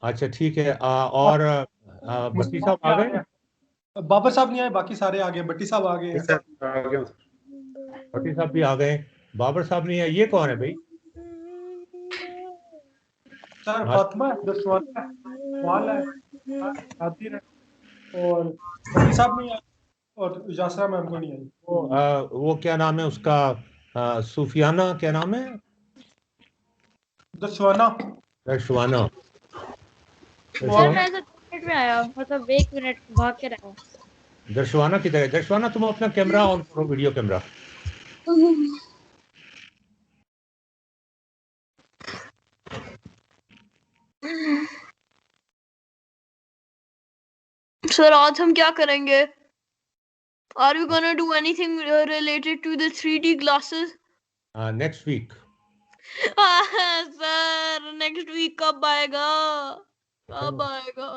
अच्छा ठीक है। और भट्टी साहब आ गए? बाबर साहब नहीं आए, बाकी सारे आ गए, भट्टी साहब आ गए हैं। भट्टी साहब भी आ गए, बाबर साहब नहीं है। ये कौन है भाई? सर हाँ, फातिमा है, दशवाना है, वाल है, आतिर है, और भट्टी साहब नहीं आए, और यासरा मैम को नहीं आई। वो क्या नाम है उसका? सूफियाना क्या नाम है? दशवाना। दर्शवाना। सर दर्शवाना। मैं तो 2 मिनट में आया, मतलब 1 मिनट भाग के रहा। दर्शवाना किधर है? दर्शवाना तुम अपना कैमरा ऑन करो, वीडियो कैमरा। सर आज हम क्या करेंगे? Are we gonna do anything related to the 3D glasses? Next week. Sir next week कब आएगा? कब आएगा?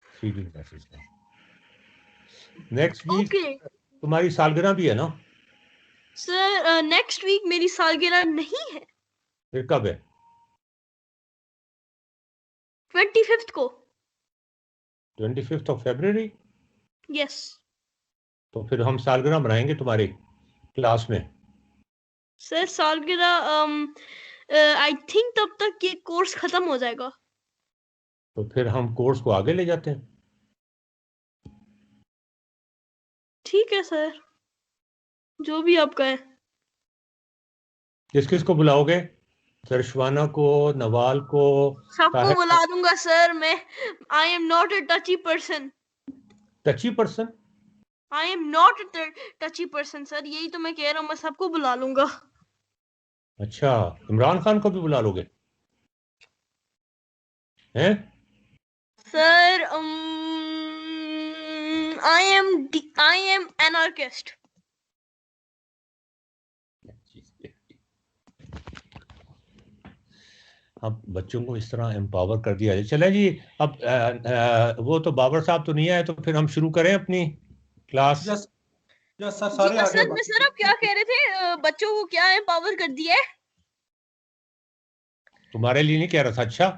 3D glasses next week. Okay तुम्हारी सालगिरह भी है ना? सर, नेक्स्ट वीक मेरी सालगिरह नहीं है, फिर कब है? 25th को। 25 फरवरी। यस तो फिर हम सालगिरह मनाएंगे तुम्हारी क्लास में। सर सालगिरह आई थिंक तब तक ये कोर्स खत्म हो जाएगा। तो फिर हम कोर्स को आगे ले जाते हैं। ठीक है सर, जो भी आप कहें। किस किस को बुलाओगे? दर्शवाना को, नवाल को, सबको ताहिर बुला दूंगा सर मैं। I am not a टची person. टची person. I am not a टची person sir, यही तो मैं कह रहा हूँ, मैं सबको बुला लूंगा। अच्छा, इमरान खान को भी बुला लोगे? हैं? Sir I am anarchist. अब बच्चों को इस तरह एम्पावर कर दिया जाए। चले जी। अब वो तो बाबर साहब तो नहीं आए, तो फिर हम शुरू करें अपनी क्लास। यस यस सर, जी सारे आ गए सर, मैं सर आप क्या कह रहे थे? बच्चों को क्या एम्पावर कर दिया है? तुम्हारे लिए नहीं कह रहा था। अच्छा,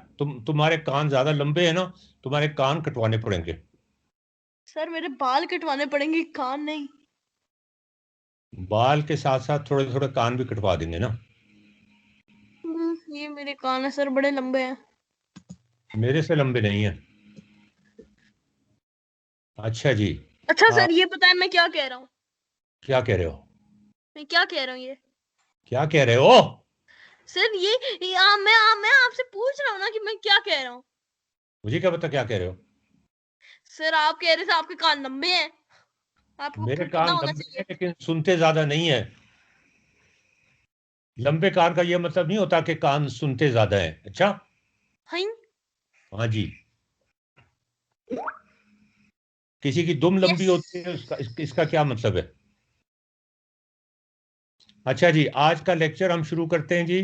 तुम्हारे कान ज्यादा लंबे हैं ना, तुम्हारे कान कटवाने पड़ेंगे। सर मेरे बाल कटवाने पड़ेंगे, कान नहीं। बाल के साथ साथ थोड़े थोड़े कान भी कटवा देंगे ना। ये मेरे कान है सर, बड़े लंबे हैं। मेरे से लंबे नहीं है। अच्छा जी। अच्छा आ, सर ये बताएं मैं क्या कह रहा हूँ? क्या कह रहे हो? मैं क्या कह रहा हूँ ये? क्या कह रहे हो? सर मैं आपसे पूछ रहा हूँ ना कि मैं क्या कह रहा हूँ। मुझे क्या पता क्या कह रहे हो? सर आप कह रहे थे आपके कान लंबे हैं, आपको मेरे फिर पता कान होना लंबे हैं चाहिए। लेकिन सुनते ज्यादा नहीं है। लंबे कान का ये मतलब नहीं होता कि कान सुनते ज्यादा है। अच्छा। हैं? हाँ जी। किसी की दुम यस लंबी होती है, उसका इसका क्या मतलब है? अच्छा जी, आज का लेक्चर हम शुरू करते हैं जी।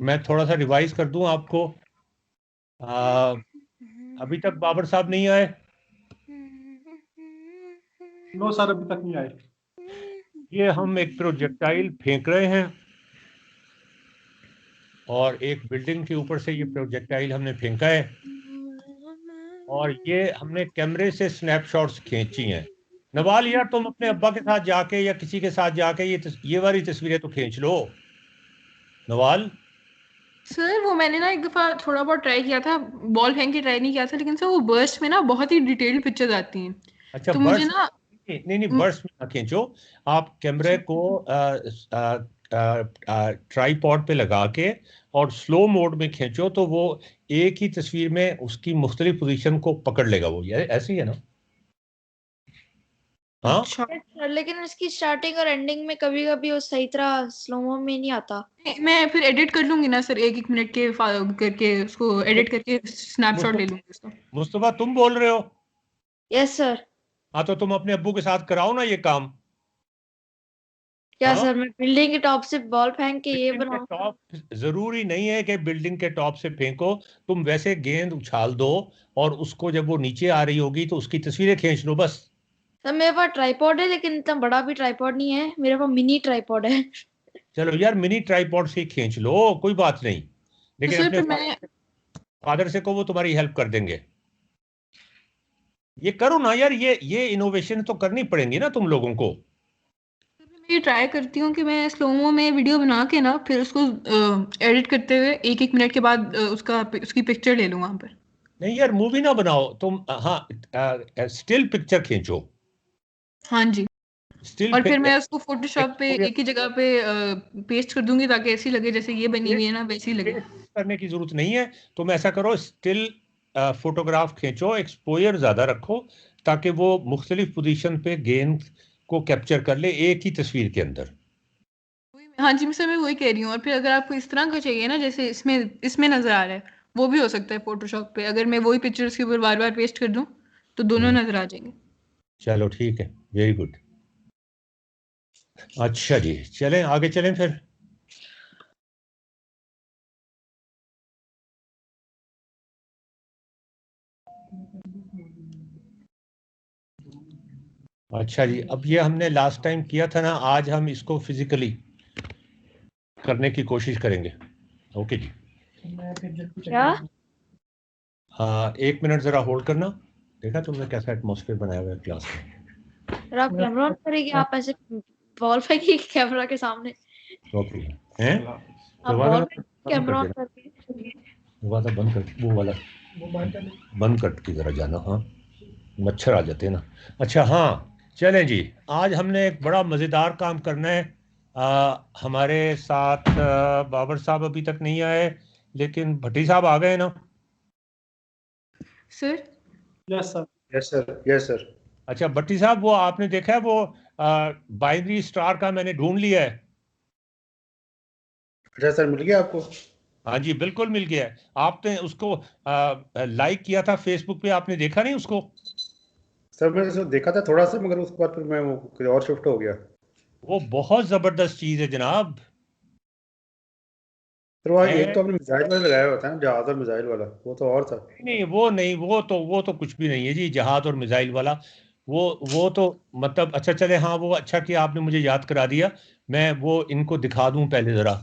मैं थोड़ा सा रिवाइज कर दूं आपको। आ, अभी तक बाबर साहब नहीं आए। नो सर, अभी तक नहीं आए। ये हम एक प्रोजेक्टाइल फेंक रहे हैं, और एक बिल्डिंग के ऊपर से ये प्रोजेक्टाइल हमने फेंका है, और ये हमने कैमरे से स्नैपशॉट्स खींची हैं। नवाल यार, तुम अपने अब्बा के साथ जाके या किसी के साथ जाके ये वाली तस्वीरें तो खींच लो। नवाल। सर वो मैंने ना एक दफ़ा थोड़ा बहुत ट्राई किया था, बॉल फेंक के ट्राई नहीं किया था, लेकिन सर वो बर्स्ट में ना बहुत ही डिटेल्ड पिक्चर्स आती हैं। अच्छा, तो मुझे बर्ड्स। ना नहीं नहीं, म- बर्ड्स में ना खींचो। आप कैमरे को ट्राईपॉड पे लगा के और स्लो मोड में खींचो, तो वो एक ही तस्वीर में उसकी मुख्तलिफ पोजीशन को पकड़ लेगा। वो ये ऐसे ही है ना? हाँ। अच्छा, सर लेकिन इसकी स्टार्टिंग और एंडिंग में कभी कभी वो सही तरह स्लोमो में नहीं आता। मैं फिर एडिट कर लूंगी ना सर, एक एक मिनट के करके उसको एडिट करके स्नैपशॉट ले लूंगी उसका। मुस्तफा, तुम बोल रहे हो? Yes sir. हाँ, तो तुम अपने अब्बू के साथ कराओ ना ये काम। क्या हाँ। सर मैं बिल्डिंग के टॉप से बॉल फेंक के ये बिल्डिंग के बनाऊं? टॉप। जरूरी नहीं है कि बिल्डिंग के टॉप से फेंको। तुम वैसे गेंद उछाल दो, और उसको जब वो नीचे आ रही होगी तो उसकी तस्वीरें खींच लो बस। सर मेरे पास ट्राइपॉड है, लेकिन इतना बड़ा भी ट्राइपॉड नहीं है, मेरे पास मिनी ट्राइपॉड है। चलो यार, मिनी ट्राईपॉड से ही खींच लो, कोई बात नहीं। तो लेकिन सर अपने फिर मैं फादर से को, वो तुम्हारी हेल्प कर देंगे। ये करो ना यार, ये इनोवेशन तो करनी पड़ेंगी ना तुम लोगों को। मैं ये ट्राई करती हूँ कि मैं स्लोमो में वीडियो बना के ना फिर उसको एडिट करते हुए 1-1 मिनट के बाद उसकी पिक्चर ले लूँ वहां पर। नहीं यार, मूवी ना बनाओ तुम, हाँ, स्टिल पिक्चर खींचो। हाँ जी। स्टिल और फिर मैं उसको फोटोशॉप पे पिक्चर एक ही जगह पे पेस्ट कर दूंगी ताकि ऐसी लगे जैसे ये बनी हुई है ना, वैसी लगे। करने की जरूरत नहीं है। तुम ऐसा करो, स्टिल फोटोग्राफ खींचो, एक्सपोजर ज्यादा रखो, ताकि वो मुख्तलिफ पोजीशन पे गेंद को कैप्चर कर ले एक ही तस्वीर के अंदर। हाँ जी, मैं वही कह रही हूँ। और फिर अगर आपको इस तरह का चाहिए ना जैसे इसमें इसमें नजर आ रहा है, वो भी हो सकता है फोटोशॉप पे। अगर मैं वही पिक्चर उसके ऊपर बार बार पेस्ट कर दूं तो दोनों नजर आ जाएंगे। चलो ठीक है, वेरी गुड। अच्छा जी, चलें आगे, चलें फिर। अच्छा जी, अब ये हमने लास्ट टाइम किया था ना, आज हम इसको फिजिकली करने की कोशिश करेंगे। ओके जी। क्या? हाँ, 1 मिनट जरा होल्ड करना। देखा तुमने कैसा एटमॉस्फेयर बनाया हुआ है क्लास में? फिर आप कैमरा ऑन करेंगे? आप ऐसे वॉल फेंकी कैमरा के सामने? ओके हैं, आप दरवाजा वॉल बंद कैमरा कर ऑन देना, करके? दरवाजा बंद कर, वो वाला बंद कर के जरा जाना। हाँ, मच्छर आ जाते हैं ना। अच्छा हाँ, चलें जी। आज हमने एक बड़ा मज़ेदार काम करना है। हमारे साथ बाबर साहब अभी तक नहीं आए, लेकिन भट्टी साहब आ गए ना। Sir yes sir. Yes sir, yes sir. अच्छा भट्टी साहब, वो आपने देखा है वो बाइनरी स्टार का मैंने ढूंढ लिया है। अच्छा सर, मिल गया आपको? हाँ जी, बिल्कुल मिल गया है। आपने उसको लाइक किया था फेसबुक पे, आपने देखा नहीं उसको? सर मैंने उसको देखा था थोड़ा सा, मगर उसके बाद फिर मैं वो कहीं और शिफ्ट हो गया। वो बहुत जबरदस्त चीज है जनाब। फिर वहाँ एक मैं तो आपने मिसाइल वाला लगाया हुआ था ना, जहाज और मिसाइल वाला, वो तो और था। नहीं, वो तो कुछ भी नहीं है जी, जहाज और मिसाइल वाला। वो तो मतलब, अच्छा चले, हाँ वो अच्छा किया आपने मुझे याद करा दिया। मैं वो इनको दिखा दूं पहले ज़रा,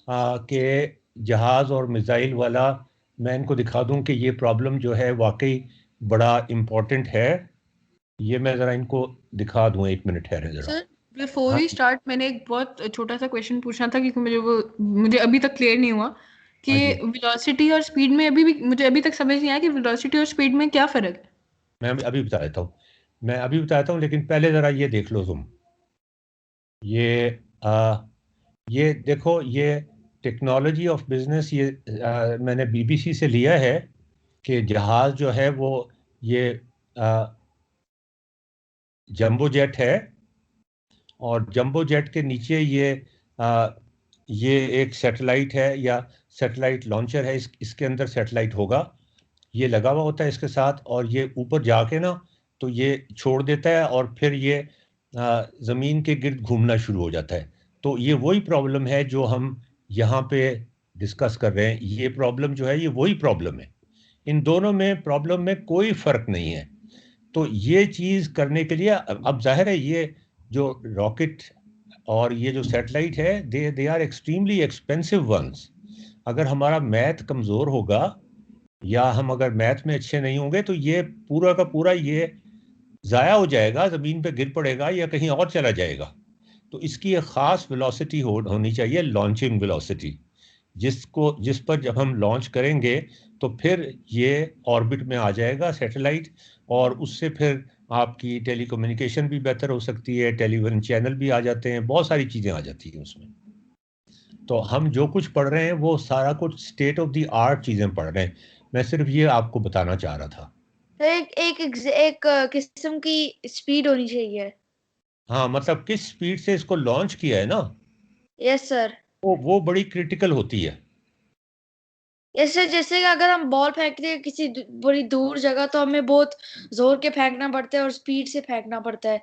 कि जहाज और मिसाइल वाला मैं इनको दिखा दूं कि ये प्रॉब्लम जो है वाकई बड़ा इम्पोर्टेंट है। ये मैं ज़रा इनको दिखा दूं, 1 मिनट ठहरे ज़रा। सर बिफोर हाँ वी स्टार्ट मैंने एक बहुत छोटा सा क्वेश्चन पूछना था क्योंकि मुझे अभी तक क्लियर नहीं हुआ कि हाँ जी, वेलोसिटी और स्पीड में अभी भी मुझे अभी तक समझ नहीं आया कि वेलोसिटी और स्पीड में क्या फर्क है। मैं अभी बता देता हूँ। मैं अभी बताता हूँ, लेकिन पहले ज़रा ये देख लो तुम। ये ये देखो, ये टेक्नोलॉजी ऑफ बिजनेस, ये मैंने बीबीसी से लिया है कि जहाज जो है वो ये जंबो जेट है, और जंबो जेट के नीचे ये एक सैटेलाइट है, या सैटेलाइट लॉन्चर है। इसके अंदर सैटेलाइट होगा, ये लगा हुआ होता है इसके साथ, और ये ऊपर जाके ना तो ये छोड़ देता है, और फिर ये ज़मीन के गिर्द घूमना शुरू हो जाता है। तो ये वही प्रॉब्लम है जो हम यहाँ पे डिस्कस कर रहे हैं। ये प्रॉब्लम जो है, ये वही प्रॉब्लम है। इन दोनों में प्रॉब्लम में कोई फर्क नहीं है। तो ये चीज़ करने के लिए अब जाहिर है, ये जो रॉकेट और ये जो सैटेलाइट है, they are extremely expensive ones. अगर हमारा मैथ कमज़ोर होगा, या हम अगर मैथ में अच्छे नहीं होंगे, तो ये पूरा का पूरा ये ज़ाया हो जाएगा, ज़मीन पे गिर पड़ेगा या कहीं और चला जाएगा। तो इसकी एक ख़ास वेलोसिटी होनी चाहिए, लॉन्चिंग वेलोसिटी, जिस पर जब हम लॉन्च करेंगे तो फिर ये ऑर्बिट में आ जाएगा सैटेलाइट, और उससे फिर आपकी टेलीकम्युनिकेशन भी बेहतर हो सकती है, टेलीविजन चैनल भी आ जाते हैं, बहुत सारी चीज़ें आ जाती हैं उसमें। तो हम जो कुछ पढ़ रहे हैं वो सारा कुछ स्टेट ऑफ द आर्ट चीज़ें पढ़ रहे हैं। मैं सिर्फ ये आपको बताना चाह रहा था। एक किस्म की स्पीड होनी चाहिए। हाँ, मतलब किस स्पीड से इसको लॉन्च किया है ना, यस सर। वो बड़ी क्रिटिकल होती है। जैसे जैसे कि अगर हम बॉल फेंकते हैं किसी बड़ी दूर जगह तो हमें बहुत जोर के फेंकना पड़ता है और स्पीड से फेंकना पड़ता है,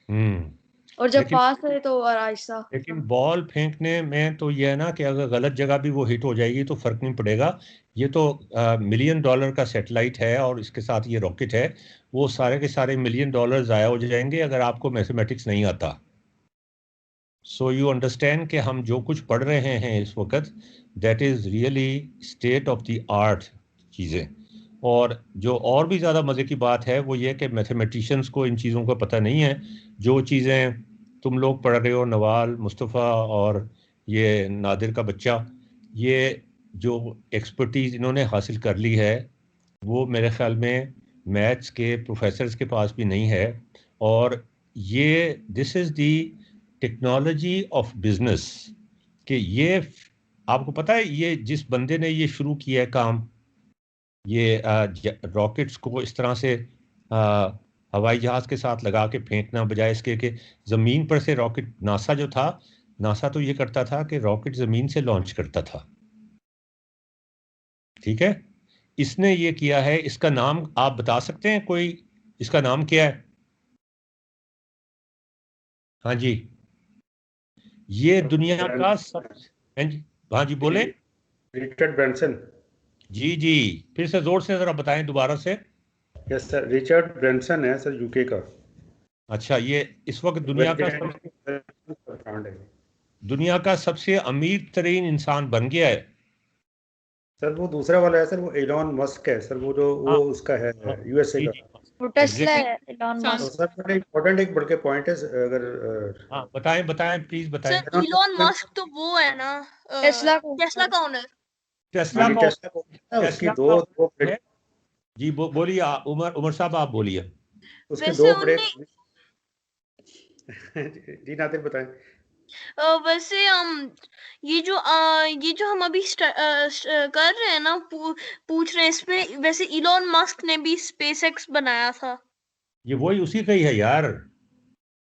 हम्म। और जब लेकिन पास है तो और आहिस्ता। लेकिन बॉल फेंकने में तो ये है ना कि अगर गलत जगह भी वो हिट हो जाएगी तो फर्क नहीं पड़ेगा। ये तो $1 मिलियन का सैटेलाइट है, और इसके साथ ये रॉकेट है। वो सारे के सारे $1 मिलियन ज़ाया हो जाएंगे अगर आपको मैथमेटिक्स नहीं आता। सो यू अंडरस्टैंड कि हम जो कुछ पढ़ रहे हैं इस वक्त, that is really state of the art चीज़ें। और जो और भी ज़्यादा मज़े की बात है वो ये कि मैथमेटिशियंस को इन चीज़ों का पता नहीं है। जो चीज़ें तुम लोग पढ़ रहे हो, नवाल, मुस्तफ़ा और ये नादिर का बच्चा, ये जो एक्सपर्टीज़ इन्होंने हासिल कर ली है वो मेरे ख्याल में मैथ्स के प्रोफेसर्स के पास भी नहीं है। और ये this is the technology of business कि ये आपको पता है ये जिस बंदे ने ये शुरू किया है काम, ये रॉकेट्स को इस तरह से हवाई जहाज के साथ लगा के फेंकना बजाय इसके कि ज़मीन पर से रॉकेट, नासा जो था, नासा तो ये करता था कि रॉकेट ज़मीन से लॉन्च करता था, ठीक है। इसने ये किया है, इसका नाम आप बता सकते हैं कोई, इसका नाम क्या है? हाँ जी, ये दुनिया का सब, हाँ जी बोले। Richard Branson. जी जी, फिर से जोर से जरा बताएं दोबारा से। यस सर, रिचर्ड ब्रांसन है सर, यूके का। अच्छा, ये इस वक्त दुनिया का सबसे अमीर तरीन इंसान बन गया है। सर वो दूसरा वाला है सर, वो एलॉन मस्क है सर, वो जो वो उसका है यूएसए का। वो टेस्ला है, एलॉन तो मस्क। सर बड़ा इम्पोर्टेंट एक बढ़ के पॉइंट है अगर हाँ बताएं बताएं प्लीज बताएं। सर इलॉन मस्क तो वो है ना टेस्ला टेस्ला का ओनर। टेस्ला का उसकी दो है जी। बोलिए उमर साहब, आप बोलिए। उसके वैसे दो बड़े जी नादिर बताएं। वैसे ये जो हम अभी कर रहे हैं ना, पूछ रहे हैं इसमें, वैसे इलॉन मस्क ने भी स्पेसएक्स बनाया था। ये वही उसी का ही है यार।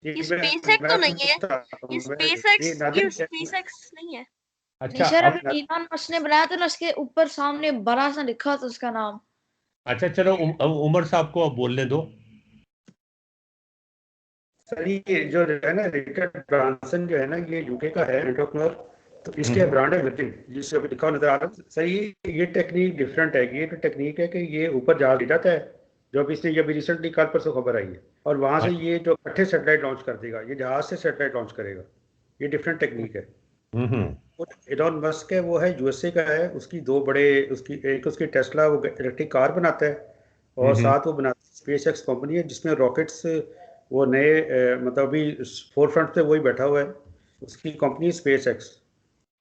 ये स्पेसएक्स तो नहीं है, ये स्पेसएक्स नहीं है। अच्छा अब इलॉन मस्क ने बनाया था ना, उसके ऊपर सामने बड़ा सा लिखा था उसका नाम। अच्छा चलो उमर साहब को अब बोलने दो। सर ये जो है ना रिचर्ड ब्रांसन जो है ना, ये यूके का है एंटरप्रेन्योर। तो इसके ब्रांड है लिटिल, जिससे अभी लिखा नजर आ रहा है सर। ये टेक्निक डिफरेंट है। ये तो टेक्निक है कि ये ऊपर जहाज ले जाता है, जो अभी इसने अभी रिसेंटली कल परसों खबर आई है, और वहां से ये जो इकट्ठे सैटेलाइट लॉन्च कर देगा, ये जहाज से सैटेलाइट लॉन्च करेगा। ये डिफरेंट टेक्निक है। एलॉन मस्क है वो है यूएसए का है। उसकी दो बड़े, एक उसकी टेस्ला, वो इलेक्ट्रिक कार बनाता है, और साथ वो बनाता है स्पेसएक्स कंपनी है, जिसमें रॉकेट्स वो नए मतलब अभी फोर फ्रंट पे वही बैठा हुआ है। उसकी कंपनी स्पेसएक्स।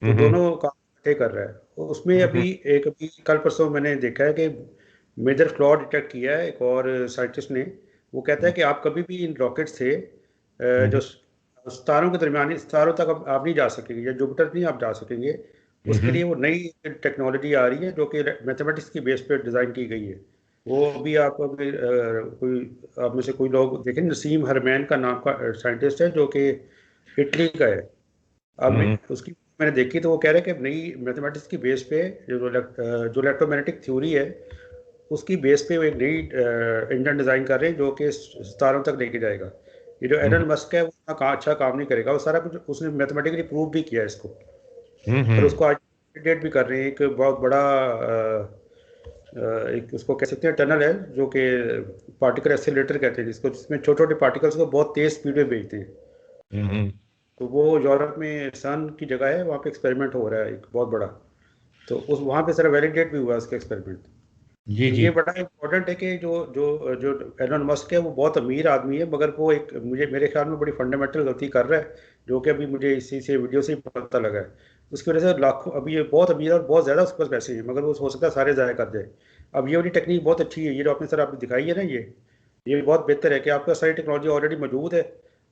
तो दोनों काम इकट्ठे कर रहा है। तो उसमें अभी कल परसों मैंने देखा है कि मेजर फ्लॉ डिटेक्ट किया है एक और साइंटिस्ट ने। वो कहता है कि आप कभी भी इन रॉकेट से जो सितारों के दरमियानी सितारों तक आप नहीं जा सकेंगे, या जुपिटर नहीं आप जा सकेंगे। उसके लिए वो नई टेक्नोलॉजी आ रही है जो कि मैथमेटिक्स की बेस पे डिज़ाइन की गई है। वो अभी आप में से कोई लोग देखें, नसीम हरमैन का नाम का साइंटिस्ट है जो कि इटली का है। अब उसकी मैंने देखी तो वो कह रहे हैं कि नई मैथमेटिक्स की बेस पे जो इलेक्ट्रोमैग्नेटिक थ्योरी है, उसकी बेस पे वो एक नई इंजन डिज़ाइन कर रहे हैं जो कि सितारों तक लेके जाएगा। ये जो एलन मस्क है वो अच्छा काम नहीं करेगा। वो सारा कुछ उसने मैथमेटिकली प्रूव भी किया है इसको, और उसको आज डेट भी कर रहे हैं। एक बहुत बड़ा एक उसको कह सकते हैं टनल है जो कि पार्टिकल एक्सेलरेटर कहते हैं जिसको, जिसमें छोटे छोटे पार्टिकल्स को बहुत तेज स्पीड में भेजते हैं। तो वो यूरोप में सन की जगह है, वहाँ पे एक्सपेरिमेंट हो रहा है एक बहुत बड़ा। तो उस वहाँ पे सारा वैलिडेट भी हुआ उसका एक्सपेरिमेंट। जी तो जी। ये बड़ा इम्पोर्टेंट है कि जो जो जो एलन मस्क है वो बहुत अमीर आदमी है, मगर वो एक मेरे ख्याल में बड़ी फंडामेंटल गलती कर रहा है, जो कि अभी मुझे इसी से वीडियो से ही पता लगा है। उसकी वजह से लाखों, अभी ये बहुत अमीर है और बहुत ज़्यादा उसके पास पैसे हैं, मगर वो हो सकता है सारे ज़ाया कर दे। अब ये वाली टेक्निक बहुत अच्छी है, ये जो आपने सर आपने दिखाई है ना, ये बहुत बेहतर है कि आपके पास सारी टेक्नोलॉजी ऑलरेडी मौजूद है,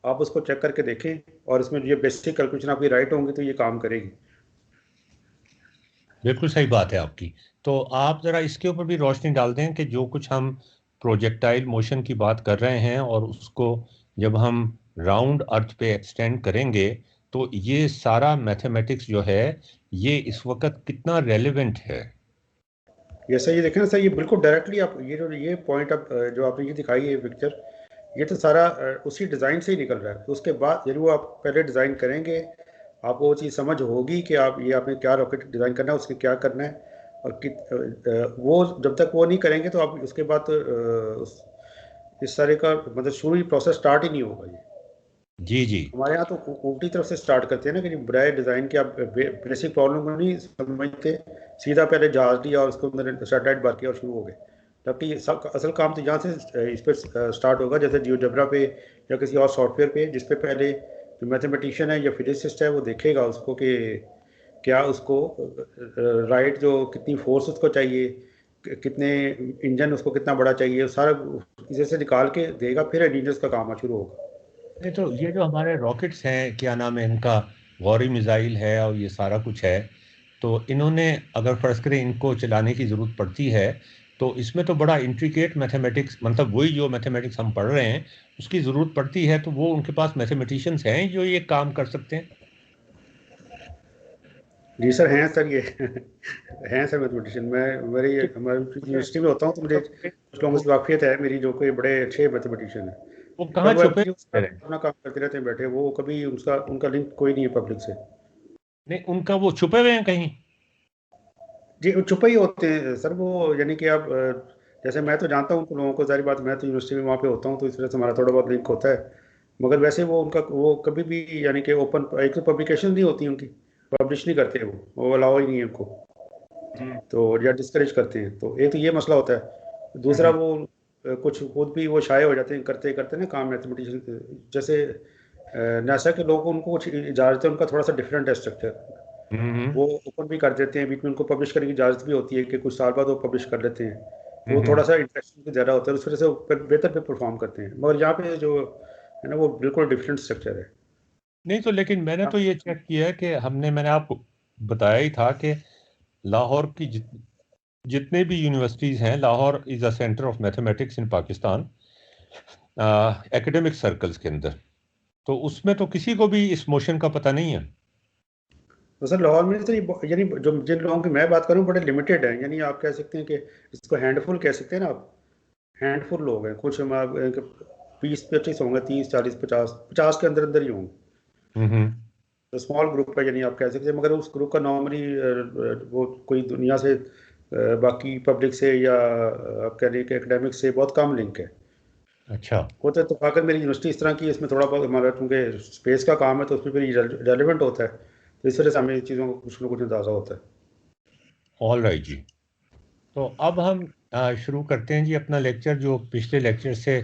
आप उसको चेक करके देखें, और इसमें जो बेसिक कैलकुलेशन आपकी राइट होंगी तो ये काम करेगी। बिल्कुल सही बात है आपकी। तो आप ज़रा इसके ऊपर भी रोशनी डाल दें कि जो कुछ हम प्रोजेक्टाइल मोशन की बात कर रहे हैं, और उसको जब हम राउंड अर्थ पे एक्सटेंड करेंगे, तो ये सारा मैथमेटिक्स जो है ये इस वक्त कितना रेलेवेंट है। ये सर ये देखें ना सर, ये बिल्कुल डायरेक्टली आप ये पॉइंट आप जो आपने ये दिखाई है पिक्चर, ये तो सारा उसी डिज़ाइन से ही निकल रहा है। तो उसके बाद यदि वो आप पहले डिज़ाइन करेंगे, आपको वो चीज़ समझ होगी कि ये आपने क्या रॉकेट डिज़ाइन करना है, उसके क्या करना है, और वो जब तक वो नहीं करेंगे तो आप उसके बाद इस सारे का मतलब शुरू ही प्रोसेस स्टार्ट ही नहीं होगा। जी जी। हमारे यहाँ तो उल्टी तरफ से स्टार्ट करते हैं ना कि बजाय डिज़ाइन के आप बेसिक प्रॉब्लम को नहीं समझते, सीधा पहले जहाज लिया और उसके अंदर सैटेलाइट बार किया और शुरू हो गए। जबकि सब असल काम तो यहाँ से इस पर स्टार्ट होगा, जैसे जियोजेब्रा पे या किसी और सॉफ्टवेयर पे, जिस पे पहले जो मैथमेटिशियन है या फिजिसिस्ट है वो देखेगा उसको कि क्या उसको राइट जो कितनी फोर्स उसको चाहिए, कितने इंजन उसको कितना बड़ा चाहिए, सारा इसे से निकाल के देगा, फिर इंजीनियर्स का काम शुरू होगा। नहीं तो ये जो हमारे रॉकेट्स हैं, क्या नाम है इनका, गौरी मिसाइल है और ये सारा कुछ है, तो इन्होंने अगर फर्ज करें इनको चलाने की ज़रूरत पड़ती है तो इसमें तो बड़ा इंट्रिकेट मैथमेटिक्स, मतलब वही जो मैथमेटिक्स हम पढ़ रहे हैं उसकी ज़रूरत पड़ती है, तो वो उनके पास मैथमेटिशियंस हैं जो ये काम कर सकते हैं। जी सर, हैं सर ये हैं सर मैथमेटिशियन। मैं मेरी हमारी यूनिवर्सिटी में होता हूँ तो मुझे कुछ लोगों वो से वाकफियत है मेरी, जो कोई बड़े अच्छे मैथमेटिशियन है। वो पर कहाँ वो छुपे एक्चुअली हुए हैं? अपना काम करते रहते हैं बैठे, वो कभी उसका उनका लिंक कोई नहीं है पब्लिक से। नहीं, उनका वो छुपे हुए हैं कहीं? जी वो छुपे ही होते हैं सर वो, यानी कि आप जैसे मैं तो जानता हूँ उन लोगों को, सारी बात, मैं तो यूनिवर्सिटी में वहाँ पे होता हूँ तो इस वजह से हमारा थोड़ा बहुत लिंक होता है। मगर वैसे वो उनका वो कभी भी, यानी कि ओपन एक तो पब्लिकेशन नहीं होती उनकी, पब्लिश नहीं करते, वो अलाउ ही नहीं है उनको, हम्म तो या डिस्करेज करते हैं। तो एक तो ये मसला होता है। दूसरा हम्म वो कुछ खुद भी वो शाये हो जाते हैं करते करते ना काम मैथमेटिशियन, जैसे नासा के लोग, उनको कुछ इजाज़त है, उनका थोड़ा सा डिफरेंट है स्ट्रक्चर। हम्म वो ओपन भी कर देते हैं, बीच में उनको पब्लिश करने की इजाज़त भी होती है कि कुछ साल बाद वो पब्लिश कर लेते हैं। तो वो हम्म। थोड़ा सा इंटरेस्टिंग ज़्यादा होता है, उस वजह से वो बेहतर पे परफॉर्म करते हैं। मगर यहाँ पे जो है ना वो बिल्कुल डिफरेंट स्ट्रक्चर है। नहीं तो लेकिन मैंने हाँ, तो ये चेक किया है कि मैंने आपको बताया ही था कि लाहौर की जितने भी यूनिवर्सिटीज़ हैं, Lahore is a centre of mathematics in Pakistan, academic circles के अंदर, तो उसमें तो किसी को भी इस मोशन का पता नहीं है। तो सर लाहौर में तो यानी जो जिन लोगों की मैं बात करूँ बड़े लिमिटेड हैं, यानी आप कह सकते हैं कि इसको हैंडफुल कह सकते हैं ना आप। हैंडफुल लोग हैं, कुछ 20-25 होंगे, 30-40 50 के अंदर अंदर ही होंगे। हम्म। तो स्मॉल ग्रुप है, यानी आप कह सकते हैं। मगर उस ग्रुप का नॉर्मली वो कोई दुनिया से बाकी पब्लिक से या आप कह रहे कि एकेडमिक से बहुत कम लिंक है। अच्छा। वो तो इत्तेफाकन मेरी यूनिवर्सिटी इस तरह की है, इसमें थोड़ा बहुत हमारा चूँकि स्पेस का काम है तो उसमें फिर रेलिवेंट होता है, तो इस वजह से हमें चीज़ों को कुछ ना कुछ अंदाज़ा होता है। ऑल राइट जी। तो अब हम शुरू करते हैं जी अपना लेक्चर, जो पिछले लेक्चर से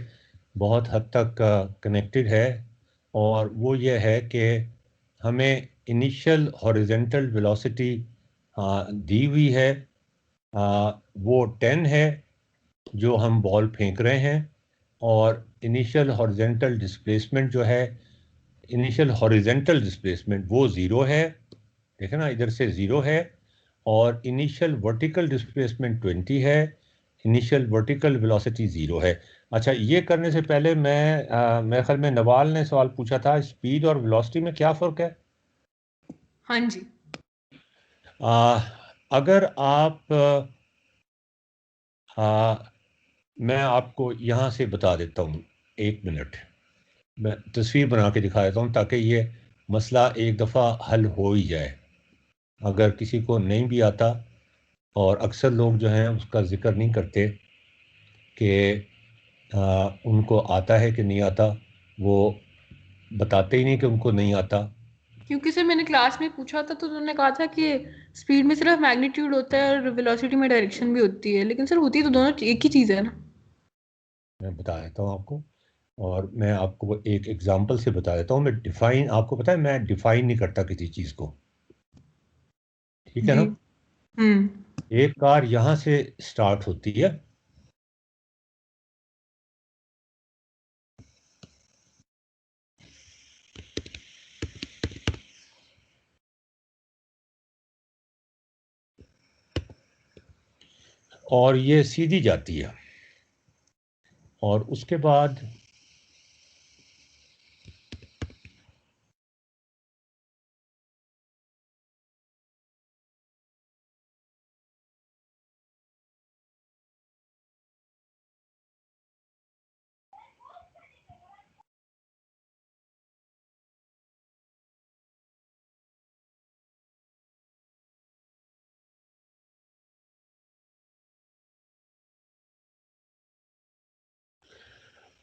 बहुत हद तक कनेक्टेड है, और वो ये है कि हमें इनिशियल हॉरिजेंटल वेलोसिटी दी हुई है, वो 10 है जो हम बॉल फेंक रहे हैं, और इनिशियल हॉरिजेंटल डिस्प्लेसमेंट जो है, इनिशियल हॉरिजेंटल डिस्प्लेसमेंट वो ज़ीरो है, देखे ना इधर से ज़ीरो है, और इनिशियल वर्टिकल डिस्प्लेसमेंट 20 है, इनिशियल वर्टिकल वेलोसिटी ज़ीरो है। अच्छा, ये करने से पहले मेरे ख्याल में नवाल ने सवाल पूछा था, स्पीड और वेलोसिटी में क्या फ़र्क है? हाँ जी। आ, अगर आप मैं आपको यहाँ से बता देता हूँ, एक मिनट, मैं तस्वीर बना के दिखा देता हूँ ताकि ये मसला एक दफ़ा हल हो ही जाए। अगर किसी को नहीं भी आता, और अक्सर लोग जो हैं उसका ज़िक्र नहीं करते कि उनको आता है कि नहीं आता, वो बताते ही नहीं कि उनको नहीं आता। क्योंकि सर मैंने क्लास में पूछा था तो उन्होंने कहा था कि स्पीड में सिर्फ मैग्नीट्यूड होता है और वेलोसिटी में डायरेक्शन भी होती है, लेकिन सर होती तो दोनों एक ही चीज़ है ना। मैं बता देता हूँ आपको, और मैं आपको वो एक एग्जांपल से बता देता हूँ। मैं डिफ़ाइन, आपको पता है मैं डिफ़ाइन नहीं करता किसी चीज़ को, ठीक है जी। ना? हम्म। एक कार यहाँ से स्टार्ट होती है, और ये सीधी जाती है, और उसके बाद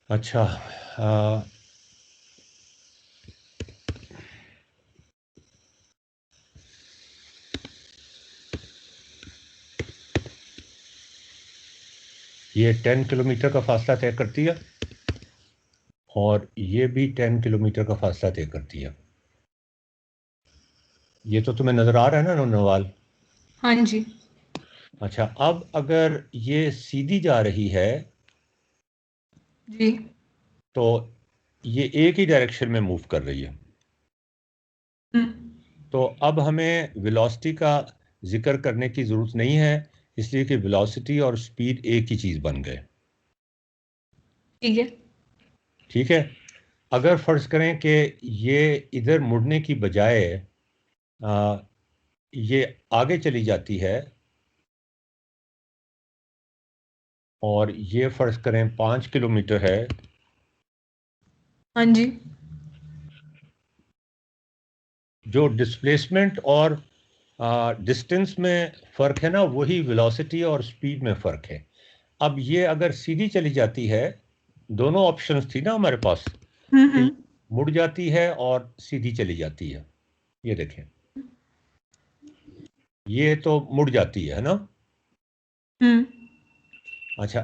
अच्छा, ये 10 किलोमीटर का फासला तय करती है और ये भी 10 किलोमीटर का फासला तय करती है। ये तो तुम्हें नजर आ रहा है ना नवाल? हाँ जी। अच्छा, अब अगर ये सीधी जा रही है जी। तो ये एक ही डायरेक्शन में मूव कर रही है। तो अब हमें वेलोसिटी का जिक्र करने की जरूरत नहीं है, इसलिए कि वेलोसिटी और स्पीड एक ही चीज बन गए। ठीक है। ठीक है, अगर फर्ज करें कि ये इधर मुड़ने की बजाय ये आगे चली जाती है और ये फर्ज करें 5 किलोमीटर है, हाँ जी। जो डिस्प्लेसमेंट और डिस्टेंस में फ़र्क है ना, वही वेलोसिटी और स्पीड में फ़र्क है। अब ये अगर सीधी चली जाती है, दोनों ऑप्शंस थी ना हमारे पास, कि मुड़ जाती है और सीधी चली जाती है। ये देखें, ये तो मुड़ जाती है ना। अच्छा,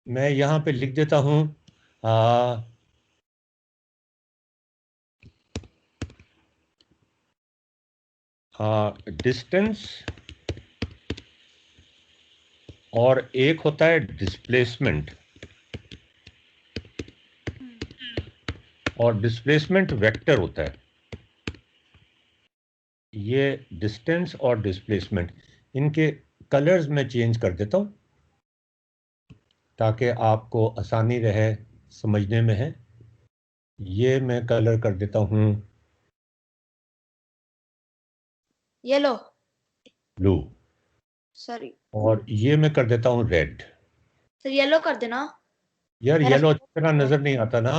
मैं यहाँ पे लिख देता हूँ डिस्टेंस और एक होता है डिस्प्लेसमेंट, और डिस्प्लेसमेंट वेक्टर होता है। ये डिस्टेंस और डिस्प्लेसमेंट, इनके कलर्स में चेंज कर देता हूँ ताकि आपको आसानी रहे समझने में है। ये मैं कलर कर देता हूँ येलो, ब्लू, सॉरी और ये मैं कर देता हूँ रेड। सर, येलो कर देना। यार मेरा येलो अच्छी तरह नजर नहीं आता ना।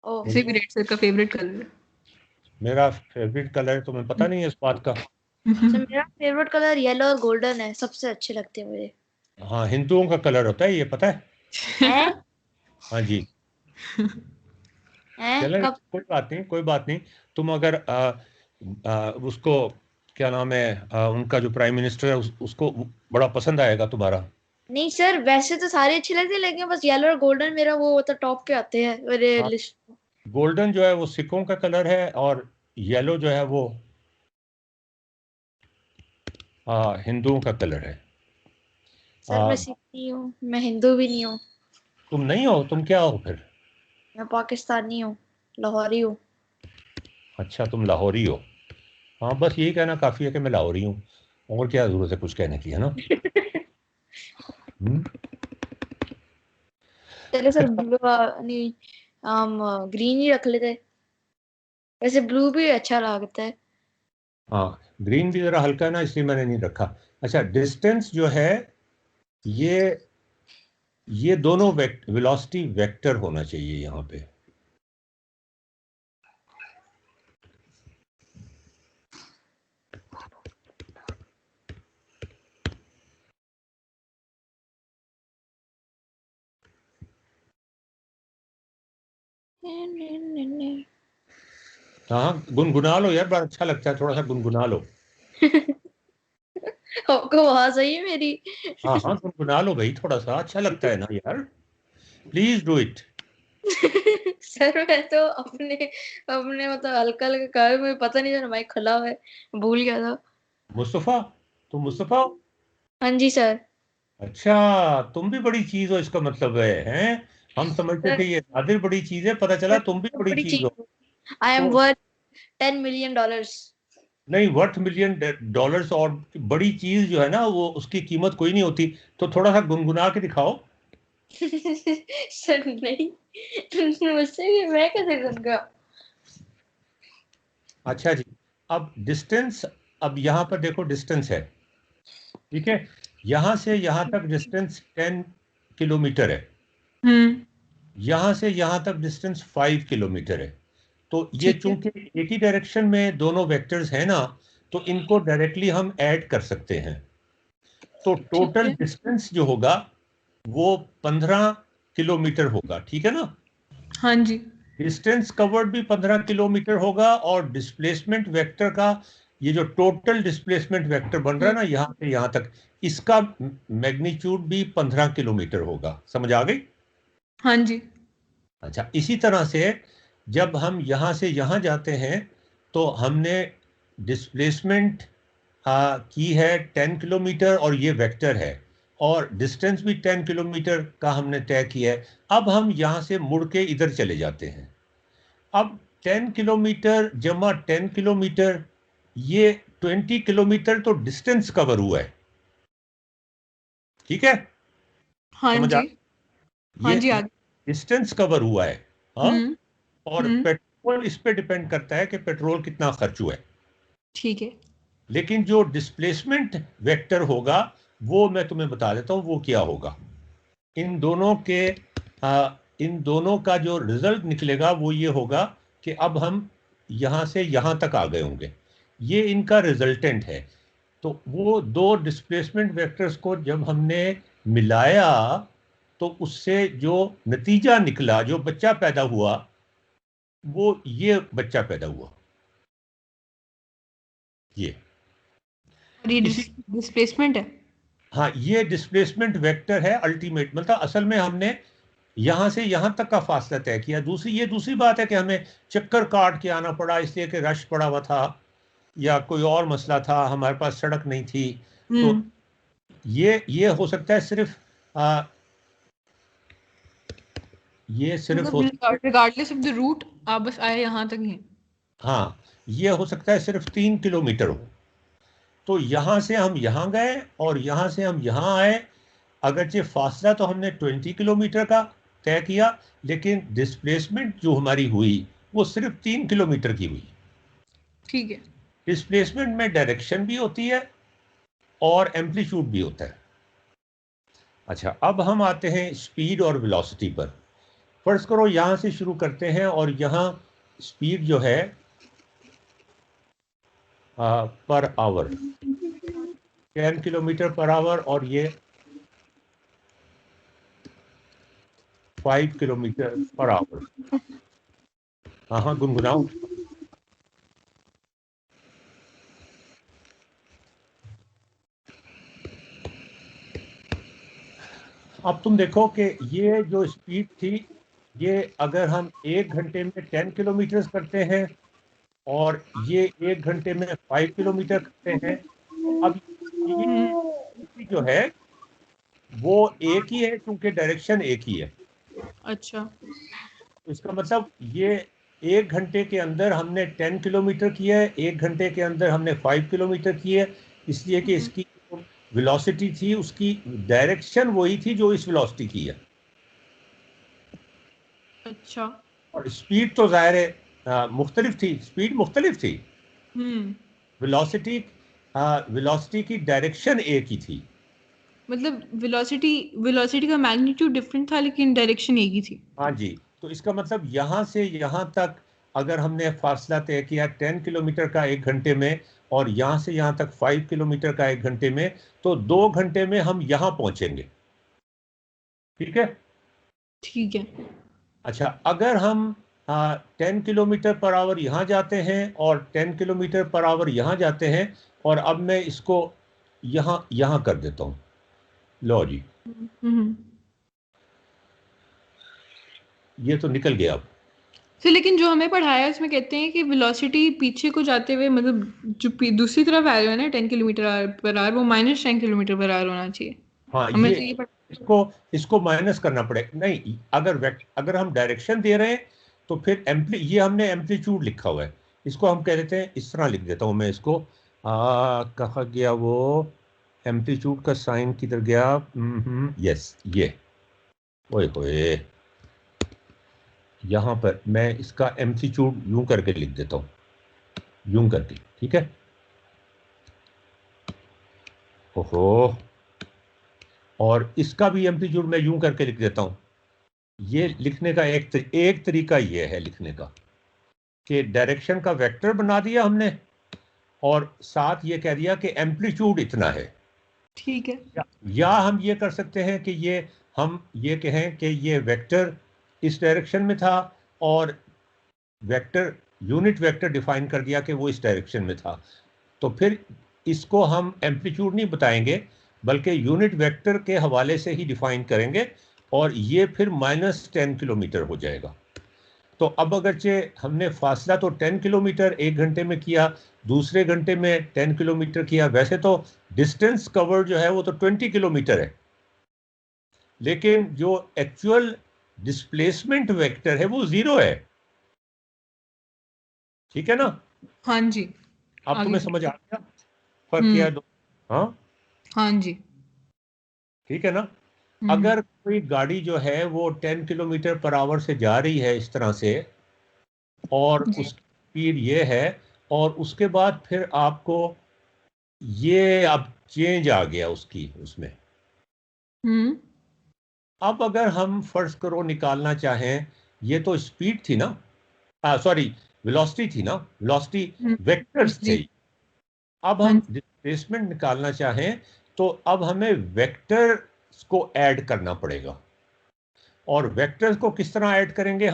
ओह, इसे भी रेड सर का फेवरेट कलर है। मेरा फेवरेट कलर है, तुम्हें पता नहीं है इस बात का? सर मेरा फेवरेट कलर येलो और गोल्डन है, सबसे अच्छे लगते हैं मुझे। हाँ, हिंदुओं का कलर होता है, ये पता है? हैं? हाँ जी। हैं? चलो, कब? कोई बात नहीं, कोई बात नहीं। तुम अगर उसको, क्या नाम है, उनका जो प्राइम मिनिस्टर है, उसको बड़ा पसंद आएगा तुम्हारा। नहीं सर, वैसे तो सारे अच्छे लगते हैं, लेकिन बस येलो और गोल्डन मेरा वो होता टॉप पे आते हैं मेरे हाँ, लिस्ट। गोल्डन जो है वो सिखों का कलर है, और येलो जो है वो हिंदुओं का कलर है। सर मैं सिख नहीं हूँ, मैं हिंदू भी नहीं हूँ, तुम नहीं हो, तुम क्या हो फिर? मैं पाकिस्तानी हूँ, लाहौरी हूँ। अच्छा, तुम लाहौरी हो। हाँ, बस यही कहना काफ़ी है कि मैं लाहौरी हूँ, और क्या ज़रूरत है कुछ कहने की, है ना? चलो सर, ब्लू नहीं, हम ग्रीन ही रख लेते, वैसे ब्लू भी अच्छा लगता है। हाँ, ग्रीन भी ज़रा हल्का है ना, इसलिए मैंने नहीं रखा। अच्छा, डिस्टेंस जो है, ये ये दोनों वेलोसिटी वेक्टर होना चाहिए यहाँ पे। हाँ, गुनगुना लो यार, बड़ा अच्छा लगता है, थोड़ा सा गुनगुना लो। आपको आवाज आई है मेरी? हाँ हाँ, गुनगुना लो भाई, थोड़ा सा अच्छा लगता है ना यार, प्लीज डू इट। सर मैं तो अपने अपने मतलब हल्का हल्का कर, मुझे पता नहीं था माइक खुला हुआ है, भूल गया था। मुस्तफा, तुम मुस्तफा हो? हाँ जी सर। अच्छा, तुम भी बड़ी चीज हो, इसका मतलब है, हैं? हम समझते सर थे ये नादिर बड़ी चीज है, पता चला तुम भी बड़ी बड़ी चीज हो। चीज, आई एम तो वर्थ $10 million। नहीं, वर्थ मिलियन डॉलर्स, और बड़ी चीज जो है ना, वो उसकी कीमत कोई नहीं होती। तो थोड़ा सा गुनगुना के दिखाओ। सर नहीं, मुझसे भी मैं कैसे करूंगा? अच्छा जी, अब डिस्टेंस, अब यहाँ पर देखो डिस्टेंस है, ठीक है? यहाँ से यहाँ तक डिस्टेंस 10 किलोमीटर है, यहाँ से यहाँ तक डिस्टेंस 5 किलोमीटर है। तो ये ठीक है। चूंकि एक ही डायरेक्शन में दोनों वेक्टर्स हैं ना, तो इनको डायरेक्टली हम ऐड कर सकते हैं। तो ठीक टोटल है। डिस्टेंस जो होगा वो 15 किलोमीटर होगा, ठीक है ना? हाँ जी। डिस्टेंस कवर्ड भी 15 किलोमीटर होगा, और डिस्प्लेसमेंट वेक्टर का ये जो टोटल डिस्प्लेसमेंट वेक्टर बन रहा है ना यहाँ से यहाँ तक, इसका मैग्नीट्यूड भी 15 किलोमीटर होगा। समझ आ गई? हाँ जी। अच्छा, इसी तरह से जब हम यहाँ से यहाँ जाते हैं तो हमने डिस्प्लेसमेंट की है 10 किलोमीटर और ये वेक्टर है, और डिस्टेंस भी 10 किलोमीटर का हमने तय किया है। अब हम यहाँ से मुड़ के इधर चले जाते हैं। अब 10 किलोमीटर जमा 10 किलोमीटर, ये 20 किलोमीटर तो डिस्टेंस कवर हुआ है। ठीक है? हाँ समझ आ? जी। हाँ ये जी, आगे। डिस्टेंस कवर हुआ है। हाँ, और हम्म। पेट्रोल इस पे डिपेंड करता है कि पेट्रोल कितना खर्च हुआ है। ठीक है। लेकिन जो डिस्प्लेसमेंट वेक्टर होगा वो मैं तुम्हें बता देता हूं वो क्या होगा। इन दोनों का जो रिजल्ट निकलेगा वो ये होगा कि अब हम यहां से यहां तक आ गए होंगे। ये इनका रिजल्टेंट है। तो वो दो डिस्प्लेसमेंट वेक्टर्स को जब हमने मिलाया तो उससे जो नतीजा निकला, जो बच्चा पैदा हुआ, वो ये बच्चा पैदा हुआ। ये और ये इसी डिस्प्लेसमेंट है। हाँ, ये डिस्प्लेसमेंट वेक्टर है अल्टीमेट। मतलब असल में हमने यहां से यहां तक का फासला तय किया। दूसरी बात है कि हमें चक्कर काट के आना पड़ा, इसलिए कि रश पड़ा हुआ था या कोई और मसला था, हमारे पास सड़क नहीं थी। तो ये हो सकता है सिर्फ ये सिर्फ हो रिगार्डलेस ऑफ द रूट आप बस आए यहाँ तक ही। हाँ, ये हो सकता है सिर्फ 3 किलोमीटर हो। तो यहां से हम यहां गए और यहां से हम यहां आए। अगरचे फासला तो हमने 20 किलोमीटर का तय किया, लेकिन डिस्प्लेसमेंट जो हमारी हुई वो सिर्फ 3 किलोमीटर की हुई। ठीक है। डिस्प्लेसमेंट में डायरेक्शन भी होती है और एम्पलीट्यूड भी होता है। अच्छा, अब हम आते हैं स्पीड और वेलोसिटी पर। फर्ज करो यहां से शुरू करते हैं और यहां स्पीड जो है per hour 10 kilometre per hour और ये 5 किलोमीटर पर आवर। हाँ, गुनगुनाओ। अब तुम देखो कि ये जो स्पीड थी, ये अगर हम 1 घंटे में 10 किलोमीटर करते हैं और ये 1 घंटे में 5 किलोमीटर करते हैं, अब ये जो है वो एक ही है क्योंकि डायरेक्शन एक ही है। अच्छा, इसका मतलब ये 1 घंटे के अंदर हमने 10 किलोमीटर किया है, 1 घंटे के अंदर हमने 5 किलोमीटर किए है, इसलिए कि इसकी वेलोसिटी थी, उसकी डायरेक्शन वही थी जो इस वेलोसिटी की है। अच्छा। और स्पीड तो जाहिर है मुख्तलिफ थी, स्पीड मुख्तलिफ थी। वेलोसिटी की डायरेक्शन एक ही थी। मतलब वेलोसिटी का मैग्नीट्यूड डिफरेंट था लेकिन डायरेक्शन एक ही थी। हाँ जी, तो इसका मतलब यहाँ से यहाँ तक अगर हमने फासला तय किया 10 किलोमीटर का 1 घंटे में और यहाँ से यहाँ तक 5 किलोमीटर का 1 घंटे में, तो 2 घंटे में हम यहाँ पहुंचेंगे। ठीक है? ठीक है। अच्छा, अगर हम 10 किलोमीटर पर आवर यहाँ जाते हैं और 10 किलोमीटर पर आवर यहाँ जाते हैं, और अब मैं इसको यहाँ कर देता हूँ। लो जी, ये तो निकल गया। अब तो लेकिन जो हमें पढ़ाया है उसमें कहते हैं कि वेलोसिटी पीछे को जाते हुए मतलब जो दूसरी तरफ एरो है ना 10 किलोमीटर पर आवर वो -10 किलोमीटर पर आवर होना चाहिए। हाँ, हमें ये इसको माइनस करना पड़ेगा। नहीं, अगर हम डायरेक्शन दे रहे हैं तो फिर ये हमने एम्पलीट्यूड लिखा हुआ है, इसको हम कह देते हैं, इस तरह लिख देता हूं मैं इसको। कहा गया वो एम्पलीट्यूड का साइन किधर गया? यस, ये ओए होए, यहां पर मैं इसका एम्पलीट्यूड यूं करके लिख देता हूं, यूं करके। ठीक है? ओहो, और इसका भी एम्पलीट्यूड मैं यूं करके लिख देता हूं। ये लिखने का एक तरीका ये है लिखने का कि डायरेक्शन का वेक्टर बना दिया हमने और साथ ये कह दिया कि एम्पलीट्यूड इतना है। ठीक है। या हम ये कर सकते हैं कि हम ये कहें कि ये वेक्टर इस डायरेक्शन में था और यूनिट वेक्टर डिफाइन कर दिया कि वो इस डायरेक्शन में था। तो फिर इसको हम एम्पलीट्यूड नहीं बताएंगे बल्कि यूनिट वेक्टर के हवाले से ही डिफाइन करेंगे और ये फिर -10 किलोमीटर हो जाएगा। तो अब अगरचे हमने फासला तो 10 किलोमीटर 1 घंटे में किया, दूसरे घंटे में 10 किलोमीटर किया, वैसे तो डिस्टेंस कवर जो है वो तो 20 किलोमीटर है, लेकिन जो एक्चुअल डिस्प्लेसमेंट वेक्टर है वो 0 है। ठीक है ना? हाँ जी, अब आगे तुम्हें समझ आ गया फर्क क्या है दो? हाँ हाँ जी। ठीक है ना? अगर कोई गाड़ी जो है वो 10 किलोमीटर पर आवर से जा रही है इस तरह से और जी। उसकी स्पीड ये है और उसके बाद फिर आपको ये अब चेंज आ गया उसकी उसमें, अब अगर हम फर्ज करो निकालना चाहें, ये तो स्पीड थी ना, सॉरी वेलोसिटी थी ना, वेलोसिटी वेक्टर्स थे। जी। अब हाँ हम डिस्प्लेसमेंट निकालना चाहें तो अब हमें वेक्टर्स को ऐड करना पड़ेगा। और वेक्टर्स को किस तरह ऐड करेंगे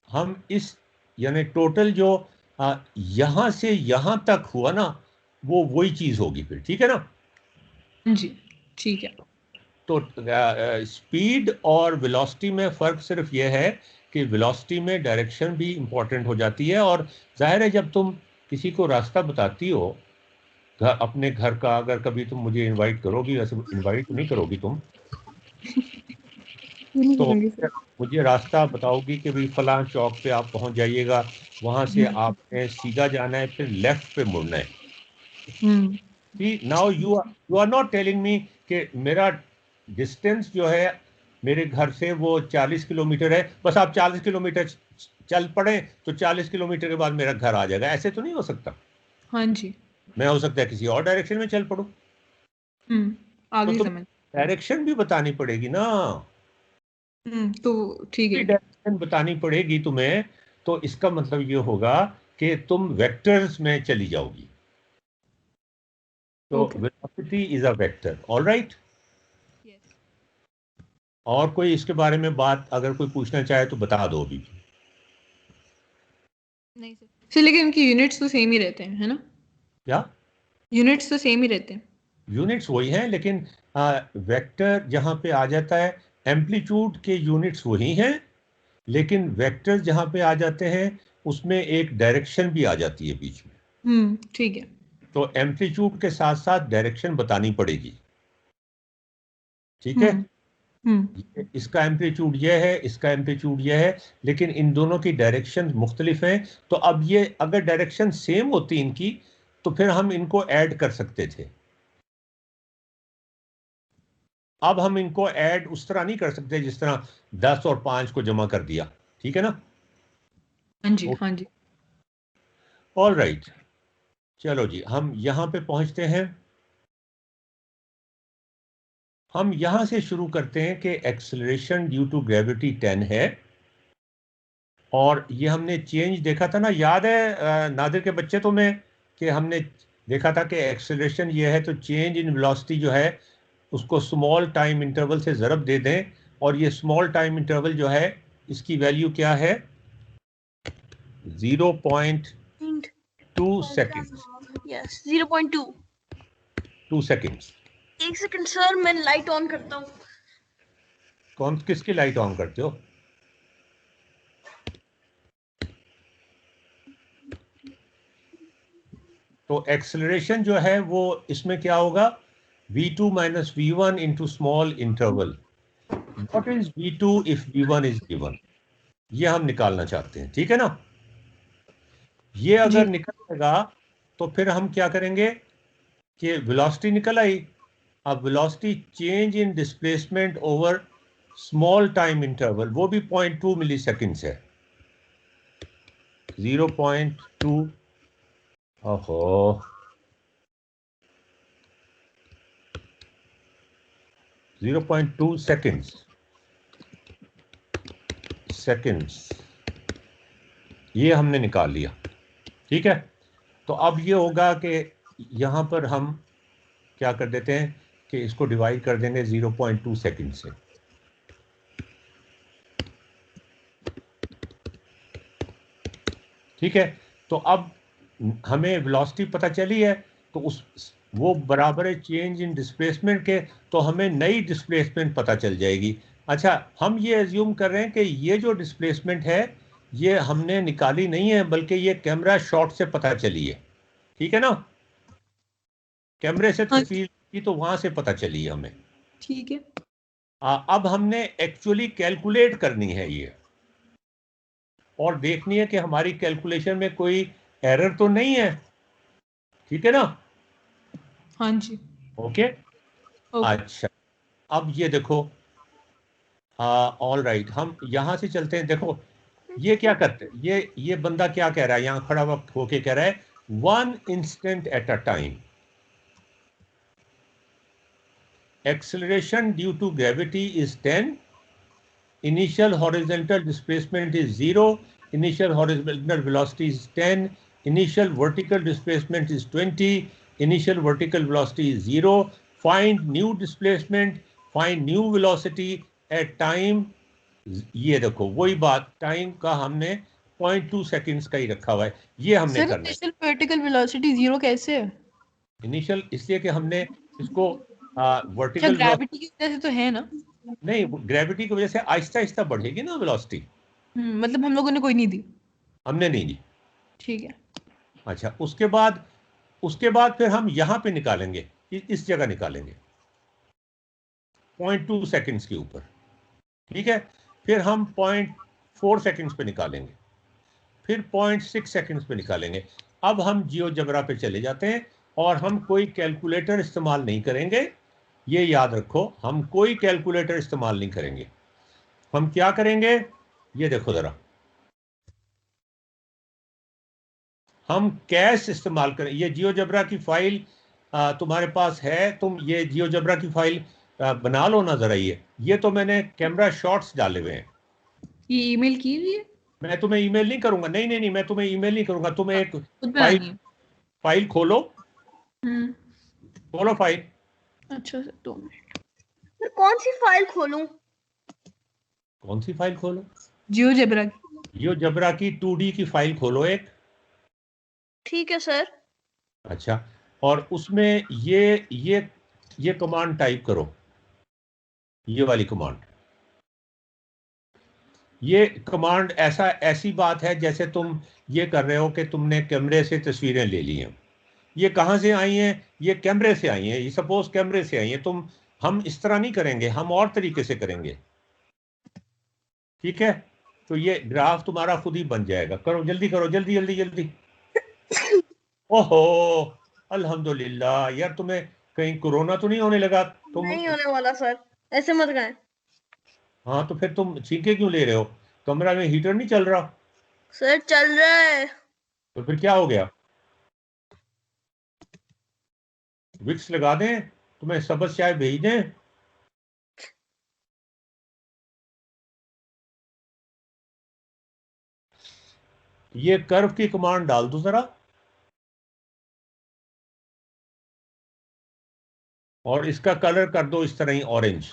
हम इस यानी टोटल जो यहां से यहां तक हुआ ना वो वही चीज होगी फिर। ठीक है ना? जी ठीक है। तो स्पीड और वेलोसिटी में फ़र्क सिर्फ ये है कि वेलोसिटी में डायरेक्शन भी इम्पोर्टेंट हो जाती है। और जाहिर है जब तुम किसी को रास्ता बताती हो अपने घर का, अगर कभी तुम मुझे इनवाइट करोगी, वैसे इनवाइट तो नहीं करोगी तुम, तो मुझे रास्ता बताओगी कि भाई फलां चौक पे आप पहुंच जाइएगा, वहां से आपने सीधा जाना है, फिर लेफ्ट पे मुड़ना है। Now you are not telling me कि मेरा डिस्टेंस जो है मेरे घर से वो 40 किलोमीटर है, बस आप 40 किलोमीटर चल पड़े तो 40 किलोमीटर के बाद मेरा घर आ जाएगा, ऐसे तो नहीं हो सकता। हाँ जी। मैं हो सकता है किसी और डायरेक्शन में चल पड़ूं, आगे तो समझ। डायरेक्शन भी बतानी पड़ेगी ना, तो ठीक है। डायरेक्शन बतानी पड़ेगी तुम्हें। तो इसका मतलब ये होगा कि तुम वेक्टर्स में चली जाओगी। तो velocity is a vector. Alright, और कोई इसके बारे में बात अगर कोई पूछना चाहे तो बता दो अभी। नहीं सर, लेकिन इनकी यूनिट्स तो सेम ही रहते हैं, है ना? क्या यूनिट्स तो सेम ही रहते हैं। यूनिट्स वही हैं, लेकिन वेक्टर जहां पे आ जाता है, एम्पलीट्यूड के यूनिट्स वही हैं, लेकिन वेक्टर जहां पे आ जाते हैं उसमें एक डायरेक्शन भी आ जाती है बीच में। ठीक है। तो एम्पलीट्यूड के साथ साथ डायरेक्शन बतानी पड़ेगी। ठीक है? इसका एम्पलीट्यूड यह है, इसका एम्पलीट्यूड यह है, लेकिन इन दोनों की डायरेक्शन मुख्तलिफ हैं। तो अब ये अगर डायरेक्शन सेम होती इनकी तो फिर हम इनको ऐड कर सकते थे। अब हम इनको ऐड उस तरह नहीं कर सकते जिस तरह 10 और 5 को जमा कर दिया। ठीक है ना? हाँ जी हाँ जी। ऑल राइट, चलो जी हम यहां पे पहुंचते हैं। हम यहां से शुरू करते हैं कि एक्सेलरेशन ड्यू टू ग्रेविटी 10 है, और ये हमने चेंज देखा था ना, याद है नादिर के बच्चे तुम्हें, कि हमने देखा था कि एक्सेलरेशन ये है तो चेंज इन वेलोसिटी जो है उसको स्मॉल टाइम इंटरवल से ज़रब दे दें, और ये स्मॉल टाइम इंटरवल जो है इसकी वैल्यू क्या है? 0.2 सेकेंड्स। यस 0.2। 2 सेकेंड्स। एक सेकंड सर, मैं लाइट ऑन करता हूँ। कौन किसकी लाइट ऑन करते हो? तो एक्सेलरेशन जो है वो इसमें क्या होगा? v2 minus v1 into small interval. What is v2 if v1 is given? ये हम निकालना चाहते हैं। ठीक है ना? ये अगर निकलेगा तो फिर हम क्या करेंगे कि वेलोसिटी निकल आई। अब velocity change in displacement over small time interval, वो भी 0.2 मिली सेकेंड्स है। 0.2, ओहो 0.2 सेकेंड्स ये हमने निकाल लिया। ठीक है? तो अब ये होगा कि यहां पर हम क्या कर देते हैं कि इसको डिवाइड कर देंगे 0.2 सेकेंड से। ठीक है? तो अब हमें वेलोसिटी पता चली है, तो उस वो बराबर है चेंज इन डिस्प्लेसमेंट के, तो हमें नई डिस्प्लेसमेंट पता चल जाएगी। अच्छा, हम ये एज्यूम कर रहे हैं कि ये जो डिस्प्लेसमेंट है ये हमने निकाली नहीं है, बल्कि ये कैमरा शॉट से पता चली है। ठीक है ना, कैमरे से हाँ तस्वीर की तो वहां से पता चली है हमें। ठीक है। अब हमने एक्चुअली कैलकुलेट करनी है ये, और देखनी है कि हमारी कैलकुलेशन में कोई एरर तो नहीं है। ठीक है ना, हाँ जी। ओके। ओके। अच्छा, अब ये देखो, ऑल राइट, हम यहां से चलते हैं। देखो ये क्या करते हैं, ये बंदा क्या कह रहा है, यहां खड़ा वक्त होके कह रहा है 1 instant at a time, acceleration due to gravity is 10, initial horizontal displacement is 0, initial horizontal velocity is 10, initial vertical displacement is 20, initial vertical velocity is 0, find new displacement, find new velocity at time। ये देखो वही बात, time का हमने 0.2 seconds का ही रखा हुआ है, ये हमने सर करना है। इनिशियल वर्टिकल वेलोसिटी 0 कैसे है? इनिशियल इसलिए कि हमने इसको अच्छा, वर्टिकल, ग्रेविटी की वजह से तो है ना? नहीं, ग्रेविटी की वजह से आहिस्ता आहिस्ता बढ़ेगी ना वेलोसिटी, मतलब हम लोगों ने कोई नहीं दी। हमने नहीं दी। ठीक है। अच्छा, उसके बाद फिर हम यहां पे निकालेंगे, इस जगह निकालेंगे 0.2 सेकंड्स के ऊपर। ठीक है, फिर हम 0.4 सेकंड्स पे निकालेंगे, फिर 0.6 सेकंड्स पे निकालेंगे। अब हम जियोजेब्रा पे चले जाते हैं, और हम कोई कैलकुलेटर इस्तेमाल नहीं करेंगे। ये याद रखो, हम कोई कैलकुलेटर इस्तेमाल नहीं करेंगे। हम क्या करेंगे, ये देखो जरा, हम कैश इस्तेमाल करें। ये जियोजेब्रा की फाइल तुम्हारे पास है, तुम ये जियोजेब्रा की फाइल बना लो ना जरा। ये तो मैंने कैमरा शॉट्स डाले हुए हैं। ये ईमेल की हुई है? मैं तुम्हें ईमेल नहीं करूंगा, नहीं नहीं नहीं, मैं तुम्हें ईमेल नहीं करूंगा। तुम्हें एक खुद फाइल बनानी है। फाइल खोलो, हम्म। खोलो फाइल। अच्छा सर, 2 मिनट। मैं कौन सी फाइल खोलूं? कौन सी फाइल खोलो? जियोजेब्रा की। जियोजेब्रा की 2D की फाइल खोलो एक। ठीक है सर। अच्छा, और उसमें ये कमांड टाइप करो, ये वाली कमांड। ये कमांड ऐसी बात है जैसे तुम ये कर रहे हो कि तुमने कैमरे से तस्वीरें ले ली हैं। ये कहाँ से आई हैं? ये कैमरे से आई हैं, ये सपोज कैमरे से आई हैं। हम इस तरह नहीं करेंगे, हम और तरीके से करेंगे। ठीक है, तो ये ग्राफ तुम्हारा खुद ही बन जाएगा। करो जल्दी, करो जल्दी जल्दी जल्दी। ओहो, अल्हम्दुलिल्लाह। यार तुम्हें कहीं कोरोना तो नहीं होने लगा? तुम, नहीं होने वाला सर, ऐसे मत कहें। हाँ तो फिर तुम छींके क्यों ले रहे हो? कमरा में हीटर नहीं चल रहा? सर चल रहा है। तो फिर क्या हो गया? विक्स लगा दें, तुम्हें सबज चाय भेज दें? ये कर्व की कमांड डाल दो जरा, और इसका कलर कर दो इस तरह ही ऑरेंज।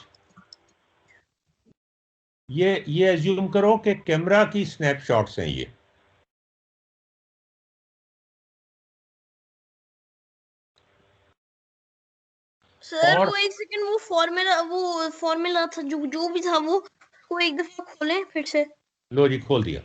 ये एज्यूम करो कि कैमरा की स्नैपशॉट्स हैं ये। सर और वो एक सेकंड, वो फॉर्मूला था जो भी था वो एक दफा खोलें फिर से। लो जी, खोल दिया।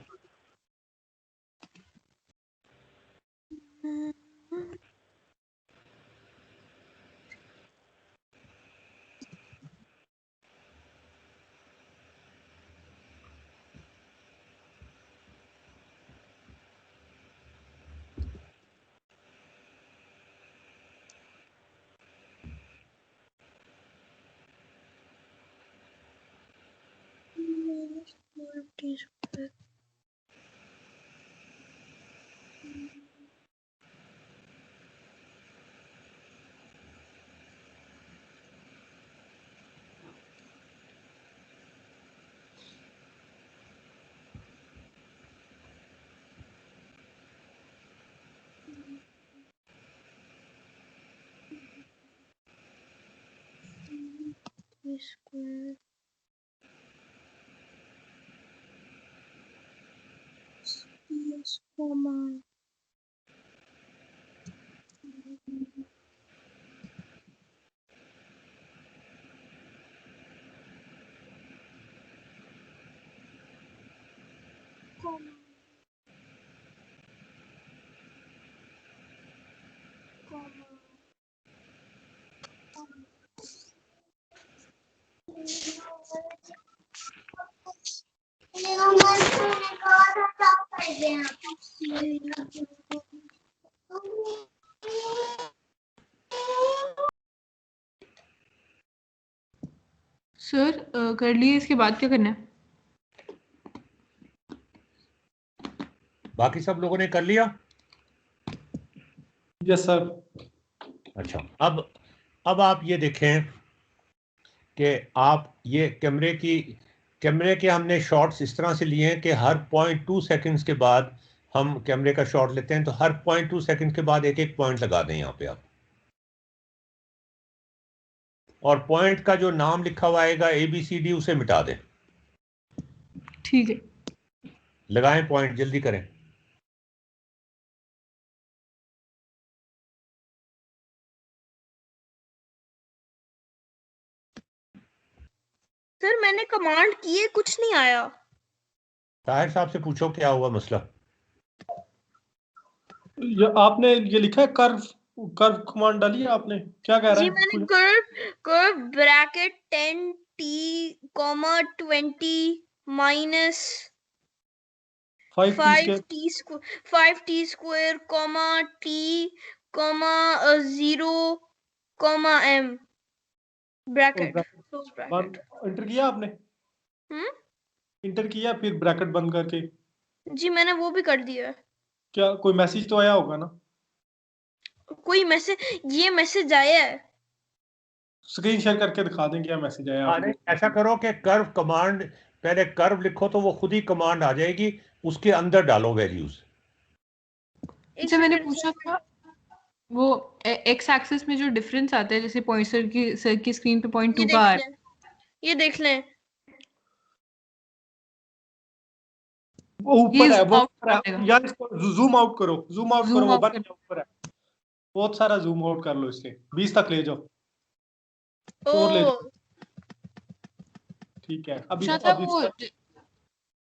सर कर लिए, इसके बाद क्या करना है? बाकी सब लोगों ने कर लिया? Yes sir. अच्छा, अब आप ये देखें कि आप ये कैमरे के हमने शॉट्स इस तरह से लिए हैं कि हर 0.2 सेकंड्स के बाद हम कैमरे का शॉट लेते हैं, तो हर 0.2 सेकंड के बाद एक एक पॉइंट लगा दें यहाँ पे आप, और पॉइंट का जो नाम लिखा हुआ आएगा ABCD उसे मिटा दें। ठीक है। लगाएं पॉइंट, जल्दी करें। सर मैंने कमांड किए, कुछ नहीं आया। ताहिर साहब से पूछो क्या हुआ मसला। ये आपने ये लिखा है कर्व, कर्व कमांड डाली है आपने, क्या कह रहा जी है? मैंने curve bracket 10t, 20 minus 5t square 5t square, t, 0, m bracket, close बंद ब्रैकेट। इंटर किया आपने? इंटर किया फिर ब्रैकेट बंद करके? जी मैंने वो भी कर दिया है। क्या कोई मैसेज तो आया होगा ना? कोई मैसेज, ये मैसेज आया है। स्क्रीन शेयर करके दिखा दें क्या मैसेज आया नहीं, आपको। ऐसा करो कि कर्व कमांड, पहले कर्व लिखो तो वो खुद ही कमांड आ जाएगी, उसके अंदर डालो वैल्यूज। एक अच्छा, मैंने सेकंड पूछा था वो एक्स एक्सिस में जो डिफरेंस आता है, जैसे पॉइंट सर की स्क्रीन पे 0.2 ये का आ देख रहा है। लें, ये देख लें। वो ऊपर है, वो out ऊपर है। हो जाएगा। यार इसको जूम आउट करो, जूम आउट करो, जूम वो आउट बन कर। गया ऊपर है। बहुत सारा जूम आउट कर लो इसके, 20 तक ले जाओ और ले ओ जाओ। ठीक है, अभी पूछा था अभी वो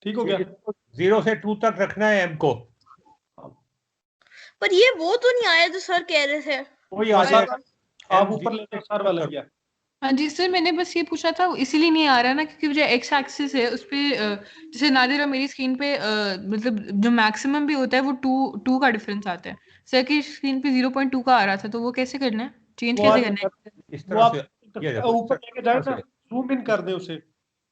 ठीक हो गया। 0 से 2 तक रखना है M को, पर ये वो तो नहीं आया जो सर कह रहे थे। वही आ सर जाएगा। आप M ऊपर 0 ले से जाओ, 2 सर तक वाला करो। गया। हाँ जी सर, मैंने बस ये पूछा था, इसीलिए नहीं आ रहा ना क्योंकि जो एक्स एक्सिस है उस पे जैसे नादिर और मेरी स्क्रीन पे मतलब जो मैक्सिमम भी होता है वो टू का डिफरेंस आता है। सर की स्क्रीन पे 0.2 का आ रहा था, तो वो कैसे करना है, चेंज वो कैसे आप करना है? इस वो तरह आप से ये देखो, इस ऊपर लेके जाए तरह ना, से जूम इन कर दें उसे,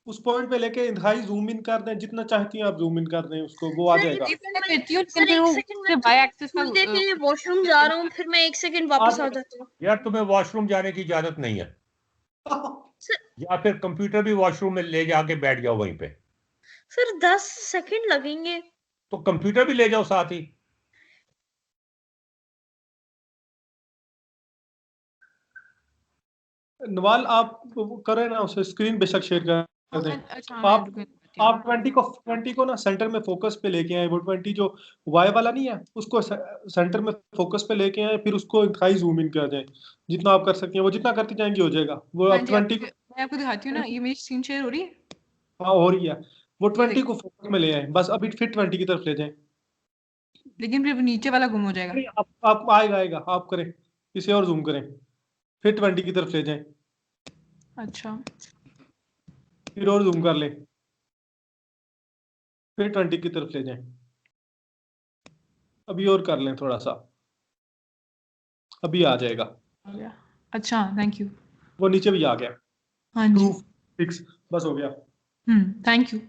उस पॉइंट पे लेके इंतहाई जूम इन कर दें, जितना चाहती हैं आप जूम इन कर दें उसको, वो आ सर जाएगा। एक मैं सेकंड, करती हूँ, लेकिन सर फिर एक वो सेकंड, मैं बाय एक्सिस का थोड़ी देर के लिए वॉशरूम जा रहा हूँ, फिर मैं एक सेकंड आ वापस आ जाएगा। जाती हूँ। यार तुम्हें वॉशरूम जाने की इजाजत नहीं है, सर या फिर कंप्यूटर भी वॉशरूम में ले जाके बैठ जाओ वहीं पे, सर 10 सेकंड लगेंगे। तो कंप्यूटर भी ले जाओ साथ ही। नवाल आप करें ना, उसे स्क्रीन बेशक शेयर कर दें। अच्छा मैं आप रुको, आप 20 को ना सेंटर में फोकस पे लेके आए, वो 20 जो वाई वाला नहीं है उसको सेंटर में फोकस पे लेके आए, फिर उसको इंतहाई जूम इन कर दें, जितना आप कर सकते हैं वो, जितना करती जाएंगे हो जाएगा वो। हाँ आप जी 20 को, मैं आपको दिखाती हूँ ना, ये मेरी स्क्रीन शेयर हो रही है। हाँ हो रही है, वो ये 20 देखो, को फोकस में ले आए बस, अभी फिर 20 की तरफ ले जाएं। लेकिन फिर नीचे वाला गुम हो जाएगा। नहीं, आप आएगा आएगा, आप करें, इसे और जूम करें, फिर 20 की तरफ ले जाएं, अच्छा फिर और जूम कर लें, फिर 20 की तरफ ले जाएं, अभी और कर लें थोड़ा सा, अभी आ जाएगा। हो गया। अच्छा थैंक यू। वो नीचे भी आ गया, हाँ जी। ट्रू फिक्स, बस हो गया। Thank you.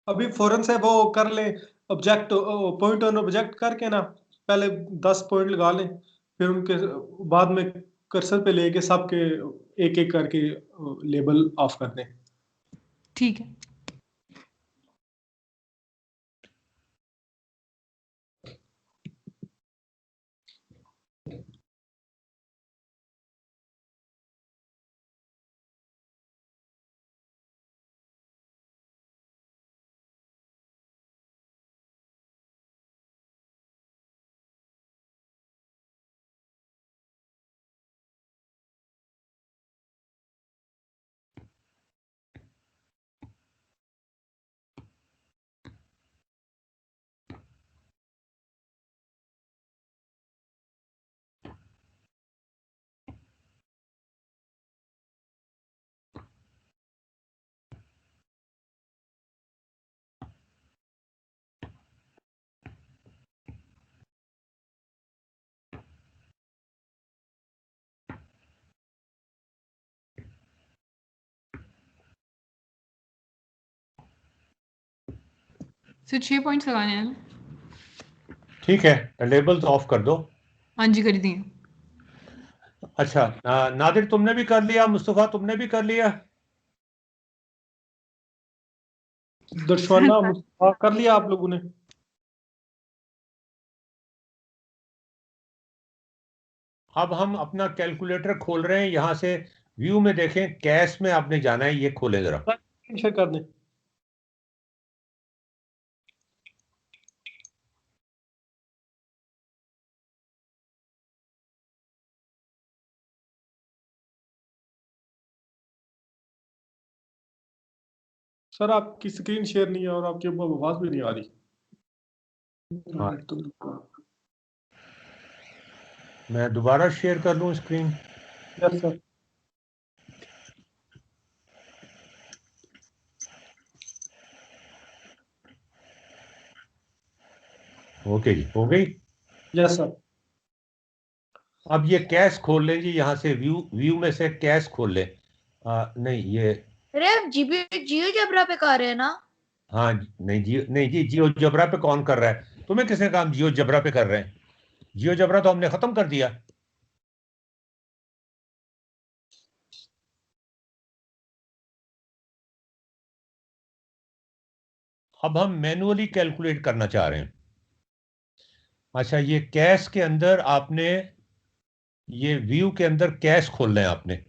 अभी फौरन से वो कर ले, ऑब्जेक्ट पॉइंट ऑन ऑब्जेक्ट करके ना, पहले 10 पॉइंट लगा लें, फिर उनके बाद में कर्सर पे लेके सबके एक एक करके लेबल ऑफ कर दें। ठीक है। सर 6 पॉइंट्स लगाने हैं ना? ठीक है, लेबल्स ऑफ कर दो। हाँ जी, कर दिए। अच्छा, नादिर तुमने भी कर लिया, मुस्तफा तुमने भी कर लिया? दर्शवाना मुस्तफा कर लिया आप लोगों ने? अब हम अपना कैलकुलेटर खोल रहे हैं, यहां से व्यू में देखें, कैश में आपने जाना है, ये खोलें जरा। शेयर कर दें। सर आपकी स्क्रीन शेयर नहीं है और आपकी आवाज भी नहीं आ रही। हाँ, मैं दोबारा शेयर कर लूं स्क्रीन? Yes sir. ओके जी, हो गई। Yes sir. अब ये कैश खोल लें जी, यहाँ से व्यू में से कैश खोल लें। नहीं, ये अरे हम जियो जबरा पे कर रहे हैं ना? हाँ, नहीं जी, जियो जबरा पे कौन कर रहा है? तुम्हें किसने कहा हम जियो जबरा पे कर रहे हैं? जियो जबरा तो हमने खत्म कर दिया। अब हम मैनुअली कैलकुलेट करना चाह रहे हैं। अच्छा, ये कैश के अंदर आपने, ये व्यू के अंदर कैश खोलना है आपने।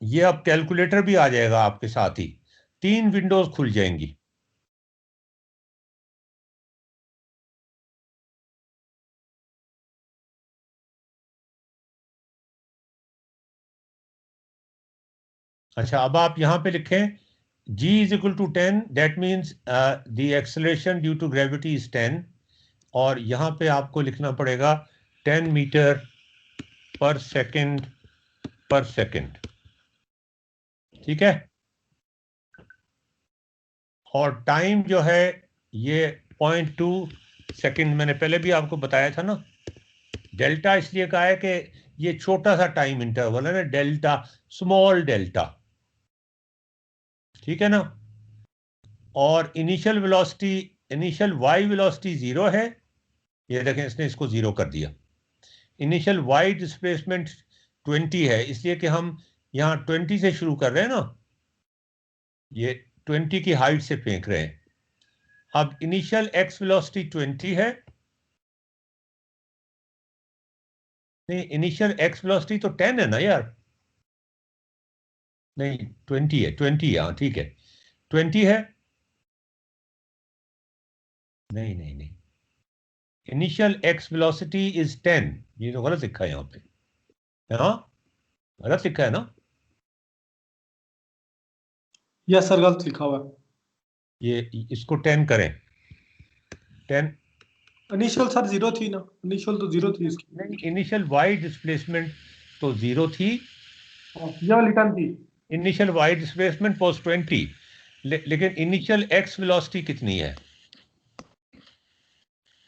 ये अब कैलकुलेटर भी आ जाएगा आपके साथ ही, 3 विंडोज खुल जाएंगी। अच्छा, अब आप यहां पे लिखें g is equal to 10, that means the acceleration due to gravity is 10, और यहां पे आपको लिखना पड़ेगा 10 मीटर पर सेकंड पर सेकंड। ठीक है, और टाइम जो है ये 0.2 सेकंड, मैंने पहले भी आपको बताया था ना। डेल्टा इसलिए कहा है कि ये छोटा सा टाइम इंटरवल है ना, डेल्टा, स्मॉल डेल्टा। ठीक है ना। और initial velocity, initial Y velocity 0 है, ये देखें इसने इसको 0 कर दिया। इनिशियल वाई डिस्प्लेसमेंट 20 है, इसलिए कि हम यहाँ 20 से शुरू कर रहे हैं ना, ये 20 की हाइट से फेंक रहे हैं। अब इनिशियल एक्स वेलोसिटी 20 है, नहीं इनिशियल एक्स वेलोसिटी तो 10 है ना यार, नहीं 20 है, 20, हाँ ठीक है 20 है, नहीं इनिशियल एक्स वेलोसिटी इज 10, ये तो गलत लिखा है यहाँ पे, हाँ गलत लिखा है ना। यस सर, गलत लिखा हुआ है। ये इसको 10 करें, 10, इनिशियल सर 0 थी ना, इनिशियल तो 0 थी इसकी। नहीं इनिशियल वाई डिस्प्लेसमेंट तो 0 थी, ये वाली 10 थी। इनिशियल वाई डिस्प्लेसमेंट वाज 20, लेकिन इनिशियल एक्स वेलोसिटी कितनी है?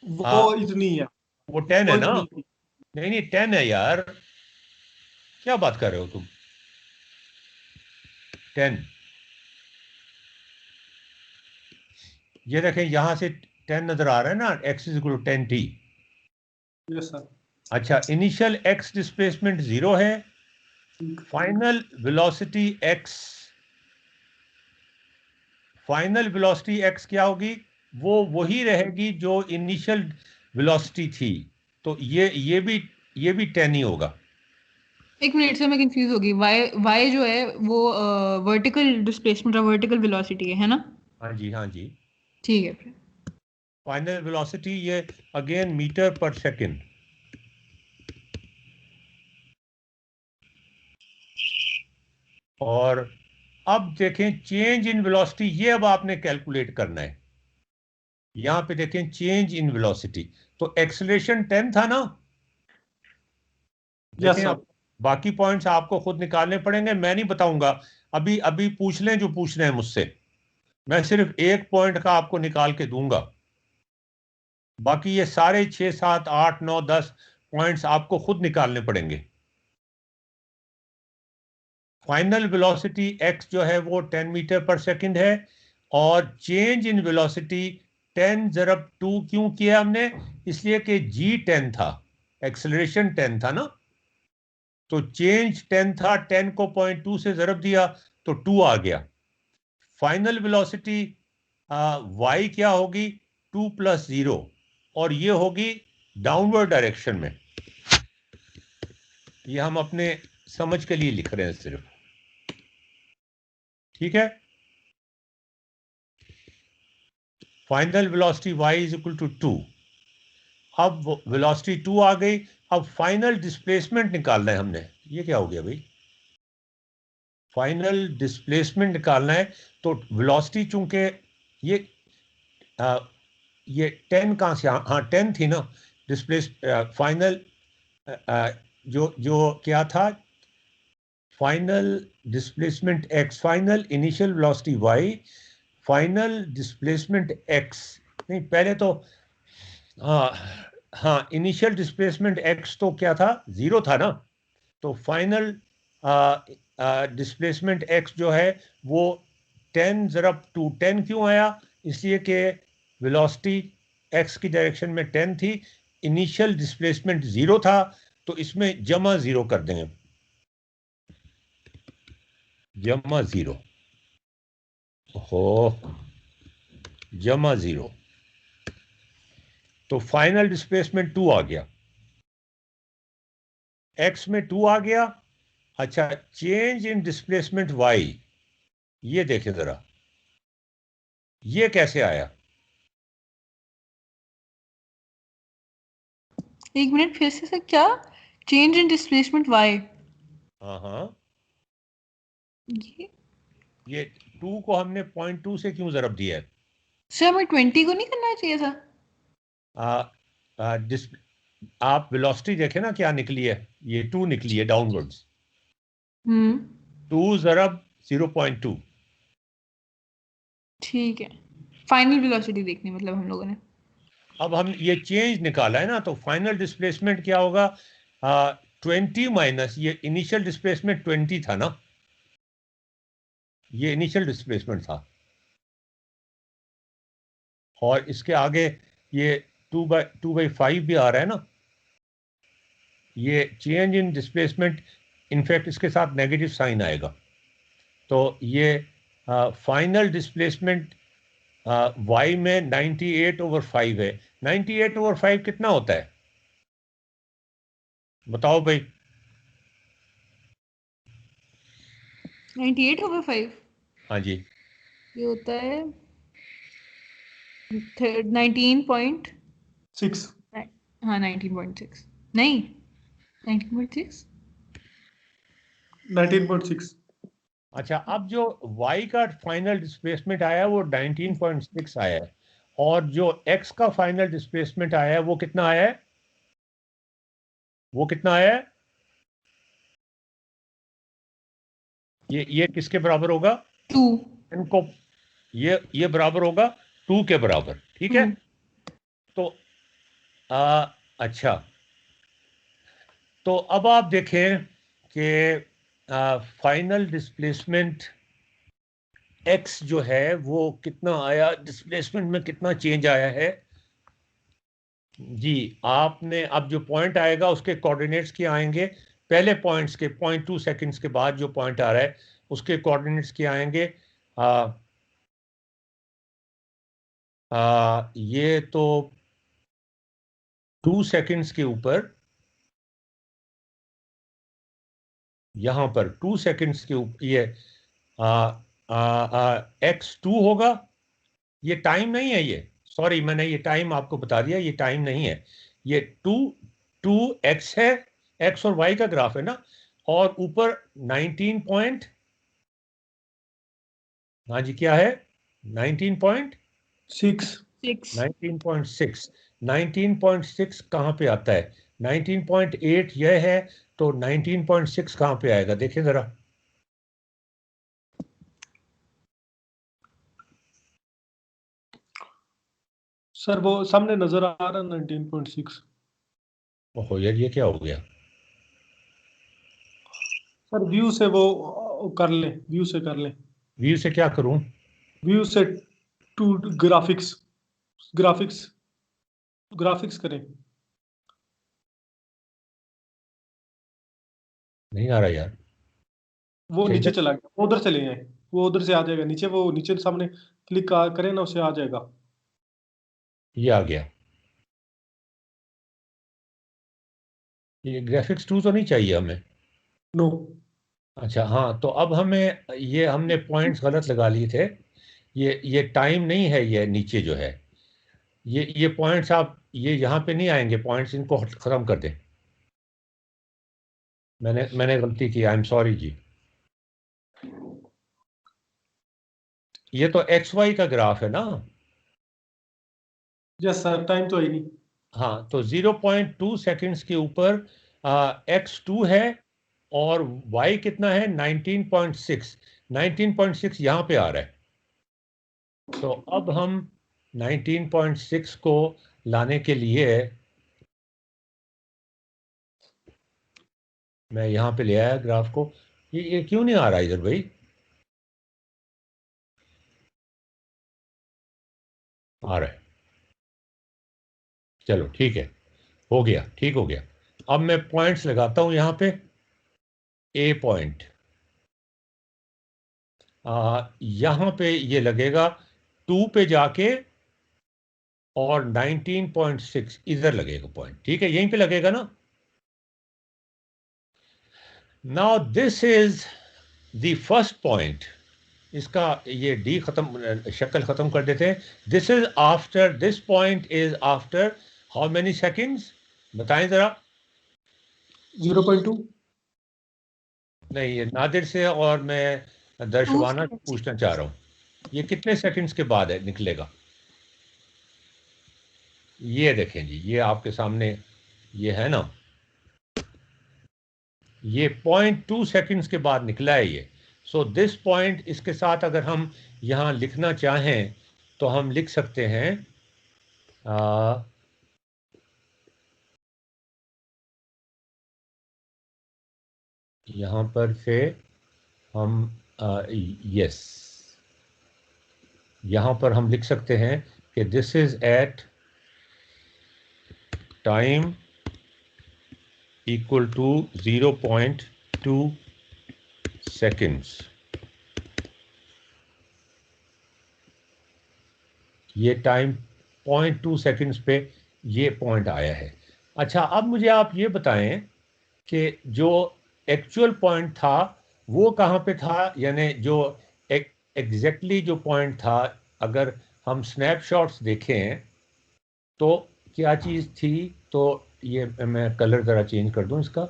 वो इतनी है, वो 10 है वो ना। इतनी थी। नहीं 10 है यार, क्या बात कर रहे हो तुम? 10, ये देखें यहां से 10 नजर आ रहा है ना, X is equal to 10t। Yes sir. अच्छा, इनिशियल एक्स डिस्प्लेसमेंट 0 है, final velocity X, final velocity X क्या होगी? वो वही रहेगी जो इनिशियल वेलोसिटी थी, तो ये भी 10 ही होगा। एक मिनट से मैं कंफ्यूज होगी। वाई जो है वो वर्टिकल डिस्प्लेसमेंट और वर्टिकल वेलोसिटी है ना? हाँ जी, हाँ जी। ठीक है फिर। फाइनल वेलोसिटी ये अगेन मीटर पर सेकंड। और अब देखें चेंज इन वेलोसिटी, ये अब आपने कैलकुलेट करना है। यहां पे देखें चेंज इन वेलोसिटी, तो एक्सेलरेशन 10 था ना। यस देखें सर। अब बाकी पॉइंट्स आपको खुद निकालने पड़ेंगे, मैं नहीं बताऊंगा। अभी अभी पूछ लें जो पूछ रहे हैं मुझसे, मैं सिर्फ एक पॉइंट का आपको निकाल के दूंगा, बाकी ये सारे 6, 7, 8, 9, 10 पॉइंट्स आपको खुद निकालने पड़ेंगे। फाइनल वेलोसिटी x जो है वो 10 मीटर पर सेकंड है, और चेंज इन वेलोसिटी 10 ज़रब 2 क्यों किया हमने? इसलिए कि g 10 था, एक्सेलरेशन 10 था ना, तो चेंज 10 था, 10 को 0.2 से ज़रब दिया तो 2 आ गया। फाइनल वेलोसिटी y क्या होगी? 2 + 0, और ये होगी डाउनवर्ड डायरेक्शन में। ये हम अपने समझ के लिए लिख रहे हैं सिर्फ, ठीक है। Final velocity y = 2। अब वेलोसिटी 2 आ गई, अब फाइनल डिस्प्लेसमेंट निकालना है हमने। ये क्या हो गया भाई? फाइनल डिस्प्लेसमेंट निकालना है, तो वेलोसिटी चूंकि ये 10 कहाँ से? हाँ 10 थी ना। डिस्प्लेस फाइनल जो क्या था? Final displacement x, final initial velocity y, final displacement x। नहीं, पहले तो हाँ इनिशियल डिस्प्लेसमेंट x तो क्या था? 0 था ना। तो फाइनल डिस्प्लेसमेंट x जो है वो 10 ज़रब 2। 10 क्यों आया? इसलिए कि वेलोसिटी x की डायरेक्शन में 10 थी, इनिशियल डिस्प्लेसमेंट 0 था, तो इसमें जमा 0 कर देंगे, जमा 0 हो, जमा 0, तो फाइनल डिस्प्लेसमेंट 2 आ गया, x में 2 आ गया। अच्छा, चेंज इन डिस्प्लेसमेंट y, ये देखें जरा, ये कैसे आया? एक मिनट फिर से क्या? Change in displacement y? हाँ ये ये 2 को हमने 0.2 से क्यों ज़रब दिया है? सर हमें 20 को नहीं करना चाहिए था? आप वेलोसिटी देखें ना क्या निकली है, ये 2 निकली है डाउनवर्ड्स। 2 ज़रब 0.2। ठीक है, फाइनल वेलोसिटी देखनी मतलब हम लोगों ने। अब हम ये चेंज निकाला है ना, तो फाइनल डिस्प्लेसमेंट क्या होगा? 20 माइनस ये इनिशियल डिस्प्लेसमेंट 20 था ना, ये इनिशियल डिस्प्लेसमेंट था, और इसके आगे ये 2/5 भी आ रहा है ना, ये चेंज इन डिस्प्लेसमेंट, इनफैक्ट इसके साथ नेगेटिव साइन आएगा। तो ये फाइनल डिस्प्लेसमेंट y में 98/5 है। 98/5 कितना होता है बताओ भाई? 98/5? हाँ जी, ये होता है 19.6। हाँ 19.6 नहीं 19.6 19.6। अच्छा, अब जो y का फाइनल डिस्प्लेसमेंट आया है वो 19.6 आया है, और जो x का फाइनल डिस्प्लेसमेंट आया है वो कितना आया है? वो कितना आया है? ये किसके बराबर होगा? 2। इनको ये बराबर होगा 2 के बराबर, ठीक है। तो अच्छा, तो अब आप देखें कि फाइनल डिस्प्लेसमेंट x जो है वो कितना आया, डिस्प्लेसमेंट में कितना चेंज आया है जी। आपने अब जो पॉइंट आएगा उसके कोऑर्डिनेट्स क्या आएंगे? पहले पॉइंट्स के 0.2 सेकंड्स के बाद जो पॉइंट आ रहा है उसके कोऑर्डिनेट्स क्या आएंगे? ये तो 2 सेकंड्स के ऊपर, यहां पर 2 सेकंड्स के ऊपर ये x2 होगा। ये टाइम नहीं है, ये सॉरी, मैंने ये टाइम आपको बता दिया, ये टाइम नहीं है, ये 2x है, x और y का ग्राफ है ना, और ऊपर 19 पॉइंट, हाँ जी क्या है? 19.6। 19.6 कहाँ पे आता है? 19.8 यह है, तो 19.6 कहाँ पे आएगा देखिए जरा। सर वो सामने नजर आ रहा है 19.6। ओहो यार, ये क्या हो गया? सर व्यू से वो कर लें, व्यू से कर लें। व्यू से क्या करूं? व्यू से टू ग्राफिक्स करें। नहीं आ रहा यार। वो ठीक नीचे है, चला गया, वो उधर चले जाए, वो उधर से आ जाएगा नीचे, वो नीचे सामने क्लिक करें ना, उससे आ जाएगा। ये आ गया। ये ग्राफिक्स 2 तो नहीं चाहिए हमें। नो। अच्छा हाँ, तो अब हमें ये हमने पॉइंट्स गलत लगा लिए थे। ये टाइम नहीं है, ये नीचे जो है ये पॉइंट्स, आप ये यहाँ पे नहीं आएंगे पॉइंट्स, इनको ख़त्म कर दें। मैंने गलती की, आई एम सॉरी जी। ये तो एक्स वाई का ग्राफ है ना? यस सर, टाइम तो है नहीं। हाँ, तो 0.2 सेकंड्स के ऊपर x2 है और y कितना है? 19.6। 19.6 यहाँ पे आ रहा है। तो अब हम 19.6 को लाने के लिए मैं यहाँ पे ले आया ग्राफ को। ये क्यों नहीं आ रहा इधर भाई? आ रहा है, चलो ठीक है, हो गया, ठीक हो गया। अब मैं पॉइंट्स लगाता हूँ यहाँ पे। ए पॉइंट यहाँ पे ये लगेगा 2 पे जाके, और 19.6 इधर लगेगा पॉइंट। ठीक है, यहीं पे लगेगा ना? Now this is the first point. इसका ये डी खत्म, शक्ल खत्म कर देते हैं। This is after, this point is after how many seconds? बताएं जरा। 0.2। नहीं, ये नादिर से और मैं दर्शवाना से पूछना चाह रहा हूँ, ये कितने सेकंड्स के बाद है निकलेगा? ये देखें जी, ये आपके सामने ये है ना, ये 0.2 सेकंड्स के बाद निकला है ये। सो दिस पॉइंट, इसके साथ अगर हम यहाँ लिखना चाहें तो हम लिख सकते हैं यहाँ पर से हम यस, यहाँ पर हम लिख सकते हैं कि this is at time equal to 0.2 seconds. ये टाइम 0.2 सेकंड्स पे ये पॉइंट आया है। अच्छा, अब मुझे आप ये बताएं कि जो एक्चुअल पॉइंट था वो कहाँ पे था, यानी जो एग्जैक्टली जो पॉइंट था, अगर हम स्नैपशॉट्स देखें तो क्या चीज़ थी? तो ये मैं कलर ज़रा चेंज कर दूं इसका,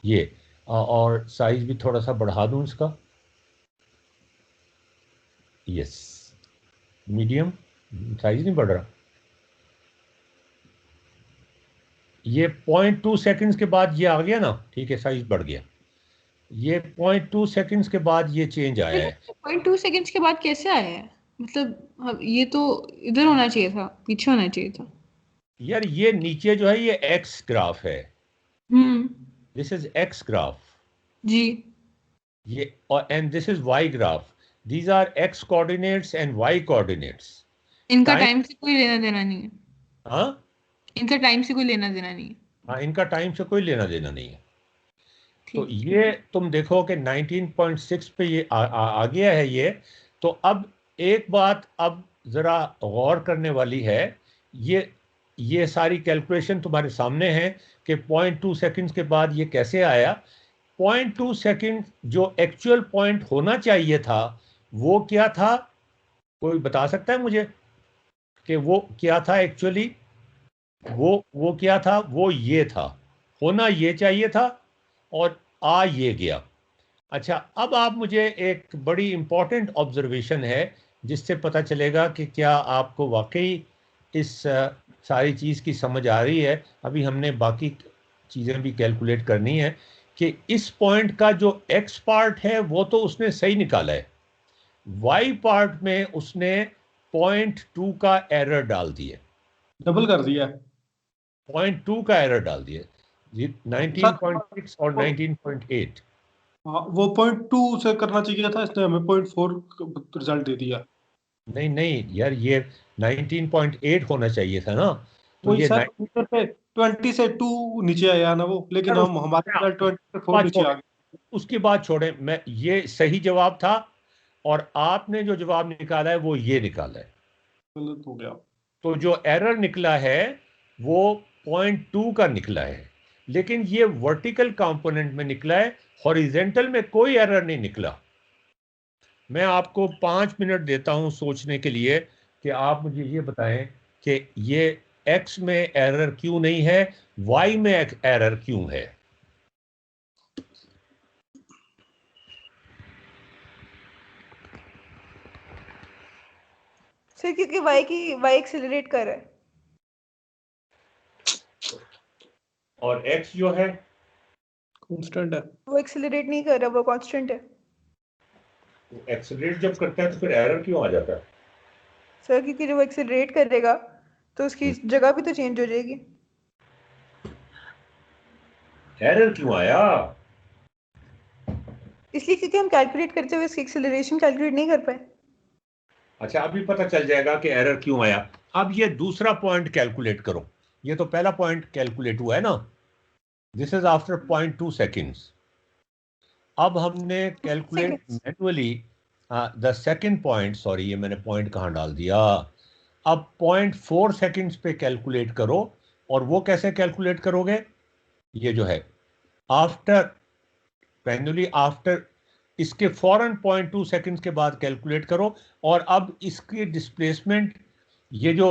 ये और साइज भी थोड़ा सा बढ़ा दूं इसका, यस, मीडियम, साइज नहीं बढ़ रहा। ये 0.2 सेकंड्स के बाद ये आ गया ना, ठीक है, साइज बढ़ गया। ये 0.2 सेकंड्स के बाद ये चेंज आया है। 0.2 सेकंड्स के बाद कैसे आया है? मतलब ये तो इधर होना चाहिए था, पीछे होना चाहिए था। यार ये नीचे जो है ये एक्स ग्राफ है, दिस इज एक्स ग्राफ जी। ये, और and this is Y graph. These are X coordinates and Y coordinates. इनका टाइम से कोई लेना देना नहीं है। हाँ, इनका टाइम से कोई लेना देना नहीं है। हाँ, इनका टाइम से कोई लेना देना नहीं है। तो ठीक। ये तुम देखो कि 19.6 पे ये आ गया है ये। तो अब एक बात अब ज़रा गौर करने वाली है, ये सारी कैलकुलेशन तुम्हारे सामने है कि 0.2 सेकंड्स के बाद ये कैसे आया। 0.2 सेकंड जो एक्चुअल पॉइंट होना चाहिए था वो क्या था? कोई बता सकता है मुझे कि वो क्या था एक्चुअली? वो क्या था? वो ये था, होना ये चाहिए था, और आ ये गया। अच्छा, अब आप मुझे एक बड़ी इंपॉर्टेंट ऑब्जर्वेशन है जिससे पता चलेगा कि क्या आपको वाकई इस सारी चीज़ की समझ आ रही है। अभी हमने बाकी चीज़ें भी कैलकुलेट करनी है कि इस पॉइंट का जो एक्स पार्ट है वो तो उसने सही निकाला है, वाई पार्ट में उसने 0.2 का एरर डाल दिया, डबल कर दिया। 0.2 का एरर डाल दिया। 19.6 और 19.8। हाँ, वो 0.2 से करना चाहिए था, इसने हमें 0.4 रिजल्ट दे दिया। नहीं नहीं यार, ये 19.8 होना चाहिए था ना, तो वही ये सर, मीटर पे 20 से 2 नीचे आया ना वो, लेकिन सर, हमारे रिजल्ट 20 से 4 नीचे आ गए। उसकी बात छोड़ें, मैं ये सही जवाब था, और आपने जो जवाब निकाला है वो ये निकाला है। गलत हो गया। तो जो एरर निकला है वो 0.2 का निकला है, लेकिन ये वर्टिकल कंपोनेंट में निकला है, हॉरिजेंटल में कोई एरर नहीं निकला। मैं आपको 5 मिनट देता हूं सोचने के लिए कि आप मुझे ये बताएं कि ये एक्स में एरर क्यों नहीं है, वाई में एरर क्यों है। सर क्योंकि वाई एक्सेलरेट कर रहा है और एक्स जो है कांस्टेंट है। वो एक्सेलरेट नहीं कर रहा, वो कांस्टेंट है एक्सेलरेट जब करता है तो फिर एरर क्यों आ जाता है। सर, क्योंकि जब वो एक्सेलरेट करेगा तो उसकी जगह भी तो चेंज हो जाएगी। एरर क्यों आया। इसलिए क्योंकि हम कैलकुलेट करते हुए इसकी एक्सेलरेशन कैलकुलेट नहीं कर पाए। अच्छा, अभी पता चल जाएगा कि एरर क्यों आया। अब ये दूसरा पॉइंट कैलकुलेट करो। ये तो पहला पॉइंट कैलकुलेट हुआ है ना, दिस इज आफ्टर 0.2 सेकेंड्स। अब हमने calculate manually the second point, sorry ये मैंने पॉइंट कहाँ डाल दिया। अब 0.4 सेकेंड्स पे कैलकुलेट करो, और वो कैसे कैलकुलेट करोगे, ये जो है आफ्टर, मैन्युअली आफ्टर, इसके फौरन 0.2 सेकेंड्स के बाद कैलकुलेट करो। और अब इसकी डिस्प्लेसमेंट, ये जो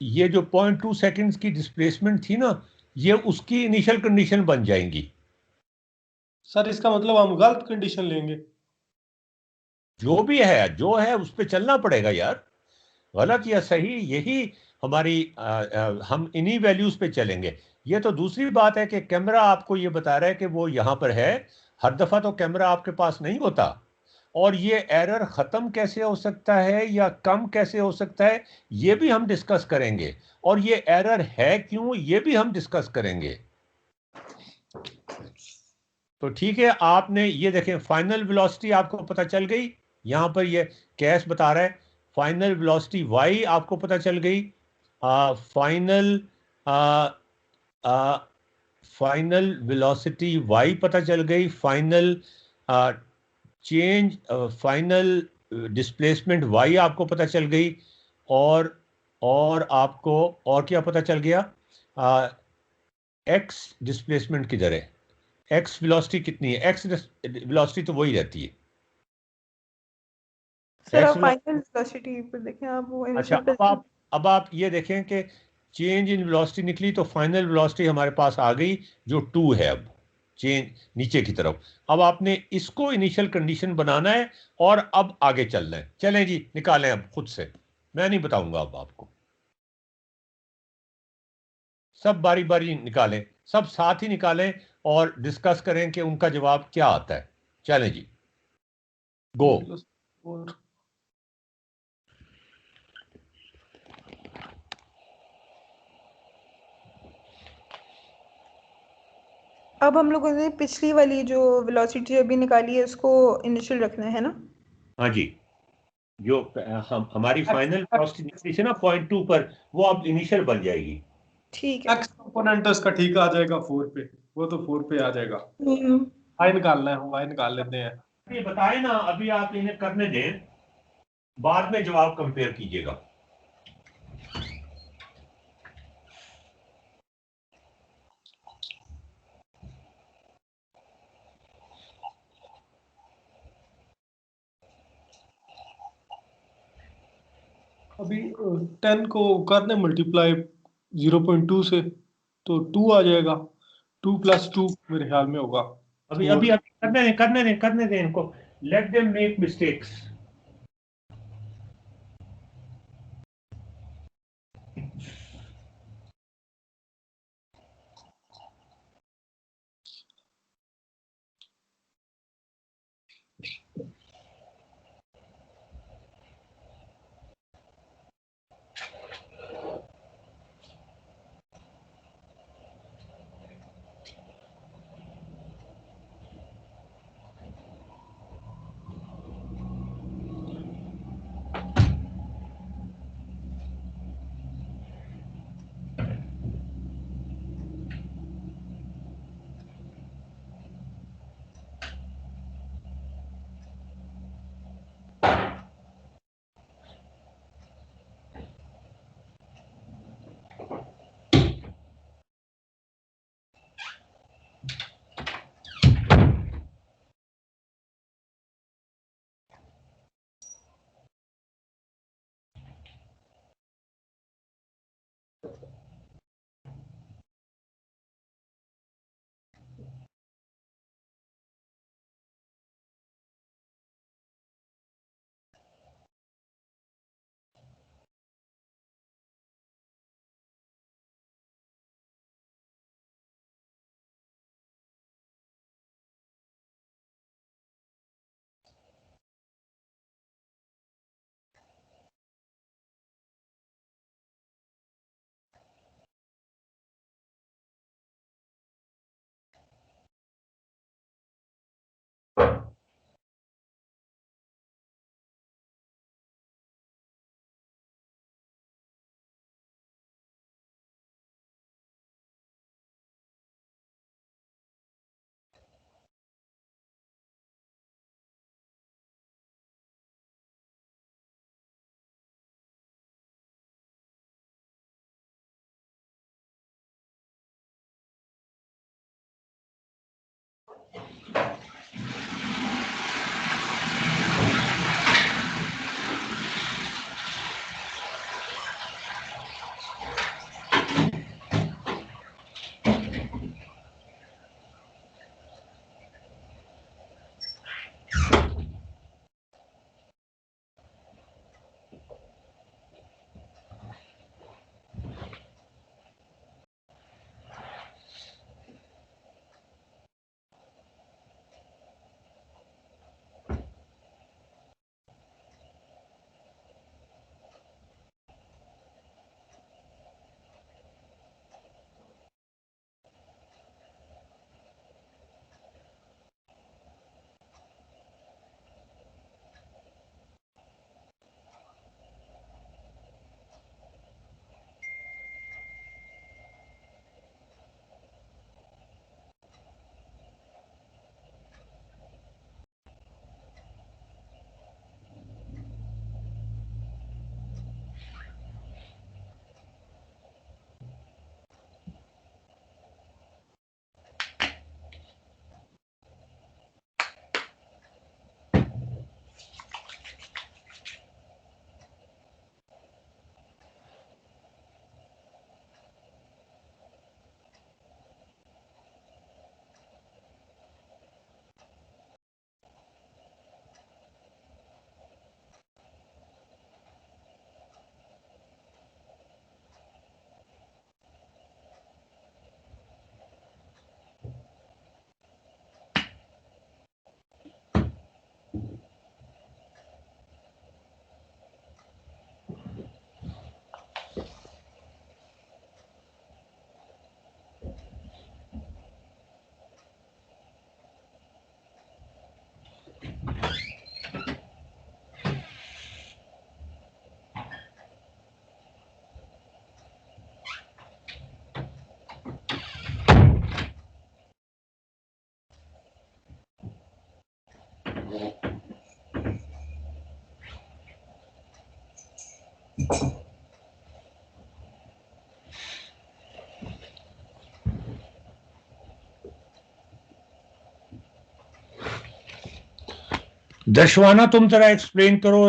0.2 सेकेंड्स की डिस्प्लेसमेंट थी ना, ये उसकी इनिशियल कंडीशन बन जाएंगी। सर इसका मतलब हम गलत कंडीशन लेंगे। जो भी है, जो है उस पर चलना पड़ेगा यार, गलत या सही, यही हमारी हम इन्हीं वैल्यूज पे चलेंगे। ये तो दूसरी बात है कि कैमरा आपको ये बता रहा है कि वो यहां पर है, हर दफा तो कैमरा आपके पास नहीं होता। और ये एरर खत्म कैसे हो सकता है या कम कैसे हो सकता है, ये भी हम डिस्कस करेंगे। और ये एरर है क्यों, ये भी हम डिस्कस करेंगे। तो ठीक है, आपने ये देखें, फाइनल वेलोसिटी आपको पता चल गई। यहां पर ये कैश बता रहा है फाइनल वेलोसिटी वाई आपको पता चल गई। फाइनल फाइनल वेलोसिटी वाई पता चल गई। Final change, final displacement Y आपको पता चल गई। और आपको और क्या पता चल गया, एक्स डिस्प्लेसमेंट किधर है, एक्स वेलोसिटी कितनी है, एक्स वेलोसिटी तो वही रहती है। सर एक्स आप फाइनल वेलोसिटी पर देखें, आप वो अच्छा, इनिशियल अब आप ये देखें कि चेंज इन वेलोसिटी निकली, तो फाइनल वेलोसिटी हमारे पास आ गई जो 2 है। अब चेंज नीचे की तरफ, अब आपने इसको इनिशियल कंडीशन बनाना है और अब आगे चलना है। चलें जी, निकालें अब खुद से, मैं नहीं बताऊंगा अब आपको। सब बारी बारी निकालें, सब साथ ही निकालें और डिस्कस करें कि उनका जवाब क्या आता है। चलें जी, गो। और अब हम लोगों ने पिछली वाली जो वेलोसिटी अभी निकाली है उसको इनिशियल रखना है ना। हाँ जी, जो हमारी फाइनल वेलोसिटी निकली थी ना 0.2 पर, वो अब इनिशियल बन जाएगी। ठीक है। एक्स कंपोनेंट उसका ठीक आ जाएगा 4 पे, वो तो 4 पे आ जाएगा। हम्म। वाई निकालना है, वाई निकाल लेते हैं। ये बताए ना, अभी आप इन्हें करने दें, बाद में जवाब कंपेयर कीजिएगा। अभी 10 को कर दें मल्टीप्लाई 0.2 से, तो 2 आ जाएगा। 2 + 2 मेरे ख्याल में होगा अभी 4। अभी अभी करने दें इनको, लेट देम मेक मिस्टेक्स। दशवाना तुम जरा एक्सप्लेन करो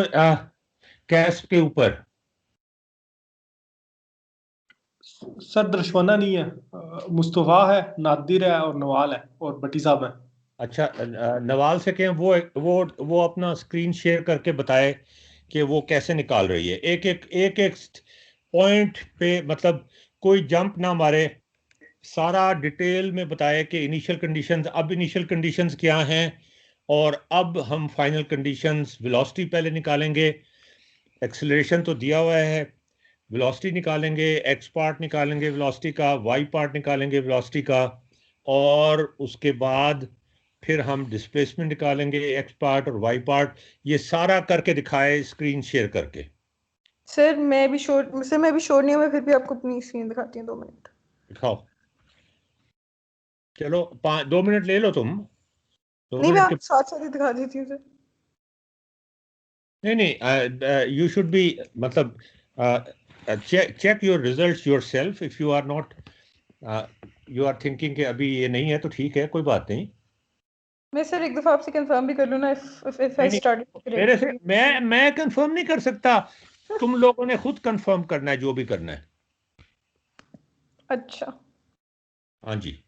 कैश के ऊपर। सर दर्शवाना नहीं है, मुस्तफा है, नादिर है और नवाल है और भट्टी साहब है। अच्छा, नवाल से कहें वो अपना स्क्रीन शेयर करके बताए कि वो कैसे निकाल रही है। एक एक पॉइंट पे मतलब कोई जंप ना मारे, सारा डिटेल में बताए कि इनिशियल कंडीशंस, अब इनिशियल कंडीशंस क्या हैं और अब हम फाइनल कंडीशंस। वेलोसिटी पहले निकालेंगे, एक्सेलरेशन तो दिया हुआ है, वेलोसिटी निकालेंगे, एक्स पार्ट निकालेंगे वेलोसिटी का, वाई पार्ट निकालेंगे वेलोसिटी का, और उसके बाद फिर हम डिस्प्लेसमेंट निकालेंगे एक्स पार्ट और वाई पार्ट। ये सारा करके दिखाए स्क्रीन शेयर करके। सर मैं भी श्योर नहीं हूँ, मैं फिर भी आपको अपनी स्क्रीन दिखाती हूँ, 2 मिनट दिखाओ। चलो 2 मिनट ले लो तुम। 2 नहीं, मैं मिनट के आपको साथ साथ ही दिखा देती हूँ सर। नहीं, यू शुड बी मतलब check your results yourself if you are not you are thinking कि अभी ये नहीं है तो ठीक है, कोई बात नहीं। मैं सर एक दफा आपसे कंफर्म भी कर लूँ ना, if I नहीं, started मेरे से मैं कंफर्म नहीं कर सकता, तुम लोगों ने खुद कंफर्म करना है जो भी करना है। अच्छा, हाँ जी।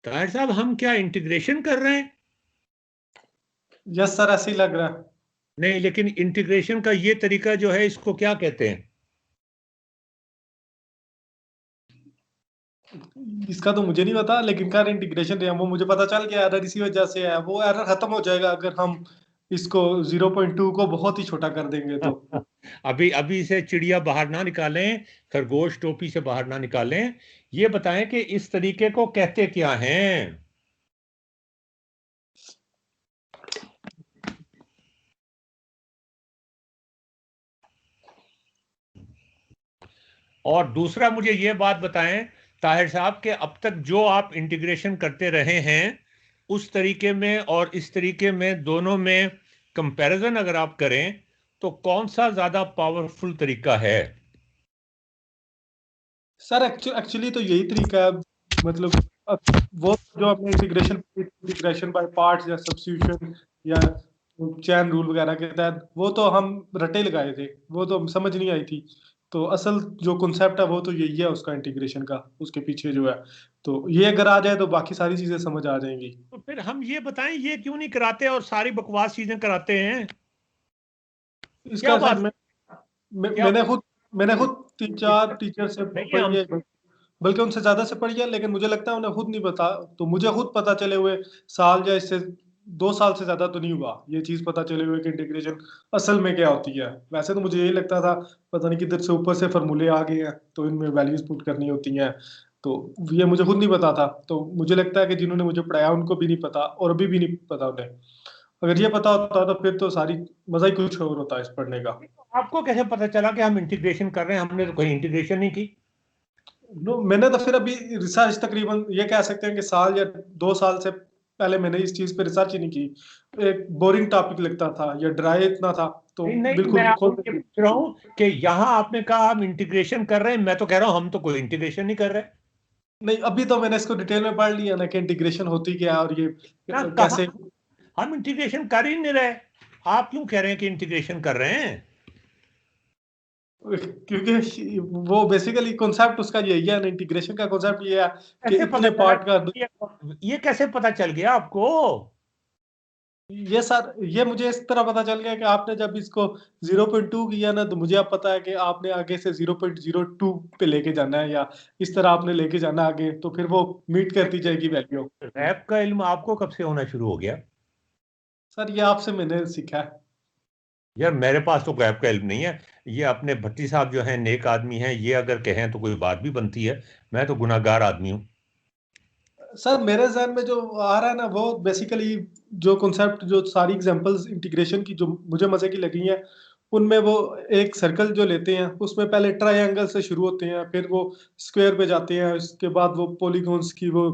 ताहिर साहब, हम क्या इंटीग्रेशन कर रहे हैं? यस सर, ऐसे ही लग रहा है। नहीं, लेकिन इंटीग्रेशन का ये तरीका जो है, इसको क्या कहते हैं? इसका तो मुझे नहीं पता, लेकिन कार इंटीग्रेशन है वो मुझे पता चल गया। एरर इसी वजह से है, वो एरर खत्म हो जाएगा अगर हम इसको 0.2 को बहुत ही छोटा कर देंगे तो। अभी अभी से चिड़िया बाहर ना निकालें, खरगोश टोपी से बाहर ना निकालें। ये बताएं कि इस तरीके को कहते क्या हैं? और दूसरा मुझे ये बात बताएं ताहिर साहब कि अब तक जो आप इंटीग्रेशन करते रहे हैं, उस तरीके में और इस तरीके में, दोनों में कंपैरिजन अगर आप करें तो कौन सा ज्यादा पावरफुल तरीका है? सर एक्चुअली तो यही तरीका है। मतलब वो जो अपने इंटीग्रेशन बाय पार्ट्स या सब्स्टिट्यूशन या चैन रूल वगैरह के तहत, वो तो हम रटे लगाए थे, वो तो समझ नहीं आई थी। तो असल जो कॉन्सेप्ट है वो तो यही है उसका, इंटीग्रेशन का, उसके पीछे जो है। तो ये अगर आ जाए तो बाकी सारी चीजें समझ आ जाएंगी। तो फिर हम ये बताएं, ये क्यों नहीं कराते और सारी बकवास चीजें कराते हैं? क्या इसका सर बात? क्या मैंने खुद 3-4 टीचर से नहीं, पढ़ी हम है, बल्कि उनसे ज्यादा से पढ़ी है, लेकिन मुझे लगता है उन्हें खुद नहीं पता। तो मुझे खुद पता चले हुए साल या इससे 2 साल से ज्यादा तो नहीं हुआ ये चीज पता चले हुए कि इंटीग्रेशन असल में क्या होती है। वैसे तो मुझे यही लगता था पता नहीं किधर से ऊपर से फार्मूले आ गए हैं तो इनमें वैल्यूज पुट करनी होती हैं। तो ये मुझे खुद नहीं पता था। तो मुझे लगता है कि जिन्होंने मुझे पढ़ाया उनको भी नहीं पता, और अभी भी नहीं पता उन्हें। अगर ये पता होता तो फिर तो सारी मजा ही कुछ और होता है इस पढ़ने का। आपको कैसे पता चला कि हम इंटीग्रेशन कर रहे हैं? हमने तो कोई इंटीग्रेशन नहीं की। मैंने तो फिर अभी रिसर्च तकरीबन ये कह सकते हैं कि साल या 2 साल से पहले मैंने इस चीज पे रिसर्च ही नहीं की। एक बोरिंग टॉपिक लगता था या ड्राई इतना था, तो नहीं नहीं, मैं बिल्कुल आपको खुद ये पूछ रहा हूँ कि यहाँ आपने कहा हम इंटीग्रेशन कर रहे हैं, मैं तो कह रहा हूँ हम तो कोई इंटीग्रेशन नहीं कर रहे। नहीं। अभी तो मैंने इसको डिटेल में पढ़ लिया ना कि इंटीग्रेशन होती क्या है और ये ना, कहा कैसे। हम इंटीग्रेशन कर ही नहीं रहे। आप क्यों कह रहे हैं कि इंटीग्रेशन कर रहे हैं? क्योंकि वो बेसिकली कॉन्सेप्ट उसका यही है ना, इंटीग्रेशन का कॉन्सेप्ट ये है कि कैसे पता इतने चला? पार्ट का। ये कैसे पता चल गया आपको? ये सर, ये मुझे इस तरह पता चल गया कि आपने जब इसको 0.2 किया ना, तो मुझे अब पता है कि आपने आगे से 0.02 पे लेके जाना है, या इस तरह आपने लेके जाना आगे, तो फिर वो मीट करती जाएगी वैल्यू। रैप का इल्म आपको कब से होना शुरू हो गया? सर ये आपसे मैंने सीखा है। यार, मेरे पास तो रैप का इल्म नहीं है। ये अपने भट्टी साहब जो हैं, नेक आदमी हैं, ये अगर कहें तो कोई बात भी बनती है। मैं तो गुनाहगार आदमी हूँ। सर मेरे जहन में जो आ रहा है ना, वो बेसिकली जो कॉन्सेप्ट, जो सारी एग्जांपल्स इंटीग्रेशन की जो मुझे मजे की लगी हैं, उनमें वो एक सर्कल जो लेते हैं उसमें पहले ट्रायंगल से शुरू होते हैं, फिर वो स्क्वायर पे जाते हैं, उसके बाद वो पॉलीगॉन्स की वो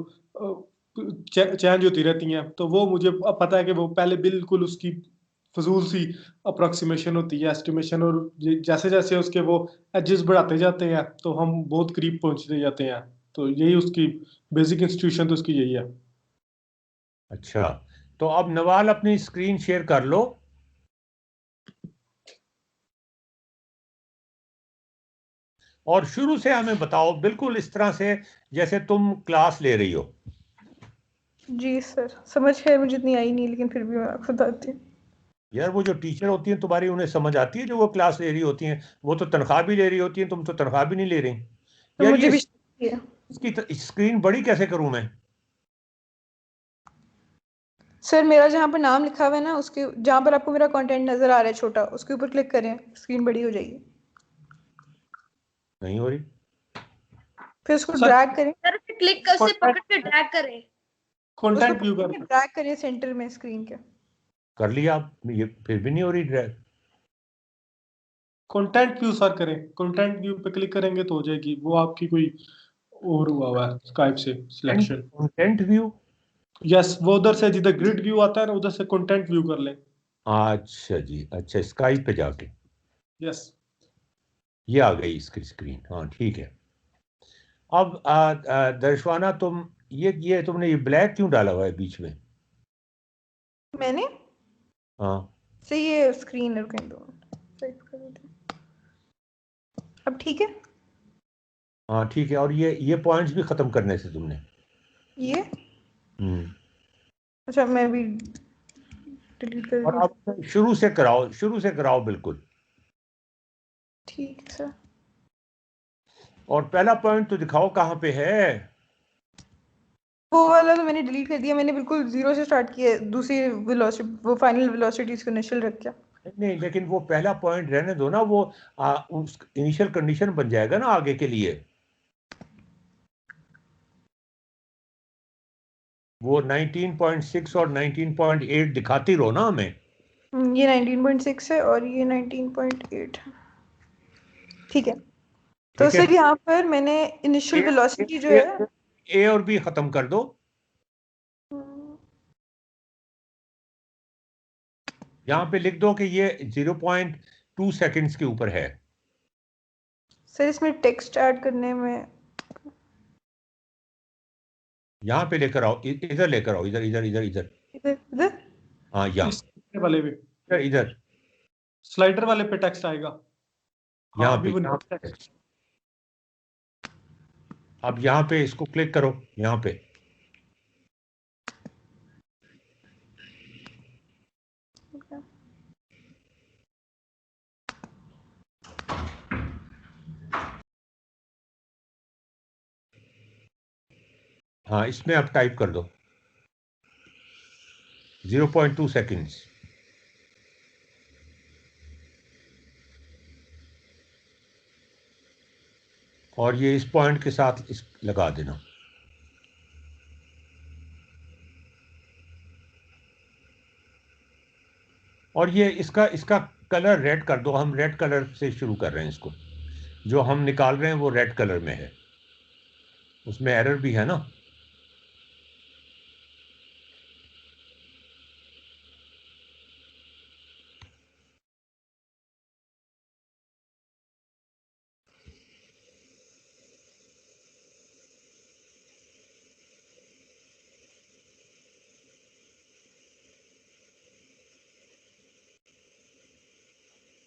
चेंज होती रहती हैं। तो वो मुझे अब पता है कि वो पहले बिल्कुल उसकी फजूल सी अप्रोक्सीमेशन होती है, एस्टिमेशन, और जैसे जैसे उसके वो एजेस बढ़ाते जाते हैं तो हम बहुत करीब पहुंचते जाते हैं। तो यही उसकी बेसिक इंस्टीट्यूशन तो उसकी यही है। अच्छा, तो अब नवाल अपनी स्क्रीन शेयर कर लो। और शुरू से हमें बताओ, बिल्कुल इस तरह से जैसे तुम क्लास ले रही हो। जी सर, समझ है मुझे इतनी आई नहीं, लेकिन फिर भी मैं आपको बताती हूँ। यार, वो जो टीचर होती हैं तुम्हारी, उन्हें समझ आती है जो वो क्लास ले रही होती हैं? वो तो तनख्वाह भी ले रही होती हैं, तुम तो तनख्वाह भी नहीं ले रही। तो यार, मुझे ये भी चाहिए। इसकी स्क्रीन बड़ी कैसे करूं मैं? सर मेरा जहाँ पर नाम लिखा हुआ है ना, उसके जहाँ पर आपको मेरा कंटेंट नजर आ रहा है छोटा, उसके ऊपर क्लिक करें, स्क्रीन बड़ी हो जाएगी। नहीं हो रही। फिर उसको सर ड्रैग करें, सर पे क्लिक कर से पकड़ के ड्रैग करें। उसको कंटेंट व्यू पकड़ के कर ड्रैग करें सेंटर में स्क्रीन के। कर लिया आप, ये फिर भी नहीं हो रही ड्रैग। कंटेंट व्यू सर करें, कंटेंट व्यू पे क्लिक करेंगे तो हो जाएगी वो। आपकी कोई और हुआ है स्काइप से सिलेक्शन। कंटेंट व्यू, यस, वो उधर से जिधर ग्रिड व्यू आता है ना, उधर से कंटेंट व्यू कर लें। अच्छा जी, अच्छा स्काइप पे जाके यस, ये आ गई इसकी स्क्रीन। हाँ ठीक है। अब दर्शवाना, तुम ये तुमने ये ब्लैक क्यों डाला हुआ है बीच में? मैंने हाँ से ये स्क्रीन रुकें दो सेट कर देते हैं। अब ठीक है। हाँ ठीक है। और ये पॉइंट्स भी खत्म करने से तुमने। ये हम्म। अच्छा, मैं भी डिलीट कर और देती हूँ। अब शुरू से कराओ बिल्कुल। ठीक है सर। और पहला पॉइंट तो दिखाओ कहाँ पे है। वो वाला तो मैंने डिलीट कर दिया, मैंने बिल्कुल जीरो से स्टार्ट किया, दूसरी वेलोसिटी, वो फाइनल वेलोसिटी इसको इनिशियल रख के। नहीं, लेकिन वो पहला पॉइंट रहने दो ना, वो उस इनिशियल कंडीशन बन जाएगा ना आगे के लिए। वो 19.6 और 19.8 दिखाती रहो ना हमें। ये 19.6 है और ये 19.8 है। ठीक है। तो ठीक है। सर यहाँ पर मैंने इनिशियल वेलोसिटी जो है ए और बी खत्म कर दो। यहाँ पे लिख दो कि ये 0.2 सेकंड्स के ऊपर है। सर इसमें टेक्स्ट ऐड करने में यहाँ पे लेकर आओ, इधर लेकर आओ, इधर इधर इधर इधर। इधर इधर हाँ यहाँ इस वाले पे, इधर इधर, स्लाइडर वाले पे टेक्स्ट आएगा। हाँ, यहाँ अभी पे वो यहाँ पे। टेक्स्ट। अब यहाँ पे इसको क्लिक करो, यहाँ पे। हाँ, इसमें अब टाइप कर दो 0.2 सेकंड्स। और ये इस पॉइंट के साथ इस लगा देना। और ये इसका इसका कलर रेड कर दो। हम रेड कलर से शुरू कर रहे हैं इसको। जो हम निकाल रहे हैं वो रेड कलर में है, उसमें एरर भी है ना।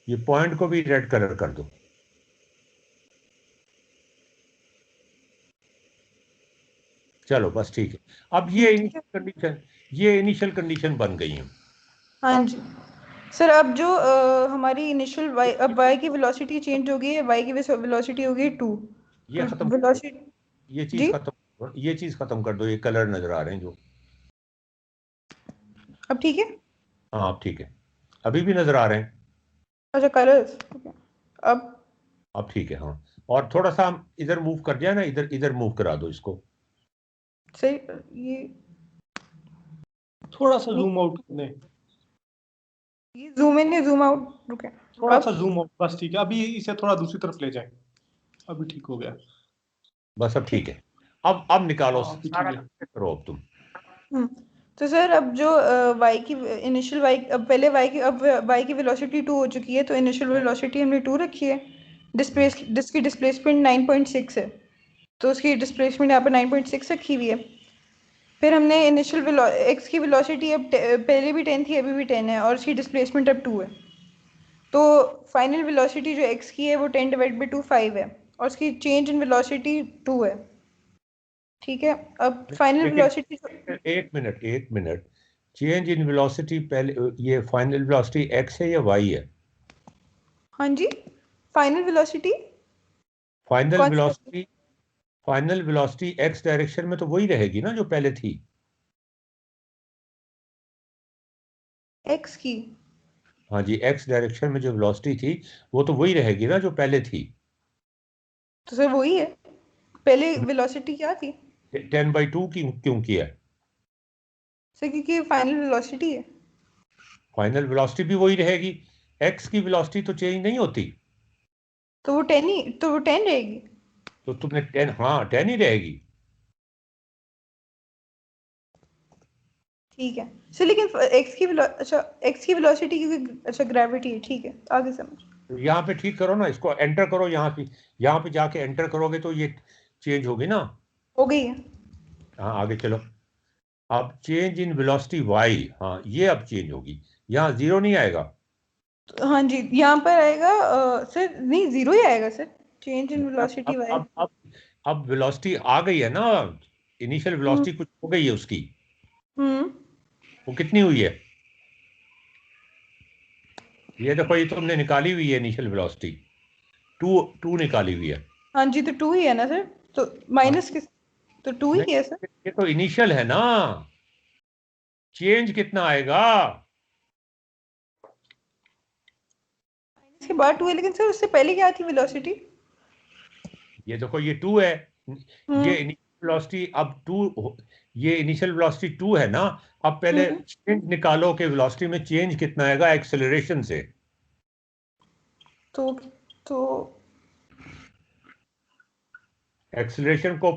ये पॉइंट को भी रेड कलर कर दो। चलो बस ठीक है। अब ये इनिशियल कंडीशन बन गई है। हाँ जी सर। अब जो हमारी इनिशियल वाई, अब वाई की वेलोसिटी चेंज हो गई है, वाई की वेलोसिटी हो गई 2। ये तो खत्म कर दो। वेलोसिटी ये चीज जी खत्म, ये चीज खत्म कर दो। ये कलर नजर आ रहे हैं जो। अब ठीक है। हाँ अब ठीक है, अभी भी नजर आ रहे हैं। अच्छा कलर्स अब ठीक है। हाँ, और थोड़ा सा हम इधर मूव कर दिया ना, इधर इधर मूव करा दो इसको। सही। ये थोड़ा सा जूम आउट करने, ये जूम इन या जूम आउट रुके। थोड़ा अब सा जूम आउट, बस ठीक है। अभी इसे थोड़ा दूसरी तरफ ले जाएं। अभी ठीक हो गया। बस अब ठीक है। अब निकालो हाँ, अभी ठीक सारा है। करो अब तुम। तो सर अब जो वाई की इनिशियल वाई, अब पहले वाई की, अब वाई की वेलोसिटी 2 हो चुकी है, तो इनिशियल वेलोसिटी हमने 2 रखी है। जिसकी डिस्प्लेसमेंट 9.6 है, तो उसकी डिस्प्लेसमेंट यहाँ पर 9.6 रखी हुई है। फिर हमने इनिशियल एक्स की वेलोसिटी अब पहले भी 10 थी, अभी भी 10 है, और उसकी डिस्प्लेसमेंट अब 2 है। तो फाइनल वेलोसिटी जो एक्स की है वो 10 डिवाइड बाई 2 5 है, और उसकी चेंज इन वेलोसिटी 2 है। ठीक है। अब फाइनल लेकिन वेलोसिटी एक मिनट, चेंज इन वेलोसिटी पहले, ये फाइनल वेलोसिटी एक्स है या वाई है? हाँ जी, फाइनल वेलोसिटी फाइनल कौन सी velocity final velocity x direction में तो वही रहेगी ना जो पहले थी। एक्स की? हाँ जी, एक्स डायरेक्शन में जो वेलोसिटी थी वो तो वही रहेगी ना जो पहले थी। तो सर वही है, पहले वेलोसिटी क्या थी 10/2 की क्यों किया है? सर? क्योंकि फाइनल वेलोसिटी है। फाइनल वेलोसिटी भी वही रहेगी, एक्स की वेलोसिटी तो चेंज नहीं होती। तो वो 10 रहेगी। तो तुमने 10, हाँ 10 ही रहेगी। ठीक है सर, लेकिन अच्छा x की वेलोसिटी क्योंकि अच्छा ग्रेविटी है, ठीक है आगे समझ। तो यहाँ पे ठीक करो ना, इसको एंटर करो यहाँ पे जाके एंटर करोगे तो ये चेंज होगी ना। हो गई है। हाँ आगे चलो। अब चेंज इन वेलोसिटी y, हाँ ये अब चेंज होगी, यहाँ 0 नहीं आएगा। तो हाँ जी यहाँ पर आएगा सर, नहीं 0 ही आएगा sir, change in velocity y। अब वेलोसिटी आ गई है ना, इनिशियल वेलोसिटी कुछ हो गई है उसकी। वो कितनी हुई है? ये देखो, ये तुमने निकाली हुई है इनिशियल वेलोसिटी, 2 निकाली हुई है। हाँ जी तो 2 ही है ना सर, तो माइनस किस, तो 2 ही है सर। ये तो इनिशियल है ना, चेंज कितना आएगा? इसके बाद 2 है, लेकिन सर उससे पहले क्या थी वेलोसिटी? ये देखो ये 2 है, ये इनिशियल वेलोसिटी अब 2, ये इनिशियल वेलोसिटी 2 है ना। अब पहले चेंज निकालो कि वेलोसिटी में चेंज कितना आएगा एक्सेलरेशन से। तो एक्सेलरेशन को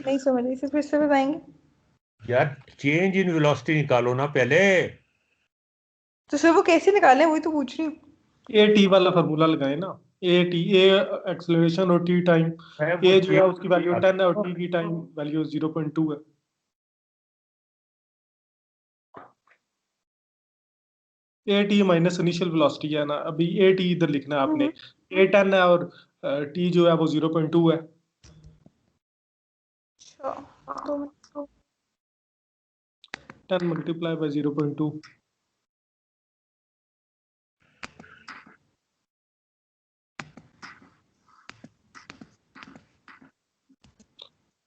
नहीं समझ रही, फिर से बताएंगे? यार चेंज इन वेलोसिटी निकालो ना पहले। तो सर वो कैसे निकालें, वही तो पूछ रही हूँ। ए टी वाला फार्मूला लगाए ना, ए टी, ए एक्सेलरेशन और टी टाइम, ए जो है उसकी वैल्यू 10 है और टी की टाइम वैल्यू 0.2 है। A T minus initial velocity है ना, अभी ए टी इधर लिखना है आपने, ए 10 है और टी जो है वो 0.2 है। अच्छा तो 10 मल्टीप्लाई बाय 0.2।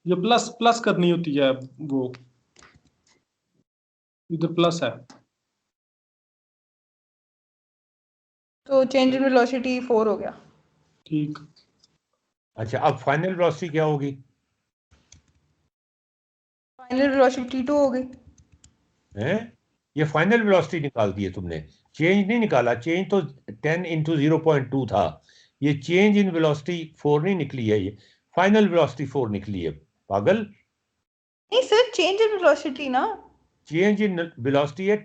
ये प्लस प्लस करनी होती है, वो इधर प्लस है। तो चेंज इन वेलोसिटी 4 हो गया। ठीक। अच्छा अब फाइनल वेलोसिटी क्या होगी? फाइनल वेलोसिटी 2 हो गई। हैं? ये फाइनल वेलोसिटी निकाल दी है तुमने, चेंज नहीं निकाला। चेंज तो 10 इंटू 0.2 था, ये चेंज इन वेलोसिटी 4 नहीं निकली है, ये फाइनल वेलोसिटी 4 निकली है पागल। नहीं सर, चेंज इन वेलोसिटी ना, चेंज इन वेलोसिटी है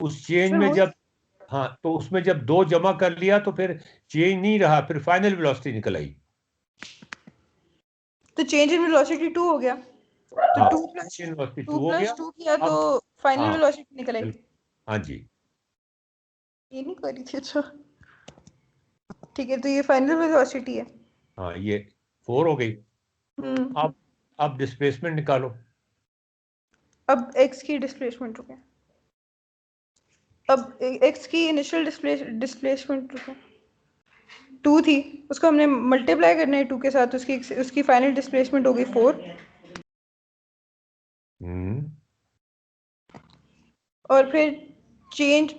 उस चेंज सर में वो जब, हाँ तो उसमें जब 2 जमा कर लिया तो फिर चेंज नहीं रहा, फिर फाइनल वेलोसिटी निकल आई। तो चेंज इन वेलोसिटी 2 हो गया, तो हाँ 2 प्लस चेंज वेलोसिटी 2 2 हो गया। 2 किया तो अब फाइनल हाँ वेलोसिटी निकल आई। हाँ जी, ये नहीं करी थी, अच्छा ठीक है, तो ये फाइनल वेलोसिटी है। हाँ ये 4 हो गई। हम्म अब डिस्प्लेसमेंट निकालो। अब x की डिस्प्लेसमेंट रुके, अब x की इनिशियल डिस्प्लेसमेंट रुके 2 थी, उसको हमने मल्टीप्लाई करना है 2 के साथ, उसकी फाइनल डिस्प्लेसमेंट हो गई 4। और फिर चेंज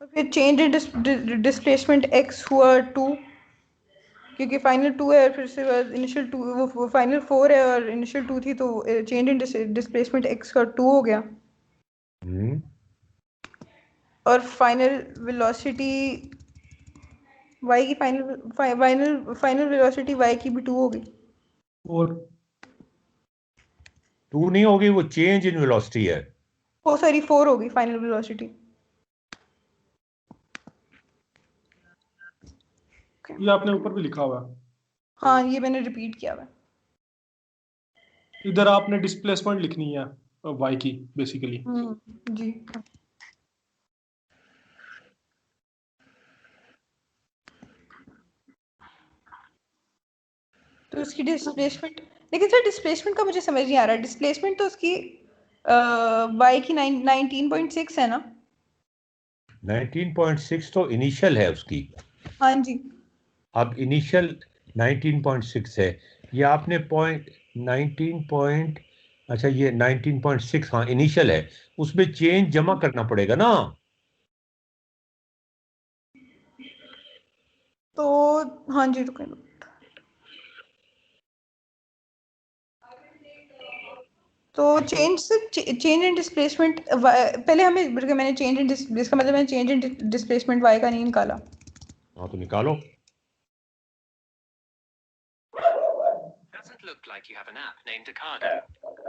और फिर चेंज इन डिस्प्लेसमेंट x हुआ 2, क्योंकि फाइनल 2 है और फिर से इनिशियल 2, वो फाइनल 4 है और इनिशियल 2 थी, तो चेंज इन डिस्प्लेसमेंट x का 2 हो गया। और फाइनल वेलोसिटी y की फाइनल वेलोसिटी y की भी 2 हो गई। और 2 नहीं होगी, वो चेंज इन वेलोसिटी है। ओ सॉरी 4 हो गई फाइनल वेलोसिटी। ये आपने ऊपर भी लिखा हुआ है, हाँ ये मैंने रिपीट किया हुआ है। इधर आपने डिस्प्लेसमेंट लिखनी है y की बेसिकली। जी तो उसकी डिस्प्लेसमेंट, लेकिन सर डिस्प्लेसमेंट का मुझे समझ नहीं आ रहा, डिस्प्लेसमेंट तो उसकी y की 19.6 है ना? 19.6 तो इनिशियल है उसकी। हाँ जी अब इनिशियल 19.6 है, ये आपने पॉइंट 19 पॉइंट, अच्छा ये 19.6 हाँ इनिशियल है, उसमें चेंज जमा करना पड़ेगा ना। तो हाँ जी रुके, तो चेंज इन डिस्प्लेसमेंट पहले हमें मैंने चेंज इन इसका मतलब मैंने चेंज इन डिस्प्लेसमेंट y का नहीं निकाला। हाँ तो निकालो। Doesn't look like you have an app named Ocado.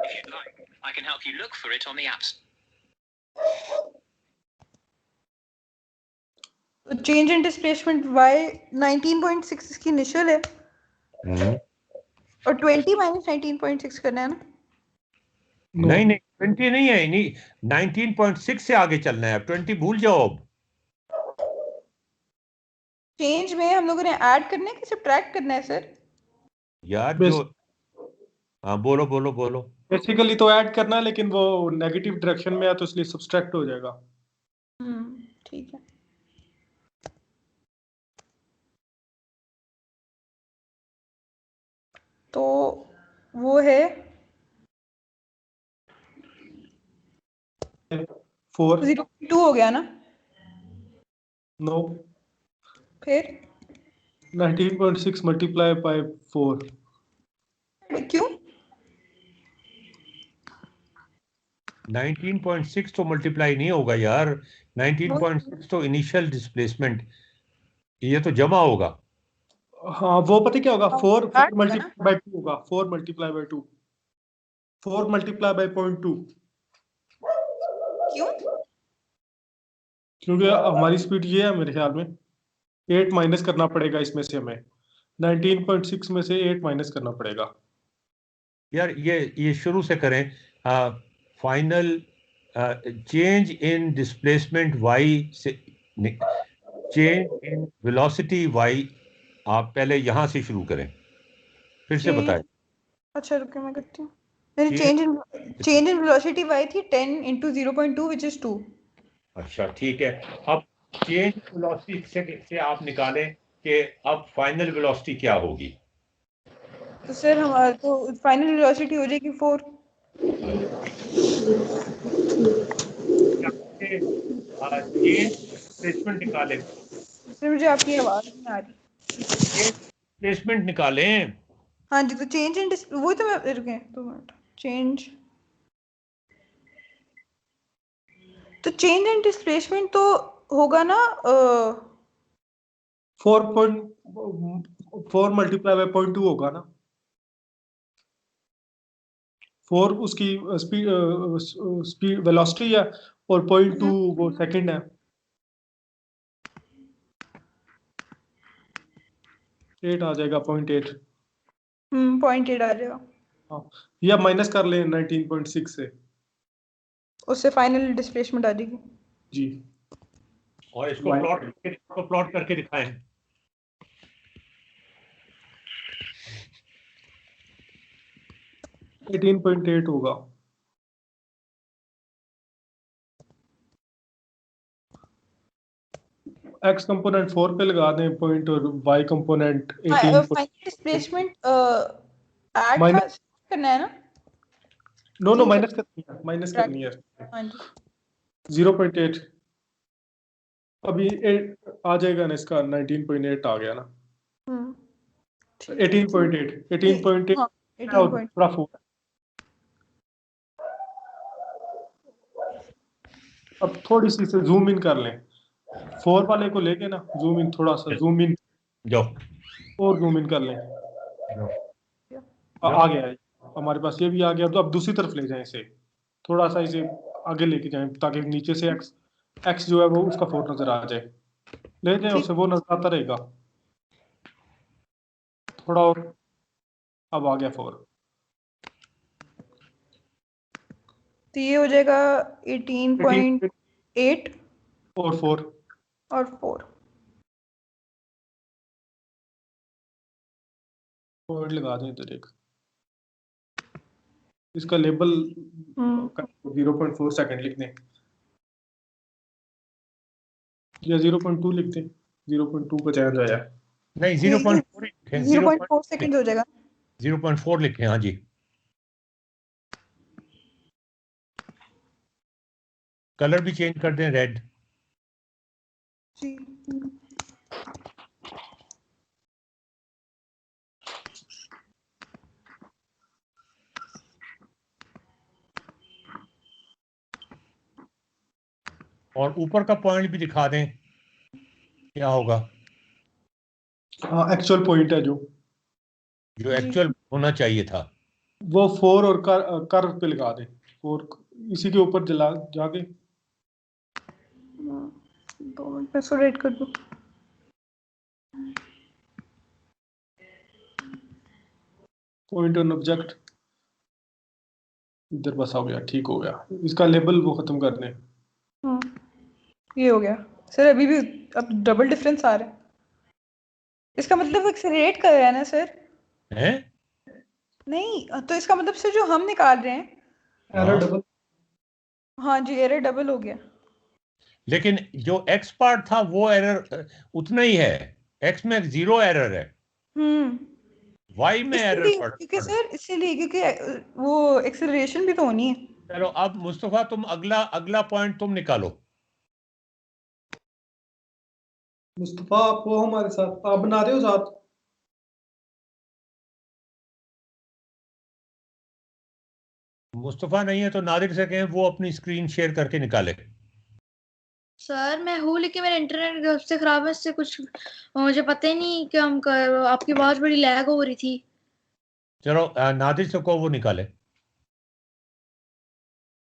If you'd like, I can help you look for it on the apps. तो चेंज इन डिस्प्लेसमेंट y 19.6 इसकी इनिशियल है और 20 माइनस 19.6 करना है ना। नहीं नहीं 20 नहीं है, नहीं 19.6 से आगे चलना है, अब 20 भूल जाओ। अब चेंज में हम लोगों ने ऐड करना है कि सब्ट्रैक्ट करना है सर? यार जो हाँ बोलो बोलो बोलो। बेसिकली तो ऐड करना है, लेकिन वो नेगेटिव डायरेक्शन में है तो इसलिए सब्सट्रैक्ट हो जाएगा। ठीक है। तो वो है 4 0.2 हो गया ना। नो फिर 19.6 मल्टीप्लाई बाय 4। क्यों 19.6 तो मल्टीप्लाई नहीं होगा यार, 19.6 तो इनिशियल डिस्प्लेसमेंट, ये तो जमा होगा। हाँ वो पता क्या होगा, 4 ऐड होगा ना? मल्टीप्लाई बाय 2 होगा, 4 मल्टीप्लाई बाय 2, 4 मल्टीप्लाई बाय 0.2। क्यों? क्योंकि हमारी स्पीड ये है, मेरे ख्याल में 8 माइनस करना पड़ेगा इसमें से, हमें 19.6 में से 8 माइनस करना पड़ेगा। यार ये शुरू से करें। Final change in displacement y से चेंज इन वेलोसिटी y, आप पहले यहां से शुरू करें, फिर से बताएं। अच्छा रुकिए मैं करती हूँ। मेरी चेंज इन वेलोसिटी y थी 10 into 0.2 which is 2। अच्छा ठीक है, अब चेंज वेलोसिटी से आप निकालें कि अब फाइनल वेलोसिटी क्या होगी। तो सर हमारा तो फाइनल वेलोसिटी हो जाएगी 4। चेंज डिस्प्लेसमेंट निकालें, सर मुझे आपकी आवाज नहीं आ रही। डिस्प्लेसमेंट निकालें। हाँ जी, तो चेंज इन वो तो मैं रुके 2 मिनट। चेंज इन डिस्प्लेसमेंट तो होगा ना 4 मल्टीप्लाई बाय 0.2 होगा ना। 4 उसकी स्पीड वेलोसिटी है और 0.2 वो सेकंड है। 8 आ जाएगा, 0.8। 0.8 आ जाएगा। हाँ, या माइनस कर लें 19.6 से, उससे फाइनल डिस्प्लेसमेंट आ जाएगी जी। और इसको प्लॉट करके दिखाएं। जी 18.8 होगा। x कंपोनेंट 4 पे लगा दें पॉइंट और y component 18। Final displacement add minus करना है ना। नो माइनस करनी है। हाँ जी 0.8 अभी 8 आ जाएगा ना, इसका 19.8 आ गया ना। 18.8 हाँ, और 18. पूरा 4। अब थोड़ी सी से जूम इन कर लें, 4 वाले को लेके ना जूम इन, थोड़ा सा जूम इन जाओ और जूम इन कर लें। आ गया है हमारे पास, ये भी आ गया। तो अब दूसरी तरफ ले जाएं इसे, थोड़ा सा इसे आगे लेके जाएं ताकि नीचे से x जो है वो उसका 4 नजर आ जाए। ले जाएं उसे, वो नजर आता रहेगा थोड़ा और। अब आ गया 4। तो ये हो जाएगा 18.8 और 4 और 4। पॉइंट लगा दें इधर एक, इसका लेबल 0.4 सेकंड लिख दें या 0.2 लिख दें। 0.2 का चेंज आया नहीं 0.4 सेकंड हो जाएगा। 0.4 लिखें। हाँ जी कलर भी चेंज कर दें, रेड। जी और ऊपर का पॉइंट भी दिखा दें, क्या होगा? हाँ, एक्चुअल पॉइंट है जो जो एक्चुअल होना चाहिए था। वो 4 और कर्व पे लगा दें, और इसी के ऊपर जला जाके 2 मिनट में इसको रेड कर दूं। पॉइंट ऑन ऑब्जेक्ट इधर बस हो गया, ठीक हो गया। इसका लेबल वो खत्म कर दें। ये हो गया सर। अभी भी अब डबल डिफरेंस आ रहा है। इसका मतलब वो एक्सेलरेट कर रहा है ना सर? हैं? नहीं तो इसका मतलब सर जो हम निकाल रहे हैं, एरर हाँ। डबल। हाँ जी, एरर डबल हो गया। लेकिन जो एक्स पार्ट था वो एरर उतना ही है, एक्स में 0 एरर है, वाई में एरर इसीलिए क्योंकि सर इसीलिए क्योंकि वो एक्सेलरेशन भी तो होनी है। चलो अब मुस्तफा तुम अगला पॉइंट तुम निकालो। मुस्तफा आप वो हमारे साथ, आप बना रहे हो साथ? मुस्तफा नहीं है तो नादिर से कहें वो अपनी स्क्रीन शेयर करके निकाले। सर मैं हूँ, लेकिन मेरा इंटरनेट कब से खराब है, इससे कुछ मुझे पता ही नहीं कि हम कर, आपकी आवाज बड़ी लैग हो रही थी। चलो नादिर से को वो निकाले।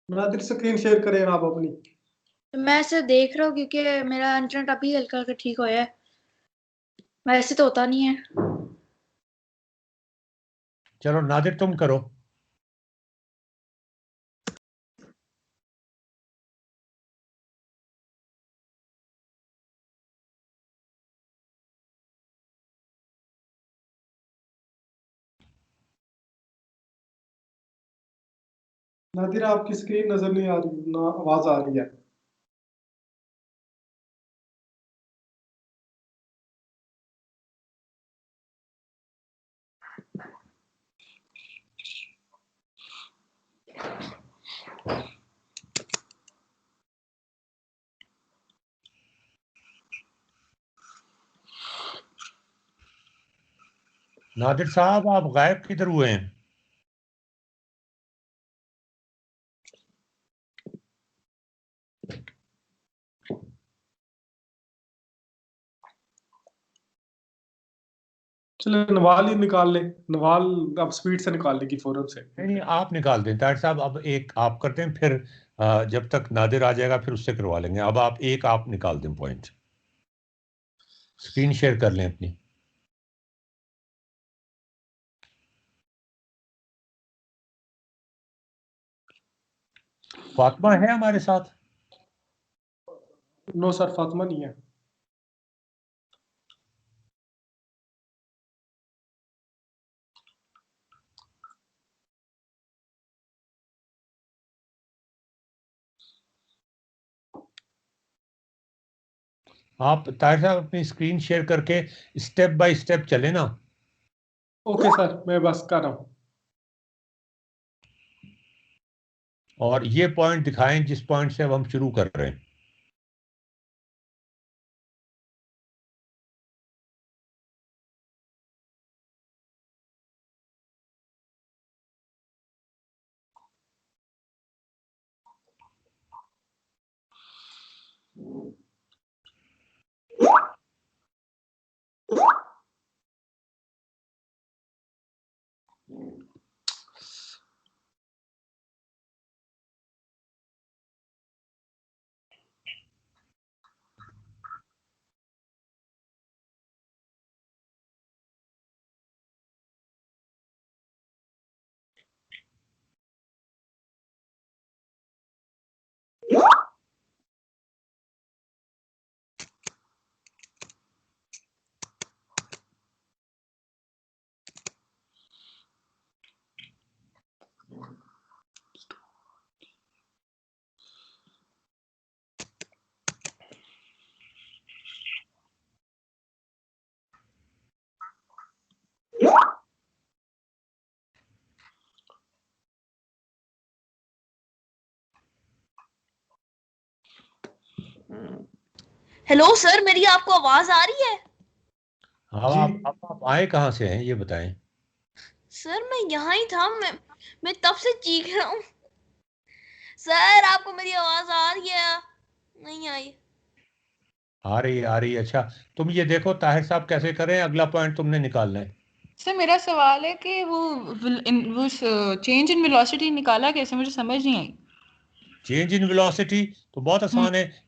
नादिर स्क्रीन शेयर करें आप अपनी। मैं इसे देख रहा हूँ क्योंकि मेरा इंटरनेट अभी हल्का हल्का ठीक होया है, वैसे तो होता नहीं है। चलो नादिर तुम करो। नादिर आपकी स्क्रीन नजर नहीं आ रही ना, आवाज आ रही है। नादिर साहब आप गायब किधर हुए हैं? चलो नवाल ही निकाल ले। नवाल अब स्पीड से निकाल लेगी फौरन से। नहीं आप निकाल दें ताहिर साहब, अब एक आप करते हैं, फिर जब तक नादिर आ जाएगा फिर उससे करवा लेंगे। अब आप निकाल दें पॉइंट, स्क्रीन शेयर कर लें अपनी। फातिमा है हमारे साथ? नो सर, फातिमा नहीं है। आप ताहिर साहब अपनी स्क्रीन शेयर करके स्टेप बाय स्टेप चले ना। ओके सर, मैं बस कर रहा हूँ। और ये पॉइंट दिखाएं जिस पॉइंट से अब हम शुरू कर रहे हैं। हेलो सर, मेरी आपको आवाज आ रही है? अब जी। आप आए कहाँ से हैं ये बताएं। सर मैं यहाँ ही था, मैं तब से चीख रहा हूँ। सर आपको मेरी आवाज आ रही है? नहीं आई। आ रही अच्छा। तुम ये देखो ताहिर साहब कैसे करें, अगला पॉइंट तुमने निकालना है। सर मेरा सवाल है कि वो चेंज इन वेलोसिटी निकाला कैसे, मुझे समझ नहीं आई। चेंज इन वेलोसिटी तो बहुत हम्म, आसान है,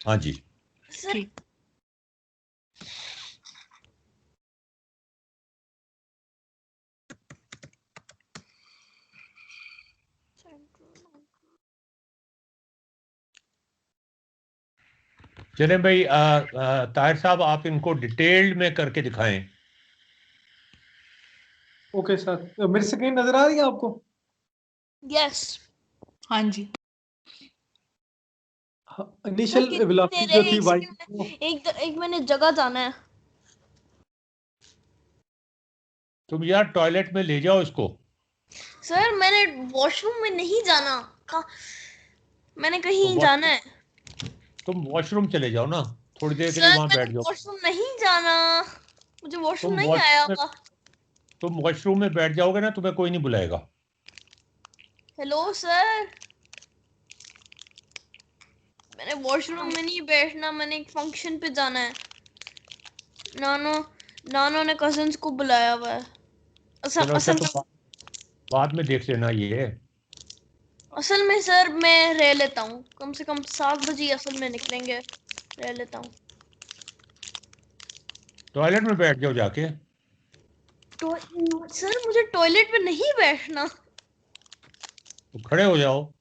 हाँ जी। सर ठीक। चलें भाई, ताहिर साहब आप इनको डिटेल्ड में करके दिखाएं। ओके सर, मेरी स्क्रीन नजर आ रही है आपको? यस। हाँ जी। सर इनिशियल कितनी वेलोसिटी देर जो है? थी एक वाई, सेकंड, एक मैंने जगह जाना है। तुम यार टॉयलेट में ले जाओ इसको। सर मैंने वॉशरूम में नहीं जाना। मैंने तो कहीं जाना है। तुम वॉशरूम चले जाओ ना, थोड़ी देर के लिए सर वहां मैंने बैठ जाओ। वॉशरूम नहीं जाना। मुझे वॉशरूम तुम नहीं आया। वॉशरूम में तुम वॉशरूम में बैठ जाओगे ना, तुम्हें कोई नहीं बुलाएगा। हेलो सर, मैंने वॉशरूम में नहीं बैठना, मैंने एक फंक्शन पे जाना है। नानो नानो ने कजन्स को बुलाया हुआ है। असल चलो अच्छा, असल तुम में बाद में देख लेना ये। असल में सर मैं रह लेता हूँ, कम से कम 7 बजे असल में निकलेंगे। रह लेता हूँ। टॉयलेट में बैठ जाओ जाके। सर मुझे टॉयलेट में नहीं बैठना। तो खड़े हो जाओ।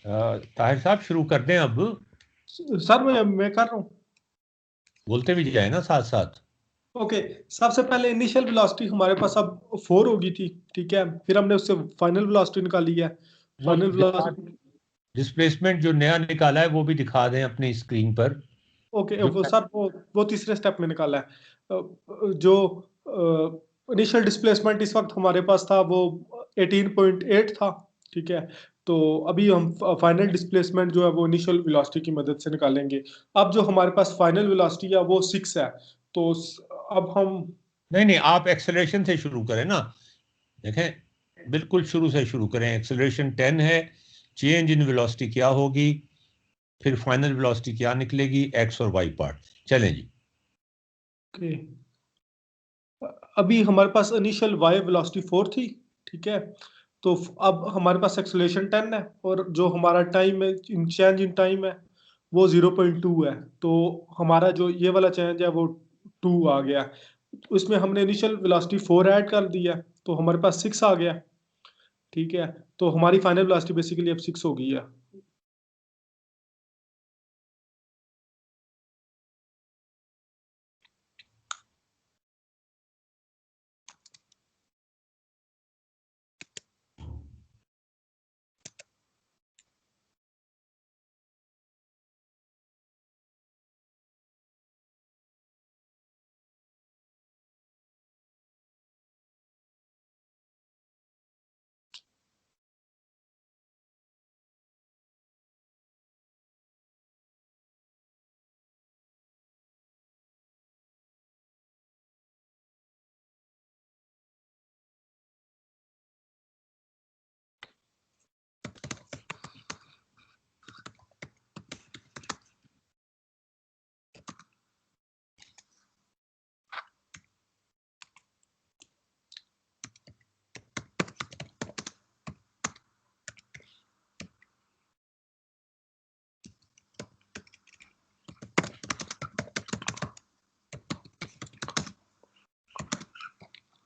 ताहिर साहब शुरू कर दें अब। सर मैं कर रहा हूँ। बोलते भी जाए ना साथ साथ। ओके, सबसे पहले इनिशियल वेलोसिटी हमारे पास अब 4 होगी थी, ठीक है। फिर हमने उससे फाइनल वेलोसिटी निकाली है। वो फाइनल वेलोसिटी, डिस्प्लेसमेंट जो नया निकाला है वो भी दिखा दें अपनी स्क्रीन पर। ओके जो वो सर वो तीसरे स्टेप में निकाला है। जो इनिशियल डिस्प्लेसमेंट इस वक्त हमारे पास था वो 18.8 था, ठीक है। तो अभी हम फाइनल डिस्प्लेसमेंट जो है वो इनिशियल वेलोसिटी की मदद से निकालेंगे। अब जो हमारे पास फाइनल वेलोसिटी है वो 6 है। तो अब हम, नहीं नहीं, आप एक्सेलरेशन से शुरू करें ना। देखें, बिल्कुल शुरू से शुरू करें। एक्सेलरेशन 10 है, चेंज इन वेलोसिटी क्या होगी, फिर फाइनल वेलोसिटी क्या निकलेगी, एक्स और वाई पार्ट। चलें जी। ओके, अभी हमारे पास इनिशियल वाई वेलोसिटी 4 थी, ठीक है। तो अब हमारे पास एक्सेलरेशन 10 है, और जो हमारा टाइम है, चेंज इन टाइम है वो 0.2 है। तो हमारा जो ये वाला चेंज है वो 2 आ गया। उसमें हमने इनिशियल वेलोसिटी 4 ऐड कर दिया, तो हमारे पास 6 आ गया, ठीक है। तो हमारी फाइनल वेलोसिटी बेसिकली अब 6 हो गई है।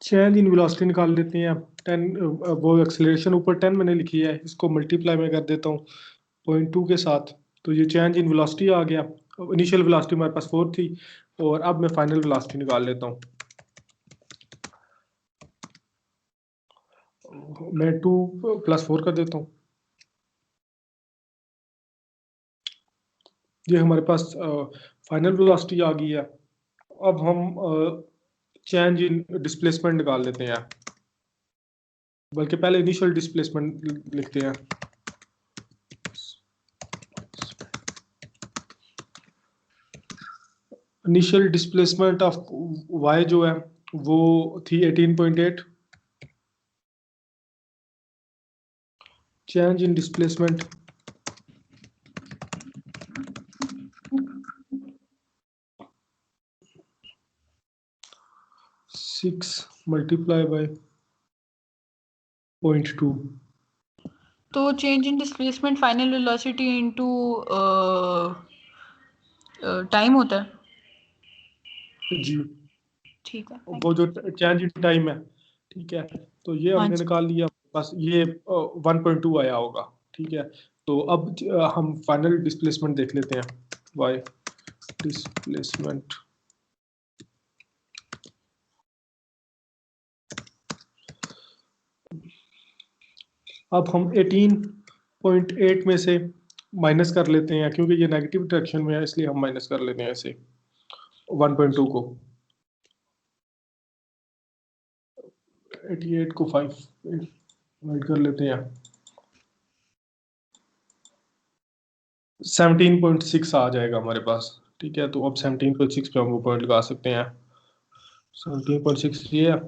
चेंज इन वेलोसिटी निकाल देते हैं। 10 वो एक्सेलरेशन ऊपर 10 मैंने लिखी है, इसको मल्टीप्लाई में कर देता हूँ 0.2 के साथ, तो ये चेंज इन वेलोसिटी आ गया। इनिशियल वेलोसिटी हमारे पास 4 थी, और अब मैं फाइनल वेलोसिटी निकाल लेता हूँ। मैं 2 + 4 कर देता हूँ। ये हमारे पास फाइनल वेलोसिटी आ गई है। अब हम चेंज इन डिस्प्लेसमेंट निकाल लेते हैं, बल्कि पहले इनिशियल डिस्प्लेसमेंट लिखते हैं। इनिशियल डिस्प्लेसमेंट ऑफ वाई जो है वो थी 18.8। Change in displacement 6 multiply by 0.2। तो change in displacement final velocity into time होता है। जी, ठीक है, वो जो चेंज इन टाइम है, ठीक है, तो ये हाँ हमने जी। निकाल लिया। बस ये 1.2 आया होगा, ठीक है। तो अब हम फाइनल डिस्प्लेसमेंट देख लेते हैं। वाई डिस्प्लेसमेंट अब हम 18.8 में से माइनस कर लेते हैं, क्योंकि ये नेगेटिव डायरेक्शन में है, इसलिए हम माइनस कर लेते हैं ऐसे 1.2 को। 88 को 5 डिवाइड कर लेते हैं, 17.6 आ जाएगा हमारे पास, ठीक है। तो अब 17.6 पे हम वो पॉइंट लगा सकते हैं। 17.6 ये है,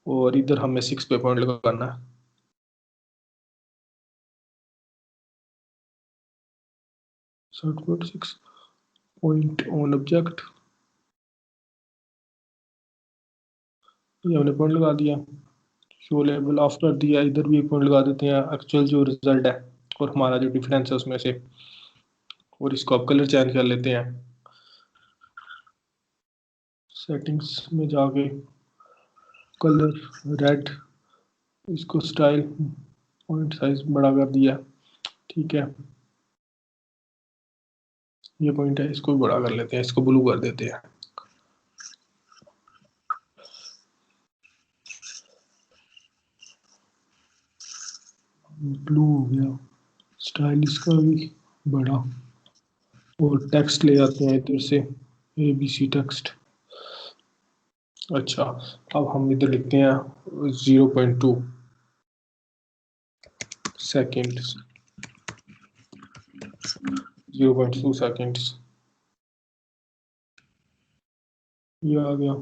और इधर हमें 6 पे पॉइंट लगाना है। पॉइंट ऑन ऑब्जेक्ट, ये हमने पॉइंट लगा दिया। शो लेवल आफ्टर दिया, इधर भी एक पॉइंट लगा देते हैं एक्चुअल जो रिजल्ट है और हमारा जो डिफरेंस है उसमें से। और इसको अब कलर चेंज कर लेते हैं। सेटिंग्स में जाके कलर रेड, इसको स्टाइल पॉइंट साइज बड़ा कर दिया, ठीक है। ये पॉइंट है, इसको बड़ा कर लेते हैं, इसको ब्लू कर देते हैं। ब्लू हो गया, स्टाइल इसका भी बड़ा। और टेक्स्ट ले आते हैं इधर से, ABC टेक्स्ट। अच्छा, अब हम इधर लिखते हैं 0.2 सेकेंड, 0.2 सेकेंड्स, ये आ गया।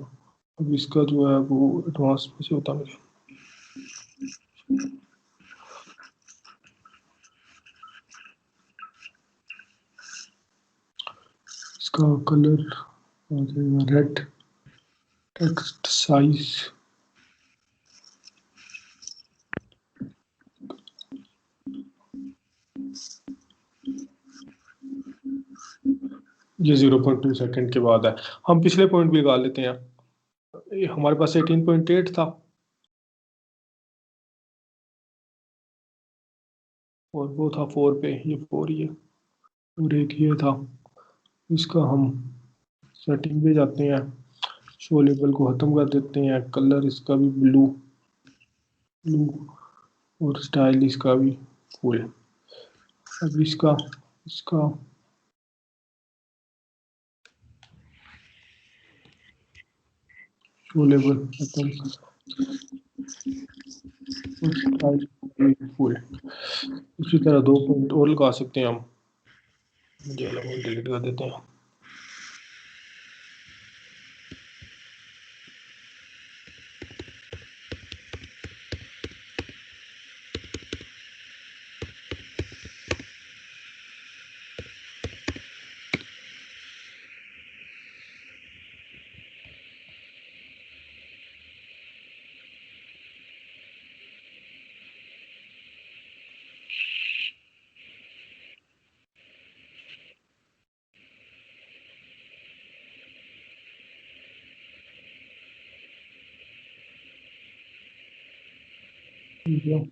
अब इसका जो है वो एडवांस में से होता है। इसका कलर आ जाएगा रेड, टेक्स्ट साइज ये 0.2 सेकेंड के बाद है। हम पिछले पॉइंट भी लगा लेते हैं। ये हमारे पास 18.8 था, और वो था 4 पे, ये 4 ही है, और एक ये था। इसका हम सेटिंग पे जाते हैं, शो लेबल को ख़त्म कर देते हैं, कलर इसका भी ब्लू, और स्टाइल इसका भी फुल। अब इसका इसका शो लेबल खत्म, और स्टाइल फुल। इसी तरह 2 पॉइंट और लगा सकते हैं हम। ये वाला पॉइंट डिलीट कर देते हैं। ठीक है।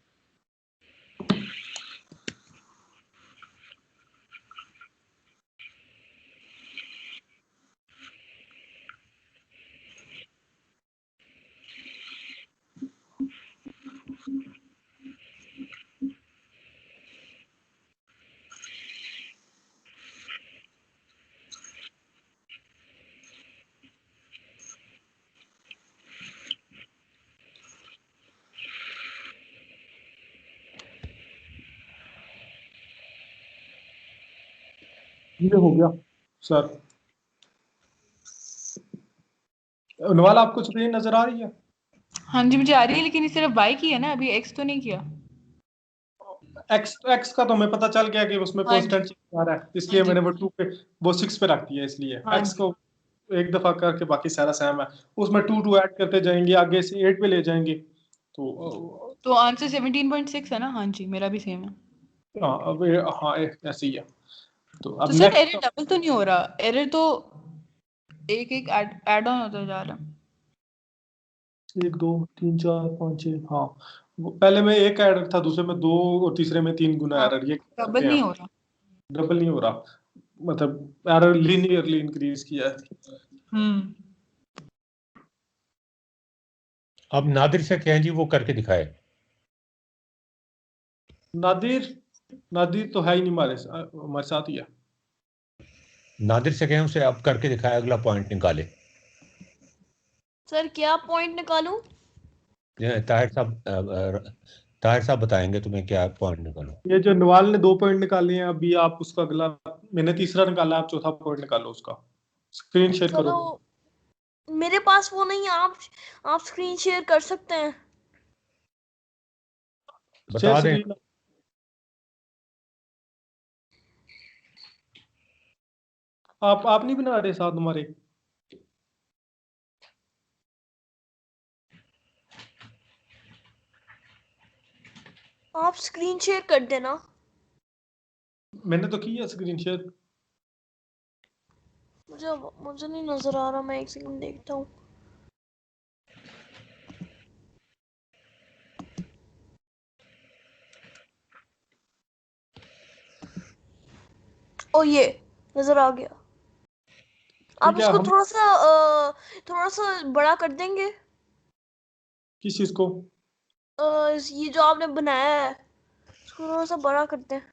ये हो गया सर। नवाल आपको स्क्रीन नजर आ रही है? हाँ जी मुझे आ रही है, लेकिन ये सिर्फ y की है ना, अभी x तो नहीं किया। एक्स का तो हमें पता चल गया कि उसमें हाँ जी। कांस्टेंट आ रहा है, इसलिए हाँ जी। मैंने वो 2 पे वो 6 पे रख दिया, इसलिए हाँ एक्स जी। को एक दफा करके बाकी सारा सेम है। उसमें 2 ऐड करते जाएंगे, आगे से 8 पे ले जाएंगे तो तो आंसर 17.6 है ना? हाँ जी मेरा भी सेम है। हाँ अब हाँ ऐसे ही है। तो अब तो सर एरर नेक्स्ट डबल तो नहीं हो रहा? एरर तो एक एक ऐड ऑन होता जा रहा है। 1 2 3 4 5 6 हाँ, वो पहले में एक एरर था, दूसरे में 2 और तीसरे में 3 गुना हाँ, एरर। ये डबल नहीं हो रहा। डबल नहीं हो रहा, मतलब एरर लीनियरली इंक्रीज किया है। अब नादिर से कहें जी वो करके दिखाए। नादिर तो है ही नहीं हमारे साथ ही है। नादिर से कहें उसे अब करके दिखाए, अगला पॉइंट निकाले। सर क्या पॉइंट निकालूं? ताहिर साहब बताएंगे तुम्हें क्या पॉइंट निकालो। ये जो नवाल ने 2 पॉइंट निकाले हैं, अभी आप उसका अगला, मैंने तीसरा निकाला, आप चौथा पॉइंट निकालो उसका। स्क्रीन शेयर चलो करो। मेरे पास वो नहीं है, आप स्क्रीन शेयर कर सकते हैं। शेयर बता दें। स्क्रीन। आप नहीं बना रहे साथ हमारे? आप स्क्रीन शेयर कर देना। मैंने तो की है स्क्रीन शेयर। मुझे नहीं नजर आ रहा, मैं एक सेकंड देखता हूँ। ओ ये नजर आ गया। आप ठीक है, इसको हम थोड़ा सा बड़ा कर देंगे। किस चीज को? ये जो आपने बनाया है इसको थोड़ा सा बड़ा करते हैं।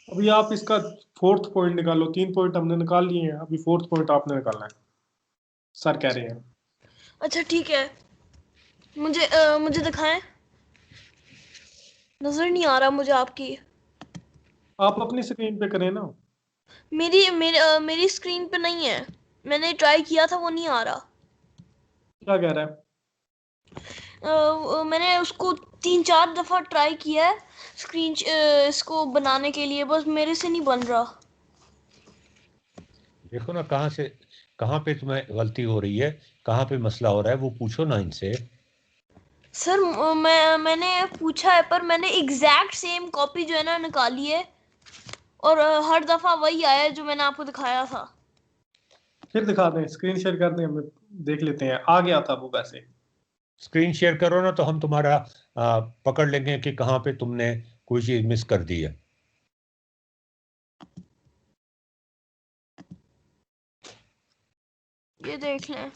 अभी आप इसका फोर्थ पॉइंट निकालो। 3 पॉइंट हमने निकाल लिए हैं, अभी फोर्थ पॉइंट आपने निकालना है, सर कह रहे हैं। अच्छा ठीक है, मुझे दिखाएं। नजर नहीं आ रहा मुझे आपकी। आप अपनी स्क्रीन पे करें ना। मेरी स्क्रीन पे नहीं है, मैंने ट्राई किया था, वो नहीं आ रहा। क्या कह रहा है? मैंने उसको 3-4 दफा ट्राई किया है इसको बनाने के लिए, बस मेरे से नहीं बन रहा। देखो ना कहाँ पे तुम्हें गलती हो रही है, कहाँ पे मसला हो रहा है, वो पूछो ना इनसे। सर मैंने पूछा है, पर मैंने एग्जैक्ट सेम कॉपी जो है ना निकाली है, और हर दफा वही आया है जो मैंने आपको दिखाया था। फिर दिखा दें, स्क्रीन शेयर कर दें, हमें देख लेते हैं। आ गया था वो वैसे। स्क्रीन शेयर करो ना, तो हम तुम्हारा पकड़ लेंगे कि कहाँ पे तुमने कोई चीज मिस कर दी है। ये देख लें,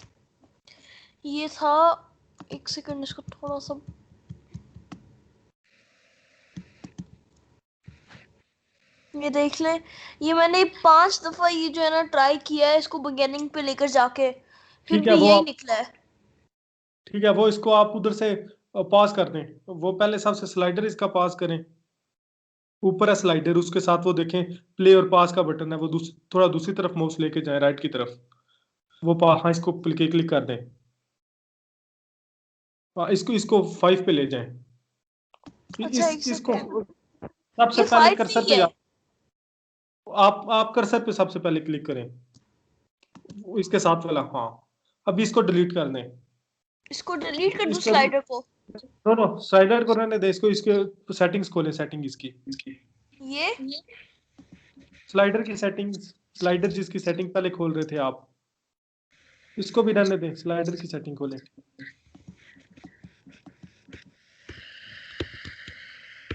ये था, एक सेकंड इसको थोड़ा सा, ये देख लें, ये मैंने 5 दफा ये जो है ना ट्राई किया है इसको बिगिनिंग पे लेकर जाके, फिर ठीक है, भी वो यही आप, निकला है। ठीक है, वो इसको आप उधर से पास कर दें। वो पहले सबसे स्लाइडर इसका पास करें। ऊपर है स्लाइडर, उसके साथ वो देखें प्ले और पास का बटन है, वो थोड़ा दूसरी तरफ माउस लेके जाए, राइट की तरफ। वो हाँ, इसको क्लिक कर दें। हाँ, इसको इसको 5 पे ले जाएं। अच्छा एक इसको सेकंड, सबसे ये पहले 5 कर्सर नहीं पे है। आप कर्सर पे सबसे पहले क्लिक करें, इसके साथ वाला। हाँ, अभी इसको डिलीट कर दें। इसको डिलीट कर दूं इसके स्लाइडर को? नो नो, स्लाइडर को रहने दे, इसको इसके सेटिंग्स खोले, सेटिंग इसकी। ये स्लाइडर की सेटिंग्स, स्लाइडर जिसकी सेटिंग पहले खोल रहे थे आप, इसको भी रहने दें, स्लाइडर की सेटिंग खोलें।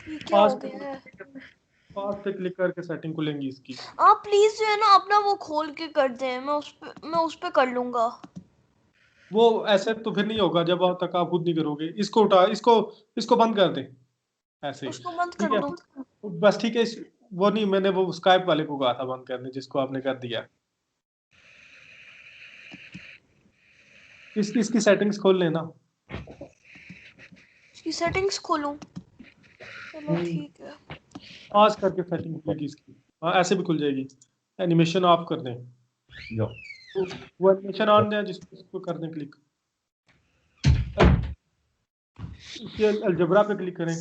ये क्या हो पास गया है? पे क्लिक करके सेटिंग खुलेंगी इसकी। आप प्लीज जो है ना अपना वो खोल के कर दें, मैं उस पे कर लूंगा। वो ऐसे तो फिर नहीं होगा जब तक आप खुद नहीं करोगे। इसको उठा, इसको बंद कर दें ऐसे, उसको बंद ठीक कर है? दूं? बस ठीक है। वो नहीं, मैंने वो स्काइप वाले को कहा था बंद करने, जिसको आपने कर दिया। इसकी सेटिंग्स खोल लेना। इसकी सेटिंग्स खोलूं? चलो ठीक है। पास करके सेटिंग खुलेगी इसकी। हाँ, ऐसे भी खुल जाएगी। एनिमेशन ऑफ कर दें, जो वो एनिमेशन ऑन है जिसको कर दें क्लिक। इसके अलजबरा पे क्लिक करें,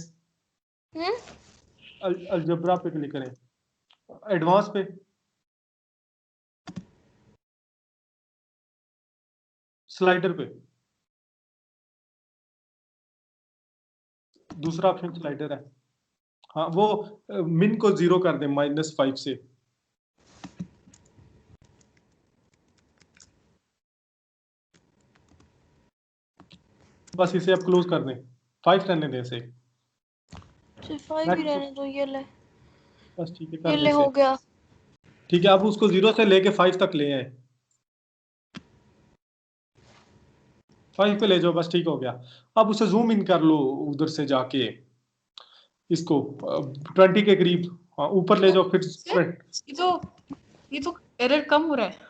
अलजबरा पे क्लिक करें, एडवांस पे, स्लाइडर पे, दूसरा ऑप्शन स्लाइडर है। हाँ, वो मिन को 0 कर दें -5 से। बस इसे अब क्लोज कर दें, 5 रहने दें इसे। सिर्फ 5 ही रहने दो। ये ले, बस ठीक है, ये कर ले दें हो इसे। गया। ठीक है, अब उसको 0 से लेके 5 तक ले आए। 5 पे ले जाओ, बस ठीक हो गया। अब उसे जूम इन कर लो उधर से जाके, इसको 20 के करीब। हाँ, ऊपर ले जाओ फिर। ये तो एरर कम हो रहा है।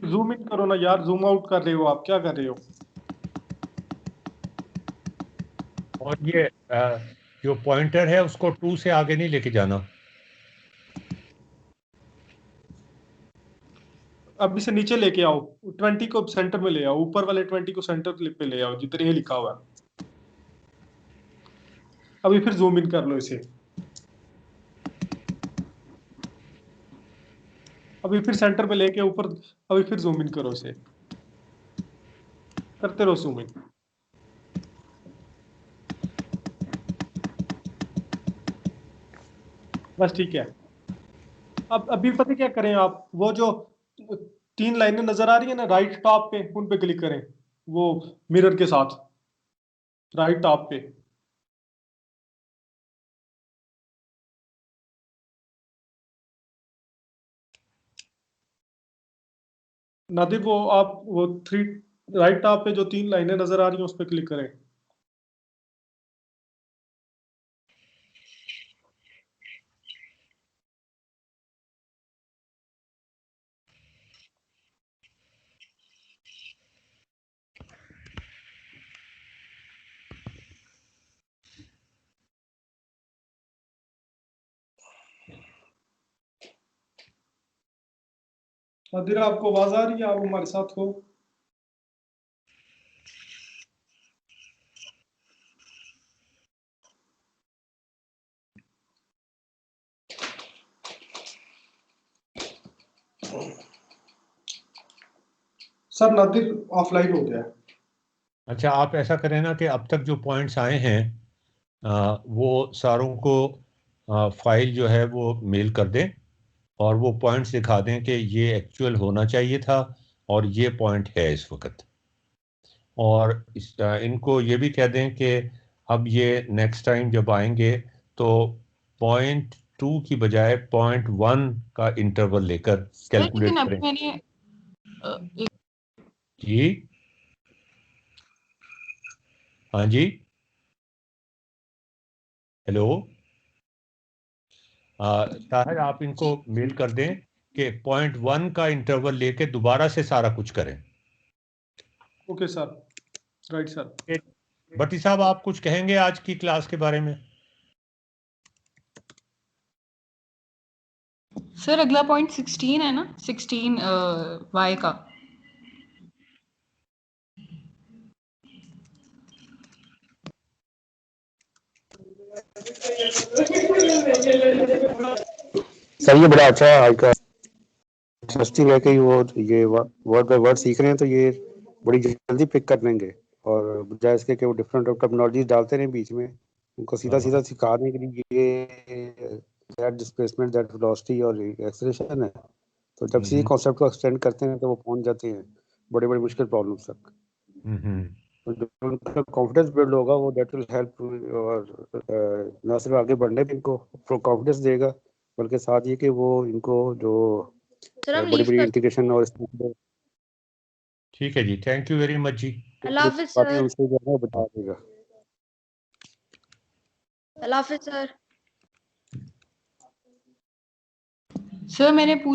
जूम इन करो ना यार, जूम आउट कर रहे हो आप, क्या कर रहे हो? और ये जो पॉइंटर है उसको 2 से आगे नहीं लेके जाना। अब इसे नीचे लेके आओ, 20 को सेंटर में ले आओ, ऊपर वाले 20 को सेंटर पे ले आओ जिधर ये लिखा हुआ है। अभी फिर जूम इन कर लो इसे। अभी फिर सेंटर पे लेके ऊपर, अभी फिर जूम इन करो इसे, करते रहो जूम इन। बस ठीक है। अब अभी पता क्या करें आप, वो जो 3 लाइनें नजर आ रही है ना राइट टॉप पे, उन पे क्लिक करें, वो मिरर के साथ राइट टॉप पे। नादिर, वो आप वो 3 राइट टॉप पे जो 3 लाइनें नजर आ रही हैं उस पे क्लिक करें। नादिर, आपको आवाज आ रही है? आप हमारे साथ हो? सर नादिर ऑफलाइन हो गया। अच्छा, आप ऐसा करें ना कि अब तक जो पॉइंट्स आए हैं वो सारों को फाइल जो है वो मेल कर दें और वो पॉइंट्स दिखा दें कि ये एक्चुअल होना चाहिए था और ये पॉइंट है इस वक्त। और इनको ये भी कह दें कि अब ये नेक्स्ट टाइम जब आएंगे तो 0.2 की बजाय 0.1 का इंटरवल लेकर कैलकुलेट लेकिन करें। अभी मैंने जी हाँ जी, हेलो ताहिर, आप इनको मेल कर दें कि 0.1 का इंटरवल लेके दोबारा से सारा कुछ करें। Okay sir, right sir. Bhatti sahab, आप कुछ कहेंगे आज की क्लास के बारे में? सर अगला पॉइंट 16 है ना, 16 वाई का। सर ये बड़ा अच्छा है, आज का इंटरेस्टिंग है कि वो ये वर्ड बाय वर्ड सीख रहे हैं तो ये बड़ी जल्दी पिक कर लेंगे। और बजाय इसके कि वो डिफरेंट टर्मिनोलॉजी डालते रहे बीच में, उनको सीधा हाँ। सीधा सिखाने के लिए ये दैट डिस्प्लेसमेंट, दैट वेलोसिटी और एक्सेलरेशन है। तो जब किसी कॉन्सेप्ट को एक्सटेंड करते हैं तो वो पहुंच जाते हैं बड़े बड़े मुश्किल प्रॉब्लम्स तक। तो जो उनका कॉन्फिडेंस बिल्ड होगा वो दैट विल हेल्प, और ना सिर्फ आगे बढ़ने में इनको कॉन्फिडेंस देगा, बल्कि साथ ये कि वो इनको जो सर हम बड़ी लीव बड़ी कर इंटीग्रेशन और ठीक है जी, थैंक यू वेरी मच जी। अल्लाह हाफिज बातें सर। उनसे जो है बता देगा। अल्लाह हाफिज सर। सर मैंने पूछा